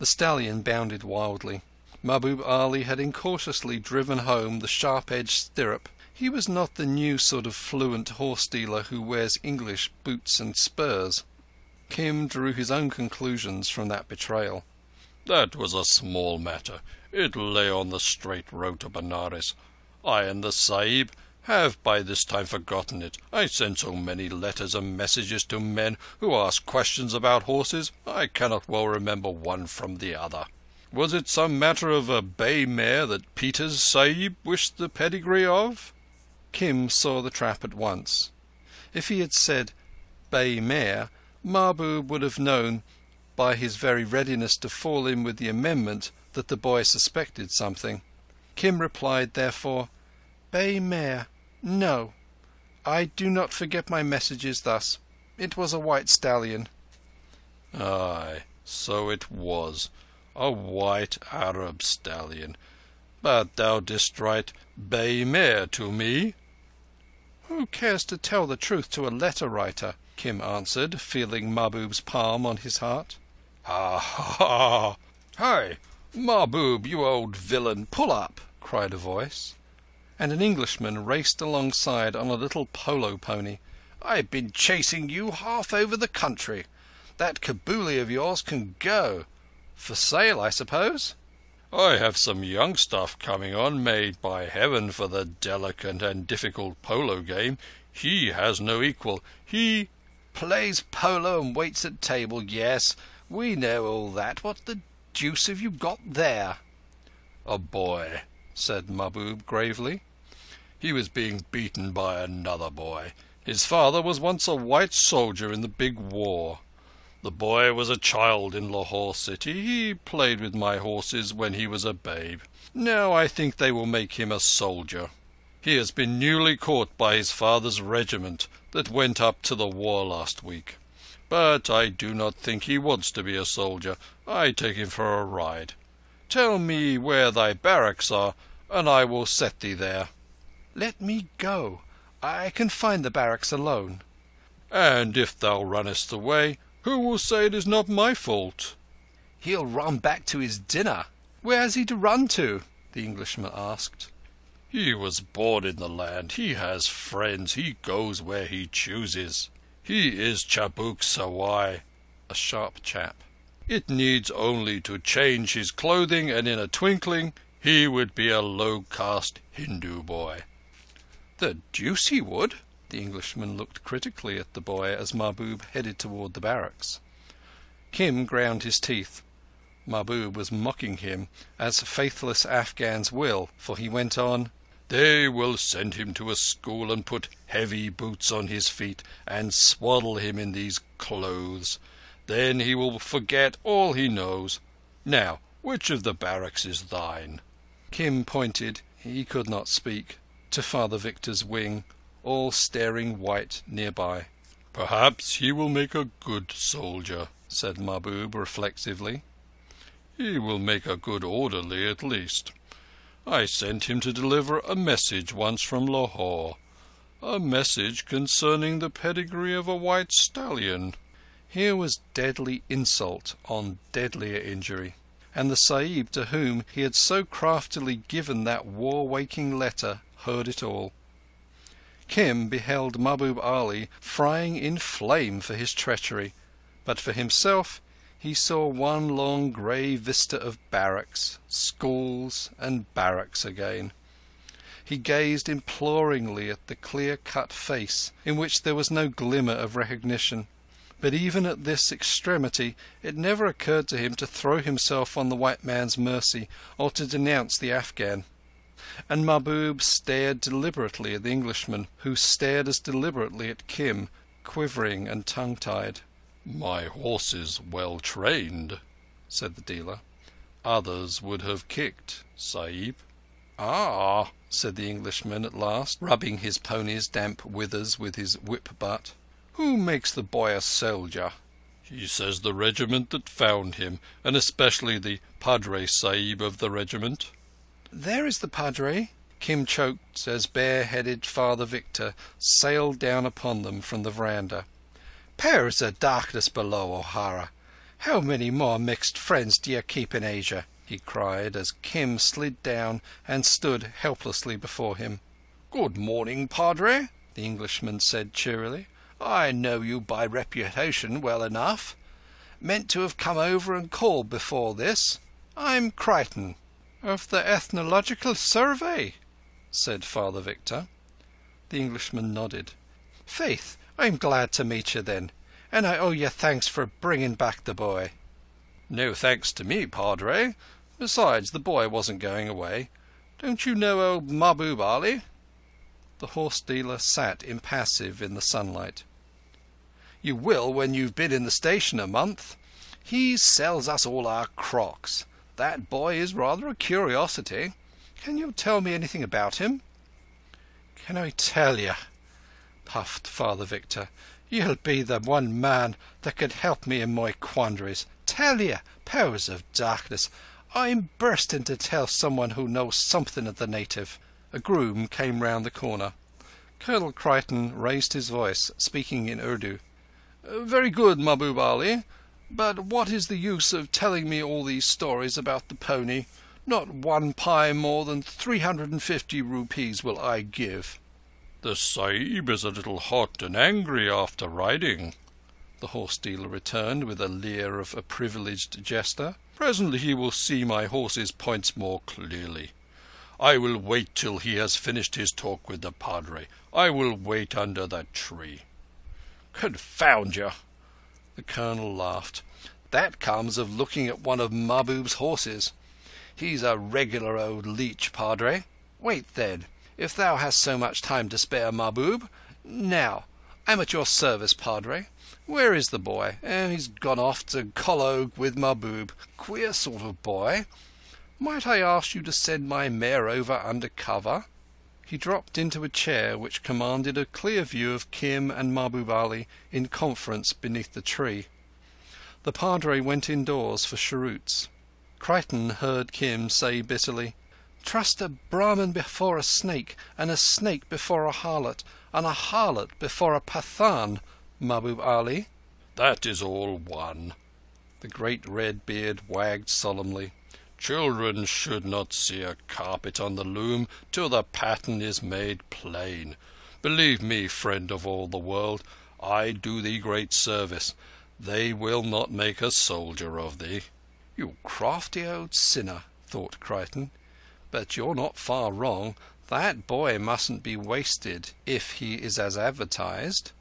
The stallion bounded wildly. Mahbub Ali had incautiously driven home the sharp-edged stirrup. He was not the new sort of fluent horse-dealer who wears English boots and spurs. Kim drew his own conclusions from that betrayal. "That was a small matter. It lay on the straight road to Benares. I and the Sahib have by this time forgotten it. I send so many letters and messages to men who ask questions about horses, I cannot well remember one from the other. Was it some matter of a bay mare that Peters Sahib wished the pedigree of?" Kim saw the trap at once. If he had said bay mare, Mahbub would have known by his very readiness to fall in with the amendment that the boy suspected something. Kim replied, therefore, "Bay mare, no. I do not forget my messages thus. It was a white stallion." "Aye, so it was. A white Arab stallion. But thou didst write bay mare to me." "Who cares to tell the truth to a letter writer?" Kim answered, feeling Mahbub's palm on his heart. "Ha ha! Hi, Mahbub, you old villain, pull up!" cried a voice, and an Englishman raced alongside on a little polo pony. "I've been chasing you half over the country. That Kabuli of yours can go. For sale, I suppose?" "I have some young stuff coming on, made by heaven for the delicate and difficult polo game. He has no equal. He—" "Plays polo and waits at table, yes. We know all that. What the deuce have you got there?" "A boy," said Mahbub gravely. "He was being beaten by another boy. His father was once a white soldier in the big war. The boy was a child in Lahore city. He played with my horses when he was a babe. Now I think they will make him a soldier. He has been newly caught by his father's regiment that went up to the war last week. But I do not think he wants to be a soldier. I take him for a ride. Tell me where thy barracks are, and I will set thee there." "Let me go. I can find the barracks alone." "And if thou runnest away, who will say it is not my fault?" "He'll run back to his dinner." "Where has he to run to?" the Englishman asked. "He was born in the land. He has friends. He goes where he chooses. He is Chabuk Sawai, a sharp chap. It needs only to change his clothing, and in a twinkling he would be a low-caste Hindu boy." "The deuce he would!" The Englishman looked critically at the boy as Mahbub headed toward the barracks. Kim ground his teeth. Mahbub was mocking him, as faithless Afghans will, for he went on, "They will send him to a school and put heavy boots on his feet and swaddle him in these clothes. Then he will forget all he knows. Now, which of the barracks is thine?" Kim pointed—he could not speak—to Father Victor's wing, all staring white nearby. "Perhaps he will make a good soldier," said Mahbub reflectively. "He will make a good orderly at least. I sent him to deliver a message once from Lahore. A message concerning the pedigree of a white stallion." Here was deadly insult on deadlier injury, and the Sahib to whom he had so craftily given that war-waking letter heard it all. Kim beheld Mahbub Ali frying in flame for his treachery, but for himself he saw one long grey vista of barracks, schools, and barracks again. He gazed imploringly at the clear-cut face, in which there was no glimmer of recognition. But even at this extremity it never occurred to him to throw himself on the white man's mercy or to denounce the Afghan. And Mahbub stared deliberately at the Englishman, who stared as deliberately at Kim, quivering and tongue-tied. "My horse is well trained," said the dealer. "Others would have kicked, Sahib." "Ah," said the Englishman at last, rubbing his pony's damp withers with his whip-butt. "Who makes the boy a soldier?" "He says the regiment that found him, and especially the Padre Sahib of the regiment." "There is the Padre." Kim choked as bare-headed Father Victor sailed down upon them from the veranda. "Powers the darkness below, O'Hara! How many more mixed friends do you keep in Asia?" he cried as Kim slid down and stood helplessly before him. "Good morning, Padre," the Englishman said cheerily. "I know you by reputation well enough. Meant to have come over and called before this. I'm Crichton." "Of the Ethnological Survey," said Father Victor. The Englishman nodded. "Faith, I'm glad to meet you then, and I owe you thanks for bringing back the boy." "No thanks to me, Padre. Besides, the boy wasn't going away. Don't you know old Mahbub Ali?" The horse-dealer sat impassive in the sunlight. "You will when you've been in the station a month. He sells us all our crocks. That boy is rather a curiosity. Can you tell me anything about him?" "Can I tell you?" puffed Father Victor. "You'll be the one man that could help me in my quandaries. Tell you? Powers of darkness! I'm bursting to tell someone who knows something of the native." A groom came round the corner. Colonel Creighton raised his voice, speaking in Urdu. "Very good, Mahbub Ali. But what is the use of telling me all these stories about the pony? Not one pi more than 350 rupees will I give." "The Sahib is a little hot and angry after riding," the horse-dealer returned with a leer of a privileged jester. "Presently he will see my horse's points more clearly. I will wait till he has finished his talk with the Padre. I will wait under that tree." "Confound you!" The Colonel laughed. "That comes of looking at one of Mahbub's horses. He's a regular old leech, Padre. Wait, then, if thou hast so much time to spare, Mahbub. Now, I'm at your service, Padre. Where is the boy? He's gone off to collogue with Mahbub. Queer sort of boy. Might I ask you to send my mare over under cover?" He dropped into a chair which commanded a clear view of Kim and Mahbub Ali in conference beneath the tree. The Padre went indoors for cheroots. Creighton heard Kim say bitterly, "Trust a Brahmin before a snake, and a snake before a harlot, and a harlot before a Pathan, Mahbub Ali." "That is all one." The great red beard wagged solemnly. "Children should not see a carpet on the loom till the pattern is made plain. Believe me, friend of all the world, I do thee great service. They will not make a soldier of thee." "You crafty old sinner," thought Creighton. "But you're not far wrong. That boy mustn't be wasted if he is as advertised."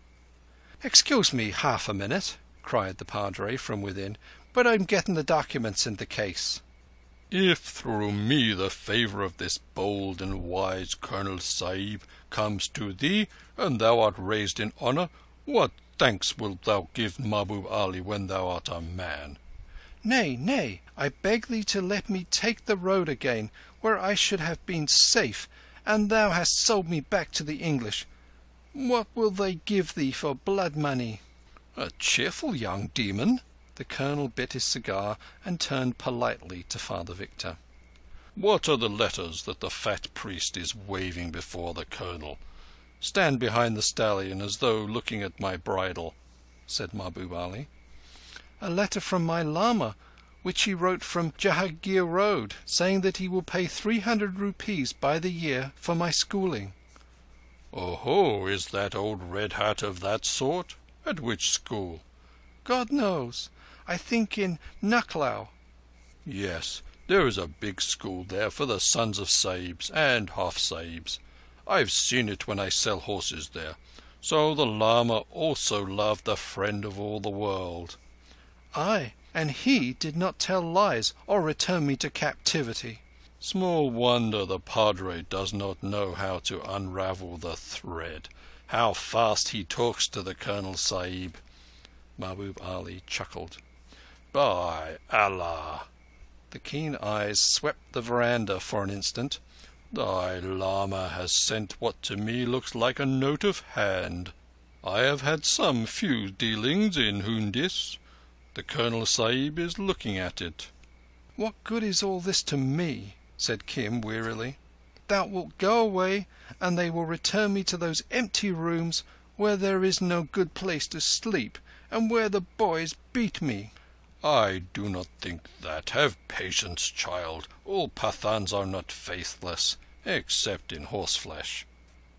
"Excuse me half a minute," cried the Padre from within, "but I'm getting the documents in the case." "If through me the favour of this bold and wise Colonel Sahib comes to thee, and thou art raised in honour, what thanks wilt thou give Mahbub Ali when thou art a man?" "Nay, nay, I beg thee to let me take the road again, where I should have been safe, and thou hast sold me back to the English. What will they give thee for blood money?" "A cheerful young demon." The Colonel bit his cigar and turned politely to Father Victor. "What are the letters that the fat priest is waving before the Colonel? Stand behind the stallion as though looking at my bridle," said Mahbub Ali. "A letter from my Lama, which he wrote from Jahangir Road, saying that he will pay 300 rupees by the year for my schooling." "Oh, is that old red hat of that sort? At which school?" "God knows. I think in Nucklao." "Yes, there is a big school there for the sons of Sahibs and half-Sahibs. I've seen it when I sell horses there. So the Lama also loved the friend of all the world." "Aye, and he did not tell lies or return me to captivity." "Small wonder the Padre does not know how to unravel the thread. How fast he talks to the Colonel Sahib." Mahbub Ali chuckled. "By Allah!" The keen eyes swept the veranda for an instant. "Thy Lama has sent what to me looks like a note of hand. I have had some few dealings in Hundis. The Colonel Sahib is looking at it." "What good is all this to me?" said Kim wearily. "Thou wilt go away, and they will return me to those empty rooms where there is no good place to sleep, and where the boys beat me." "I do not think that. Have patience, child. All Pathans are not faithless, except in horseflesh."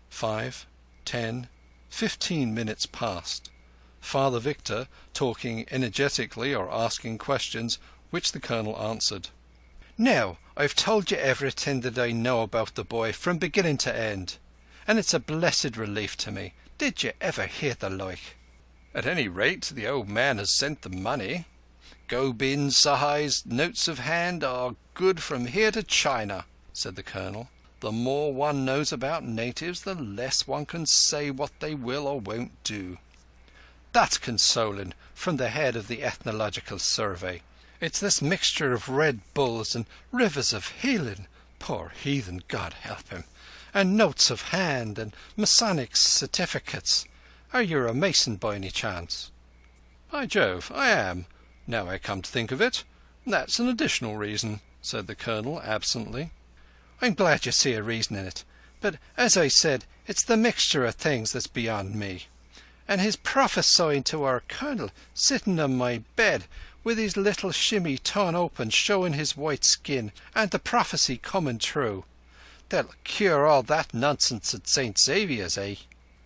5, 10, 15 minutes passed. Father Victor talking energetically or asking questions, which the Colonel answered. "Now, I've told you everything that I know about the boy from beginning to end, and it's a blessed relief to me. Did you ever hear the like?" "At any rate, the old man has sent the money. Gobind Sahai's notes of hand are good from here to China," said the Colonel. The more one knows about natives, the less one can say what they will or won't do." "That's consoling from the head of the Ethnological Survey. It's this mixture of Red Bulls and rivers of healing, poor heathen, God help him, and notes of hand and Masonic certificates. Are you a Mason by any chance?" "By Jove, I am, now I come to think of it. That's an additional reason," said the Colonel absently. "I'm glad you see a reason in it. But, as I said, it's the mixture of things that's beyond me. And his prophesying to our Colonel, sitting on my bed, with his little shimmy torn open, showing his white skin, and the prophecy coming true. They'll cure all that nonsense at St. Xavier's, eh?"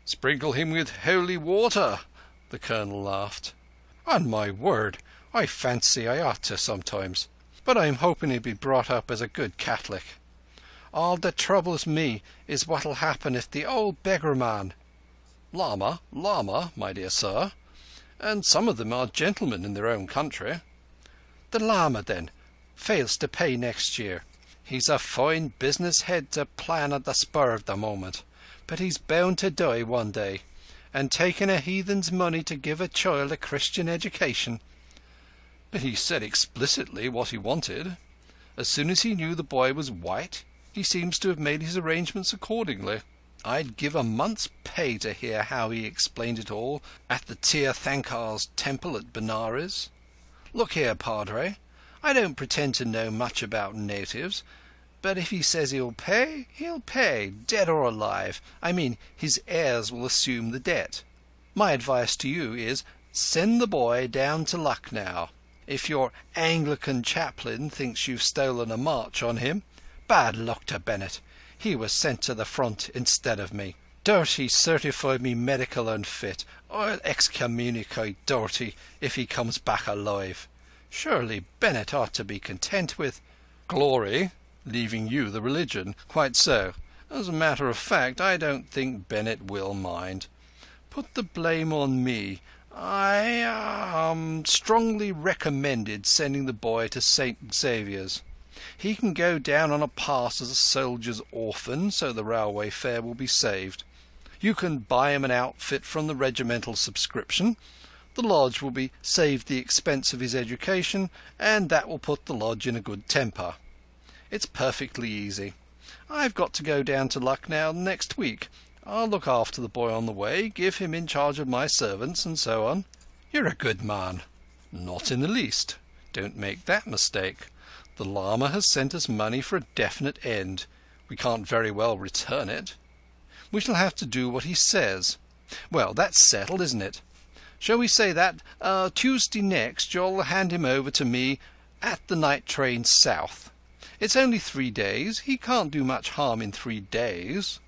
"Sprinkle him with holy water," the Colonel laughed. "On my word, I fancy I ought to sometimes. But I'm hoping he'll be brought up as a good Catholic. All that troubles me is what'll happen if the old beggar-man—" Lama, my dear sir. And some of them are gentlemen in their own country." "The Lama, then, fails to pay next year. He's a fine business head to plan at the spur of the moment, but he's bound to die one day, and taking a heathen's money to give a child a Christian education." "But he said explicitly what he wanted. As soon as he knew the boy was white, he seems to have made his arrangements accordingly. I'd give a month's pay to hear how he explained it all at the Tirthankar's temple at Benares. Look here, Padre, I don't pretend to know much about natives, but if he says he'll pay, he'll pay, dead or alive. I mean, his heirs will assume the debt. My advice to you is, send the boy down to Lucknow. If your Anglican chaplain thinks you've stolen a march on him, bad luck to Bennett. He was sent to the front instead of me. Doherty certified me medical unfit. I'll excommunicate Doherty if he comes back alive. Surely Bennett ought to be content with—" "Glory, leaving you the religion. Quite so. As a matter of fact, I don't think Bennett will mind. Put the blame on me. I strongly recommended sending the boy to St. Xavier's. He can go down on a pass as a soldier's orphan, so the railway fare will be saved. You can buy him an outfit from the regimental subscription. The lodge will be saved the expense of his education, and that will put the lodge in a good temper. It's perfectly easy. I've got to go down to Lucknow next week. I'll look after the boy on the way, give him in charge of my servants, and so on." "You're a good man." "Not in the least. Don't make that mistake. The Lama has sent us money for a definite end. We can't very well return it. We shall have to do what he says. Well, that's settled, isn't it? Shall we say that Tuesday next you'll hand him over to me at the night train south? It's only 3 days. He can't do much harm in 3 days."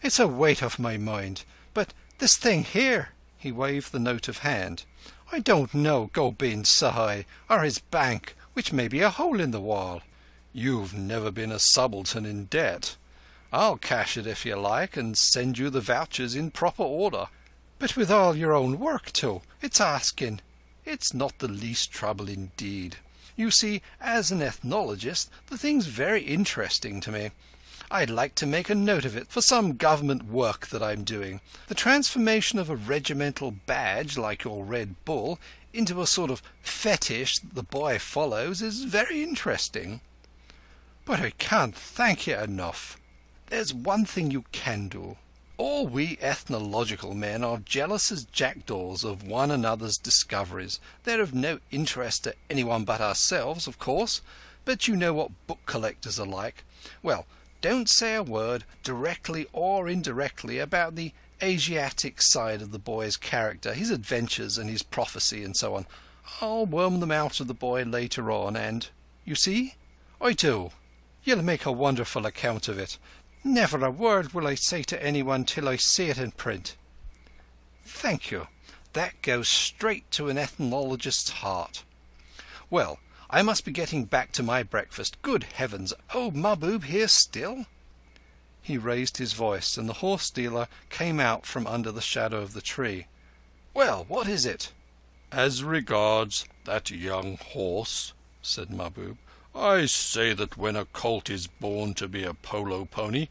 "It's a weight off my mind. But this thing here," he waved the note of hand. "I don't know Gobind Sahai or his bank, which may be a hole in the wall." "You've never been a subaltern in debt. I'll cash it if you like, and send you the vouchers in proper order." "But with all your own work too, it's asking." "It's not the least trouble indeed. You see, as an ethnologist, the thing's very interesting to me. I'd like to make a note of it for some government work that I'm doing. The transformation of a regimental badge, like your Red Bull, into a sort of fetish that the boy follows is very interesting." "But I can't thank you enough." "There's one thing you can do. All we ethnological men are jealous as jackdaws of one another's discoveries. They're of no interest to anyone but ourselves, of course, but you know what book collectors are like. Well, don't say a word, directly or indirectly, about the Asiatic side of the boy's character, his adventures and his prophecy and so on. I'll worm them out of the boy later on and— You see? I do. You'll make a wonderful account of it. Never a word will I say to anyone till I see it in print." "Thank you. That goes straight to an ethnologist's heart. Well, I must be getting back to my breakfast. Good heavens! Oh, Mahbub here still?" He raised his voice, and the horse dealer came out from under the shadow of the tree. "Well, what is it?" "As regards that young horse," said Mahbub, I say that when a colt is born to be a polo pony,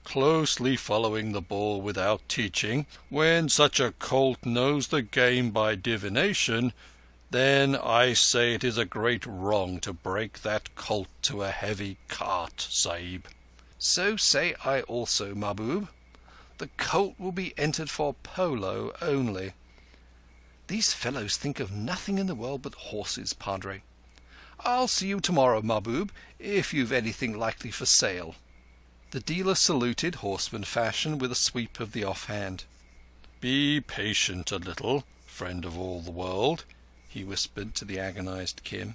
closely following the ball without teaching, when such a colt knows the game by divination, then I say it is a great wrong to break that colt to a heavy cart, Sahib." "So say I also, Mahbub. The colt will be entered for polo only. These fellows think of nothing in the world but horses, Padre. I'll see you tomorrow, Mahbub, if you've anything likely for sale." The dealer saluted, horseman fashion, with a sweep of the offhand. "Be patient a little, friend of all the world," he whispered to the agonized Kim.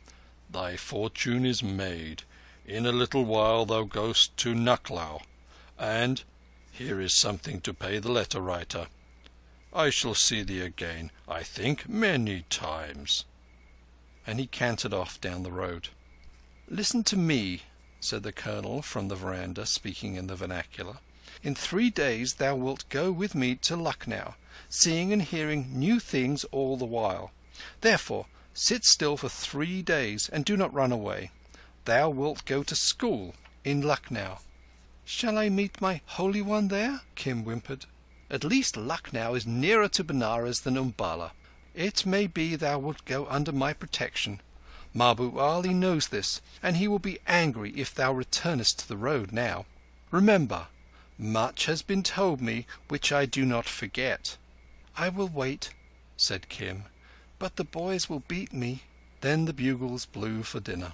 "Thy fortune is made. In a little while thou goest to Nucklao, and here is something to pay the letter writer. I shall see thee again, I think, many times." And he cantered off down the road. "Listen to me," said the Colonel from the veranda, speaking in the vernacular. "In 3 days thou wilt go with me to Lucknow, seeing and hearing new things all the while. Therefore, sit still for 3 days and do not run away. Thou wilt go to school in Lucknow." "Shall I meet my Holy One there?" Kim whimpered. "At least Lucknow is nearer to Benares than Umballa. It may be thou wilt go under my protection. Mahbub Ali knows this, and he will be angry if thou returnest to the road now. Remember, much has been told me which I do not forget." "I will wait," said Kim, "but the boys will beat me." Then the bugles blew for dinner.